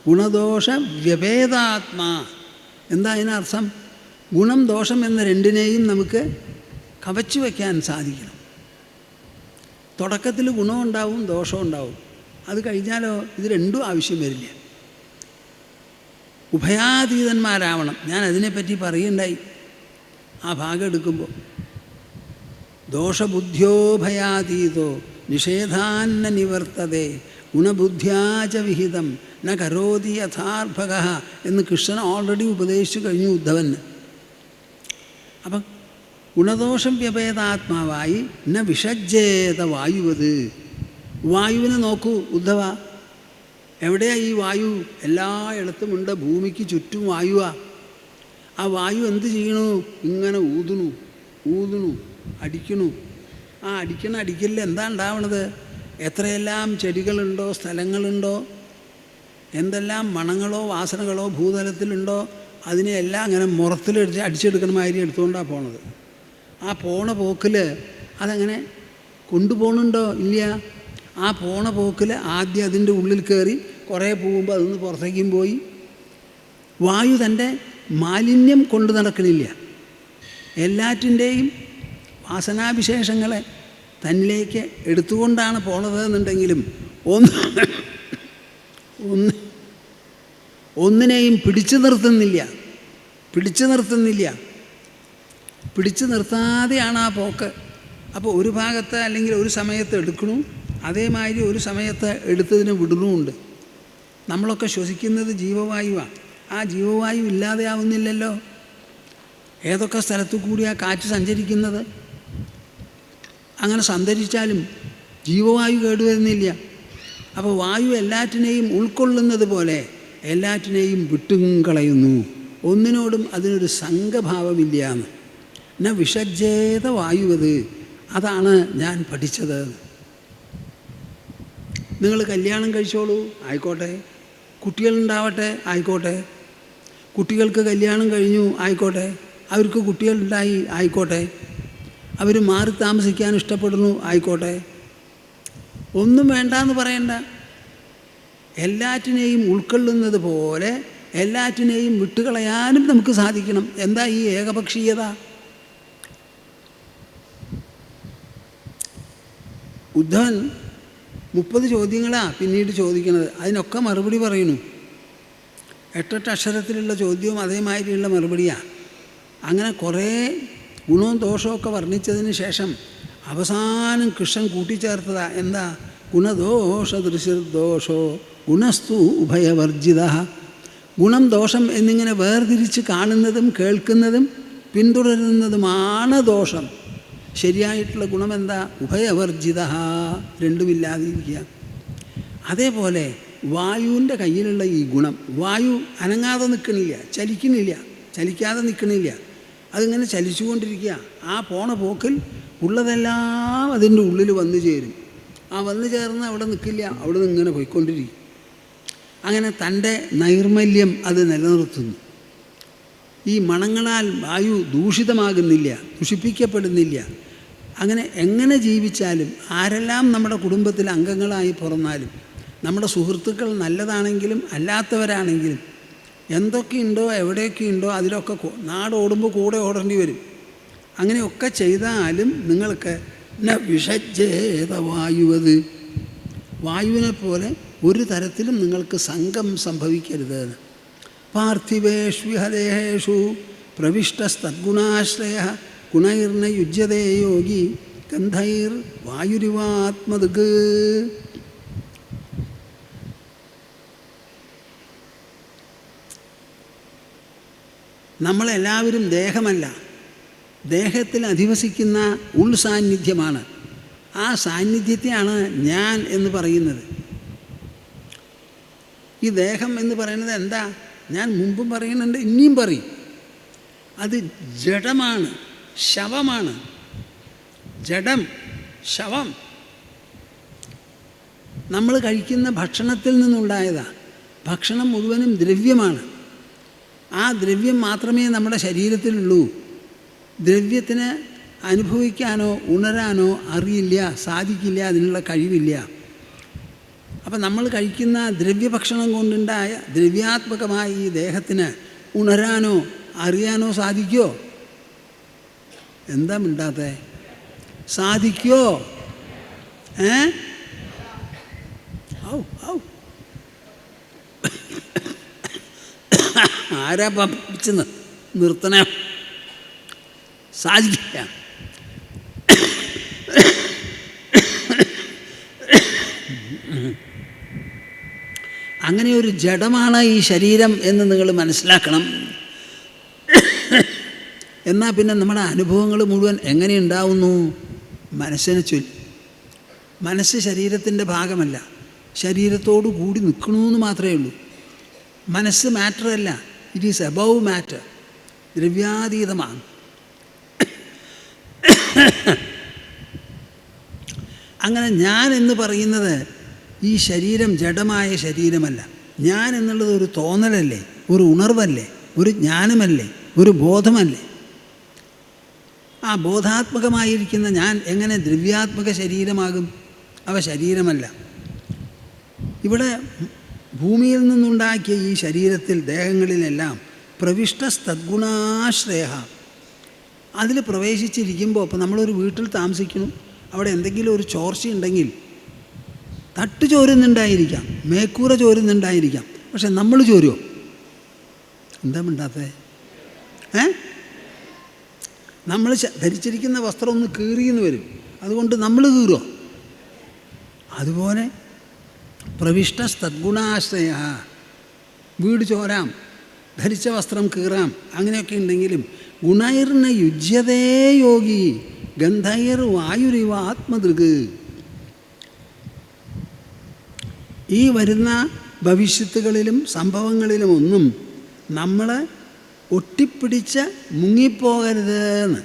ഗുണദോഷ വ്യപേതാത്മാ. എന്താ അതിനർത്ഥം? ഗുണം ദോഷം എന്ന രണ്ടിനെയും നമുക്ക് കവച്ചു വയ്ക്കാൻ സാധിക്കണം. തുടക്കത്തിൽ ഗുണമുണ്ടാവും, ദോഷമുണ്ടാവും. അത് കഴിഞ്ഞാലോ ഇത് രണ്ടും ആവശ്യം വരില്ല. ഉഭയാതീതന്മാരാവണം. ഞാൻ അതിനെപ്പറ്റി പറയുണ്ടായി ആ ഭാഗം എടുക്കുമ്പോൾ. ദോഷബുദ്ധ്യോ ഭയാതീതോ നിഷേധാന്ന നിവർത്തതേ ഗുണബുദ്ധ്യാച വിഹിതം ന കരോതി യഥാർഭക എന്ന് കൃഷ്ണൻ ഓൾറെഡി ഉപദേശിച്ചു കഴിഞ്ഞു ഉദ്ധവന്. അപ്പം ഗുണദോഷം വ്യപേതാത്മാവായി ന വിഷജ്ജേത വായുവത്. വായുവിനെ നോക്കൂ ഉദ്ധവ, എവിടെയാ ഈ വായു? എല്ലായിടത്തുമുണ്ട്. ഭൂമിക്ക് ചുറ്റും വായുവാണ്. ആ വായു എന്ത് ചെയ്യണു? ഇങ്ങനെ ഊതുണു, അടിക്കണു. ആ അടിക്കലിൽ എന്താ ഉണ്ടാവണത്? എത്രയെല്ലാം ചെടികളുണ്ടോ, സ്ഥലങ്ങളുണ്ടോ, എന്തെല്ലാം മണങ്ങളോ വാസനകളോ ഭൂതലത്തിലുണ്ടോ, അതിനെയെല്ലാം അങ്ങനെ മുറത്തിലടിച്ച് അടിച്ചെടുക്കണ മാതിരി എടുത്തുകൊണ്ടാണ് പോണത്. ആ പോണ പോക്കിൽ അതങ്ങനെ കൊണ്ടുപോകണുണ്ടോ? ഇല്ല. ആ പോണ പോക്കിൽ ആദ്യം അതിൻ്റെ ഉള്ളിൽ കയറി കുറേ പോകുമ്പോൾ അതൊന്ന് പുറത്തേക്കും പോയി. വായു തൻ്റെ മാലിന്യം കൊണ്ട് നടക്കണില്ല. എല്ലാറ്റിൻ്റെയും വാസനാവിശേഷങ്ങളെ തന്നിലേക്ക് എടുത്തുകൊണ്ടാണ് പോണത് എന്നുണ്ടെങ്കിലും ഒന്നിനെയും പിടിച്ചു നിർത്താതെയാണ് ആ പോക്ക്. അപ്പോൾ ഒരു ഭാഗത്ത് അല്ലെങ്കിൽ ഒരു സമയത്ത് എടുക്കണു, അതേമാതിരി ഒരു സമയത്ത് എടുത്തതിന് വിടണമുണ്ട്. നമ്മളൊക്കെ ശ്വസിക്കുന്നത് ജീവവായുവാണ്. ആ ജീവവായു ഇല്ലാതെ ആവുന്നില്ലല്ലോ. ഏതൊക്കെ സ്ഥലത്തു കൂടിയാണ് കാറ്റ് സഞ്ചരിക്കുന്നത്. അങ്ങനെ സഞ്ചരിച്ചാലും ജീവവായു കേടുവരുന്നില്ല. അപ്പോൾ വായു എല്ലാറ്റിനെയും ഉൾക്കൊള്ളുന്നത് പോലെ എല്ലാറ്റിനെയും വിട്ടും കളയുന്നു. ഒന്നിനോടും അതിനൊരു സംഘഭാവമില്ല എന്ന്. ന വിഷജ്ജേത വായുവത്. അതാണ് ഞാൻ പഠിച്ചത്. നിങ്ങൾ കല്യാണം കഴിച്ചോളൂ, ആയിക്കോട്ടെ. കുട്ടികളുണ്ടാവട്ടെ, ആയിക്കോട്ടെ. കുട്ടികൾക്ക് കല്യാണം കഴിഞ്ഞു, ആയിക്കോട്ടെ. അവർക്ക് കുട്ടികളുണ്ടായി, ആയിക്കോട്ടെ. അവർ മാറി താമസിക്കാൻ ഇഷ്ടപ്പെടുന്നു, ആയിക്കോട്ടെ. ഒന്നും വേണ്ടെന്ന് പറയണ്ട. എല്ലാറ്റിനെയും ഉൾക്കൊള്ളുന്നത് പോലെ എല്ലാറ്റിനെയും വിട്ടുകളയാനും നമുക്ക് സാധിക്കണം. എന്താ ഈ ഏകപക്ഷീയത? ഉദ്ധവൻ 30 ചോദ്യങ്ങളാണ് പിന്നീട് ചോദിക്കുന്നത്. അതിനൊക്കെ മറുപടി പറയുന്നു. 8 അക്ഷരത്തിലുള്ള ചോദ്യവും അതേമാതിരിയുള്ള മറുപടിയാണ്. അങ്ങനെ കുറേ ഗുണവും ദോഷമൊക്കെ വർണ്ണിച്ചതിന് ശേഷം അവസാനം കൃഷ്ണൻ കൂട്ടിച്ചേർത്തതാ. എന്താ? ഗുണദോഷ ദൃശിർദോഷോ ഗുണസ്തു ഉഭയവർജിത. ഗുണം ദോഷം എന്നിങ്ങനെ വേർതിരിച്ച് കാണുന്നതും കേൾക്കുന്നതും പിന്തുടരുന്നതുമാണ് ദോഷം. ശരിയായിട്ടുള്ള ഗുണം എന്താ? ഉഭയവർജിത, രണ്ടുമില്ലാതിരിക്കുക. അതേപോലെ വായുവിൻ്റെ കയ്യിലുള്ള ഈ ഗുണം, വായു അനങ്ങാതെ നിൽക്കണില്ല, ചലിക്കാതെ നിൽക്കണില്ല. അതിങ്ങനെ ചലിച്ചുകൊണ്ടിരിക്കുക. ആ പോണ പോക്കിൽ ഉള്ളതെല്ലാം അതിൻ്റെ ഉള്ളിൽ വന്നു ചേരും. ആ വന്നു ചേർന്ന് അവിടെ നിൽക്കില്ല, അവിടെ നിന്ന് ഇങ്ങനെ പോയിക്കൊണ്ടിരിക്കും. അങ്ങനെ തൻ്റെ നൈർമല്യം അത് നിലനിർത്തുന്നു. ഈ മണങ്ങളാൽ വായു ദൂഷിതമാകുന്നില്ല, ദുഷിപ്പിക്കപ്പെടുന്നില്ല. അങ്ങനെ എങ്ങനെ ജീവിച്ചാലും, ആരെല്ലാം നമ്മുടെ കുടുംബത്തിലെ അംഗങ്ങളായി പിറന്നാലും, നമ്മുടെ സുഹൃത്തുക്കൾ നല്ലതാണെങ്കിലും അല്ലാത്തവരാണെങ്കിലും, എന്തൊക്കെയുണ്ടോ എവിടെയൊക്കെയുണ്ടോ അതിലൊക്കെ നാടോടുമ്പോൾ കൂടെ ഓടേണ്ടി വരും. അങ്ങനെയൊക്കെ ചെയ്താലും നിങ്ങൾക്ക് ന വിഷജ്ജേത വായുവത്. വായുവിനെ പോലെ ഒരു തരത്തിലും നിങ്ങൾക്ക് സംഘം സംഭവിക്കരുത്. പാർത്ഥിവേഷ്വിഹദേഹേഷു പ്രവിഷ്ടസ്തദ്ഗുണാശ്രയ ഗുണൈർന യുജ്യതേ യോഗി ഗന്ധൈർ വായുരിവാത്മദൃക്. നമ്മളെല്ലാവരും ദേഹമല്ല, ദേഹത്തിൽ അധിവസിക്കുന്ന ഉൾസാന്നിധ്യമാണ്. ആ സാന്നിധ്യത്തെയാണ് ഞാൻ എന്ന് പറയുന്നത്. ഈ ദേഹം എന്ന് പറയുന്നത് എന്താ? ഞാൻ മുമ്പും പറയുന്നുണ്ട്, ഇനിയും പറയും. അത് ജഡമാണ്, ശവമാണ്. ജഡം, ശവം. നമ്മൾ കഴിക്കുന്ന ഭക്ഷണത്തിൽ നിന്നുണ്ടായതാണ്. ഭക്ഷണം മുഴുവനും ദ്രവ്യമാണ്. ആ ദ്രവ്യം മാത്രമേ നമ്മുടെ ശരീരത്തിലുള്ളൂ. ദ്രവ്യത്തിന് അനുഭവിക്കാനോ ഉണരാനോ അറിയില്ല, സാധിക്കില്ല, അതിനുള്ള കഴിവില്ല. അപ്പം നമ്മൾ കഴിക്കുന്ന ദ്രവ്യഭക്ഷണം കൊണ്ടുണ്ടായ ദ്രവ്യാത്മകമായ ഈ ദേഹത്തിന് ഉണരാനോ അറിയാനോ സാധിക്കുമോ? എന്താ മിണ്ടാത്തേ? സാധിക്കുമോ? ഔ ഔ ആരാ പിടിച്ച് നിർത്തണേ? സാധിക്കില്ല. അങ്ങനെ ഒരു ജഡമാണ് ഈ ശരീരം എന്ന് നിങ്ങൾ മനസ്സിലാക്കണം. എന്നാൽ പിന്നെ നമ്മുടെ അനുഭവങ്ങൾ മുഴുവൻ എങ്ങനെ ഉണ്ടാവുന്നു? മനസ്സിനെ ചൊല്ലി. മനസ്സ് ശരീരത്തിൻ്റെ ഭാഗമല്ല, ശരീരത്തോടു കൂടി നിൽക്കണമെന്ന് മാത്രമേ ഉള്ളൂ. മനസ്സ് മാറ്ററല്ല, ഇറ്റ് ഈസ് എബവ് മാറ്റർ, ദ്രവ്യാതീതമാണ്. അങ്ങനെ ഞാൻ എന്ന് പറയുന്നത് ഈ ശരീരം ജഡമായ ശരീരമല്ല. ഞാൻ എന്നുള്ളത് ഒരു തോന്നലല്ലേ, ഒരു ഉണർവല്ലേ, ഒരു ജ്ഞാനമല്ലേ, ഒരു ബോധമല്ലേ? ആ ബോധാത്മകമായിരിക്കുന്ന ഞാൻ എങ്ങനെ ദ്രവ്യാത്മക ശരീരമാകും? അവ ശരീരമല്ല. ഇവിടെ ഭൂമിയിൽ നിന്നുണ്ടാക്കിയ ഈ ശരീരത്തിൽ, ദേഹങ്ങളിലെല്ലാം പ്രവിഷ്ടസ്തദ്ഗുണാശ്രയ, അതിൽ പ്രവേശിച്ചിരിക്കുമ്പോൾ, ഇപ്പോൾ നമ്മളൊരു വീട്ടിൽ താമസിക്കണം, അവിടെ എന്തെങ്കിലും ഒരു ചോർച്ചയുണ്ടെങ്കിൽ തട്ട് ചോരുന്നുണ്ടായിരിക്കാം, മേക്കൂര ചോരുന്നുണ്ടായിരിക്കാം, പക്ഷെ നമ്മൾ ചോരുമോ? എന്താ മിണ്ടാത്തേ? നമ്മൾ ധരിച്ചിരിക്കുന്ന വസ്ത്രം ഒന്ന് കീറിയെന്ന് വരും, അതുകൊണ്ട് നമ്മൾ കീറുമോ? അതുപോലെ പ്രവിഷ്ടസ്തദ്ഗുണാശ്രയ, വീട് ചോരാം, ധരിച്ച വസ്ത്രം കീറാം, അങ്ങനെയൊക്കെ ഉണ്ടെങ്കിലും ഗുണൈർന യുജ്യതേ യോഗി ഗന്ധൈർ വായുരിവ ആത്മദൃഗ്. ഈ വരുന്ന ഭവിഷ്യത്തുകളിലും സംഭവങ്ങളിലും ഒന്നും നമ്മൾ ഒട്ടിപ്പിടിച്ച് മുങ്ങിപ്പോകരുത് എന്ന്.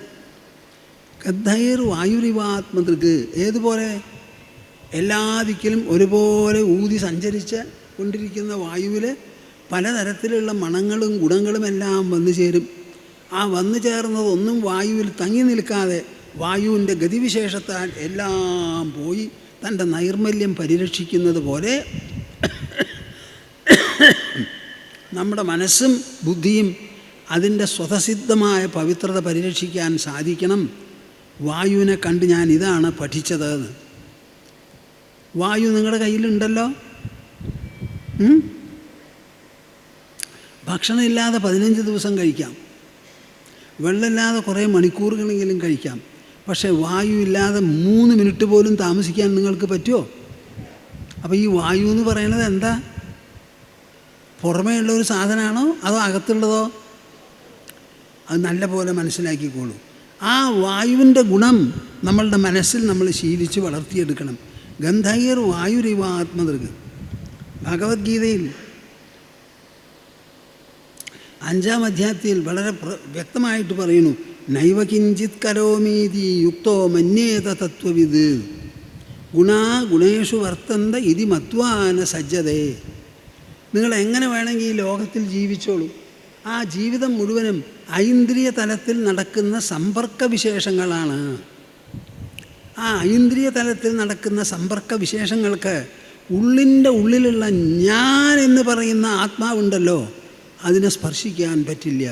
ഗന്ധൈർ വായുരിവ ആത്മദൃഗ്, ഏതുപോലെ? എല്ലാ ദിക്കിലും ഒരുപോലെ ഊതി സഞ്ചരിച്ച് കൊണ്ടിരിക്കുന്ന വായുവിൽ പലതരത്തിലുള്ള മണങ്ങളും ഗുണങ്ങളുമെല്ലാം വന്നു ചേരും. ആ വന്നു ചേർന്നതൊന്നും വായുവിൽ തങ്ങി നിൽക്കാതെ വായുവിൻ്റെ ഗതിവിശേഷത്താൽ എല്ലാം പോയി തൻ്റെ നൈർമല്യം പരിരക്ഷിക്കുന്നത് പോലെ നമ്മുടെ മനസ്സും ബുദ്ധിയും അതിൻ്റെ സ്വതസിദ്ധമായ പവിത്രത പരിരക്ഷിക്കാൻ സാധിക്കണം. വായുവിനെ കണ്ട് ഞാൻ ഇതാണ് പഠിച്ചത്. വായു നിങ്ങളുടെ കയ്യിലുണ്ടല്ലോ. ഭക്ഷണമില്ലാതെ 15 ദിവസം കഴിക്കാം, വെള്ളമില്ലാതെ കുറേ മണിക്കൂറുകളെങ്കിലും കഴിക്കാം. പക്ഷേ വായു ഇല്ലാതെ 3 മിനിറ്റ് പോലും താമസിക്കാൻ നിങ്ങൾക്ക് പറ്റുമോ? അപ്പോൾ ഈ വായു എന്ന് പറയുന്നത് എന്താ? പുറമേ ഉള്ളൊരു സാധനമാണോ അതോ അകത്തുള്ളതോ? അത് നല്ല പോലെ മനസ്സിലാക്കിക്കോളൂ. ആ വായുവിൻ്റെ ഗുണം നമ്മളുടെ മനസ്സിൽ നമ്മൾ ശീലിച്ച് വളർത്തിയെടുക്കണം. ഗന്ധൈർ വായുരിവ ആത്മദൃഗ്. ഭഗവത്ഗീതയിൽ 5-ാം അധ്യായത്തിൽ വളരെ വ്യക്തമായിട്ട് പറയുന്നു, നൈവ കിഞ്ചിത് കരോമീതി യുക്തോ മന്യേത തത്വവിത് ഗുണാ ഗുണേഷു വർത്തന്ത ഇതി മത്വാന സജ്ജതേ. നിങ്ങൾ എങ്ങനെ വേണമെങ്കിൽ ഈ ലോകത്തിൽ ജീവിച്ചോളൂ. ആ ജീവിതം മുഴുവനും ഐന്ദ്രിയ തലത്തിൽ നടക്കുന്ന സമ്പർക്ക വിശേഷങ്ങളാണ്. ആ ഐന്ദ്രിയ തലത്തിൽ നടക്കുന്ന സമ്പർക്ക വിശേഷങ്ങൾക്ക് ഉള്ളിൻ്റെ ഉള്ളിലുള്ള ഞാൻ എന്ന് പറയുന്ന ആത്മാവുണ്ടല്ലോ, അതിനെ സ്പർശിക്കാൻ പറ്റില്ല.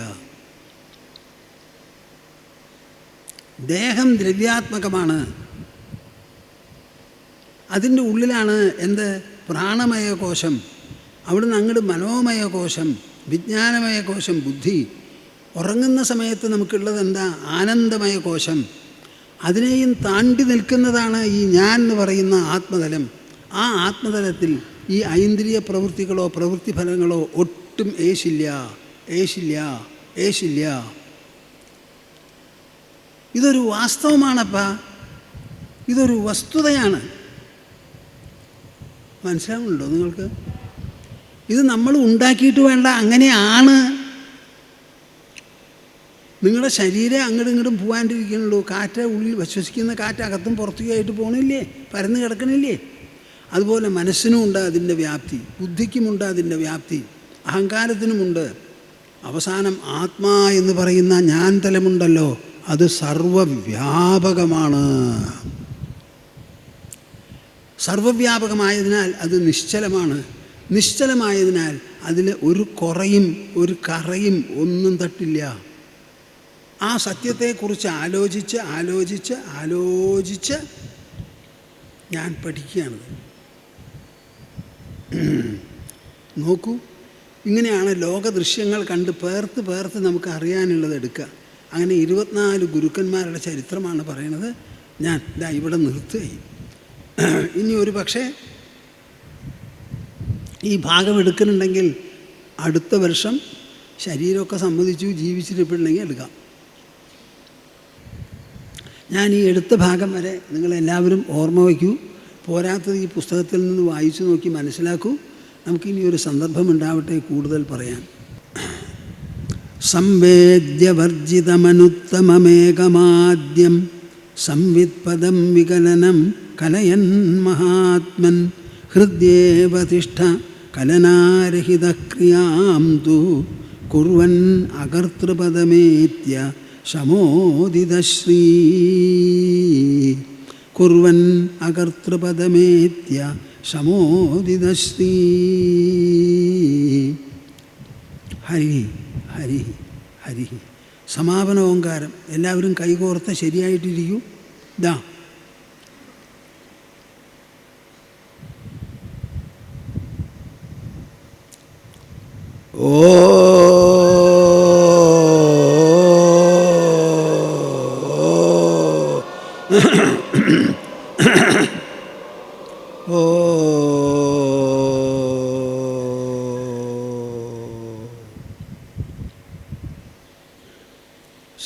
ദേഹം ദ്രവ്യാത്മകമാണ്. അതിൻ്റെ ഉള്ളിലാണ് എന്ത്? പ്രാണമയ കോശം. അവിടുന്ന് അങ്ങോട്ട് മനോമയ കോശം, വിജ്ഞാനമയ കോശം, ബുദ്ധി. ഉറങ്ങുന്ന സമയത്ത് നമുക്കുള്ളത് എന്താ? ആനന്ദമയ കോശം. അതിനെയും താണ്ടി നിൽക്കുന്നതാണ് ഈ ഞാൻ എന്ന് പറയുന്ന ആത്മതലം. ആ ആത്മതലത്തിൽ ഈ ഐന്ദ്രിയ പ്രവൃത്തികളോ പ്രവൃത്തിഫലങ്ങളോ ഒട്ടും ഏശില്ല. ഇതൊരു വാസ്തവമാണപ്പാ, ഇതൊരു വസ്തുതയാണ്. മനസ്സിലാവുന്നുണ്ടോ നിങ്ങൾക്ക്? ഇത് നമ്മൾ ഉണ്ടാക്കിയിട്ട് വേണ്ട, അങ്ങനെയാണ്. നിങ്ങളുടെ ശരീരം അങ്ങോട്ടും ഇങ്ങോട്ടും പോകാണ്ടിരിക്കണുള്ളൂ. കാറ്റ് ഉള്ളിൽ ശ്വസിക്കുന്ന കാറ്റ് അകത്തും പുറത്തുമായിട്ട് പോകണില്ലേ, പരന്ന് കിടക്കണില്ലേ? അതുപോലെ മനസ്സിനുമുണ്ട് അതിൻ്റെ വ്യാപ്തി, ബുദ്ധിക്കുമുണ്ട് അതിൻ്റെ വ്യാപ്തി, അഹങ്കാരത്തിനുമുണ്ട്. അവസാനം ആത്മാ എന്ന് പറയുന്ന ഞാൻ തലമുണ്ടല്ലോ, അത് സർവവ്യാപകമാണ്. സർവവ്യാപകമായതിനാൽ അത് നിശ്ചലമാണ്. നിശ്ചലമായതിനാൽ അതിൽ ഒരു കുറയും ഒരു കറയും ഒന്നും തട്ടില്ല. ആ സത്യത്തെക്കുറിച്ച് ആലോചിച്ച് ആലോചിച്ച് ആലോചിച്ച് ഞാൻ പഠിക്കുകയാണത്. നോക്കൂ, ഇങ്ങനെയാണ് ലോകദൃശ്യങ്ങൾ കണ്ട് പേർത്ത് പേർത്ത് നമുക്ക് അറിയാനുള്ളത് എടുക്കുക. അങ്ങനെ 24 ഗുരുക്കന്മാരുടെ ചരിത്രമാണ് പറയണത്. ഞാൻ ഇതാ ഇവിടെ നിർത്തുകയും ഇനി ഒരു പക്ഷേ ഈ ഭാഗം എടുക്കുന്നുണ്ടെങ്കിൽ അടുത്ത വർഷം ശരീരമൊക്കെ സമ്മതിച്ചു ജീവിച്ചിരിപ്പുണ്ടെങ്കിൽ എടുക്കാം. ഞാൻ ഈ എടുത്ത ഭാഗം വരെ നിങ്ങളെല്ലാവരും ഓർമ്മ വയ്ക്കൂ. പോരാത്തത് ഈ പുസ്തകത്തിൽ നിന്ന് വായിച്ചു നോക്കി മനസ്സിലാക്കൂ. നമുക്കിനി ഒരു സന്ദർഭം ഉണ്ടാവട്ടെ കൂടുതൽ പറയാൻ. സംവേദ്യവർജിതമനുത്തമമേകമാദ്യം സംവിത്പദം വികലനം കലയൻ മഹാത്മൻ ഹൃദ്യേവ തിഷ്ഠ കലനാരഹിതക്രിയാം തു കുർവൻ അകർത്തൃപദമേത്യ ശമോദിതശ്രീ. കുർവൻ അകർത്തൃപദമേത്യ ശമോദിതശ്രീ. ഹരി ഹരി ഹരി. സമാപന ഓങ്കാരം എല്ലാവരും കൈകോർത്ത് ശരിയായിട്ടിരിക്കൂ. ദാ ഓ ഓ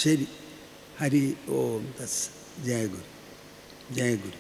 ശരി. ഹരി ഓം തസ്. ജയ ഗുരു, ജയ ഗുരു.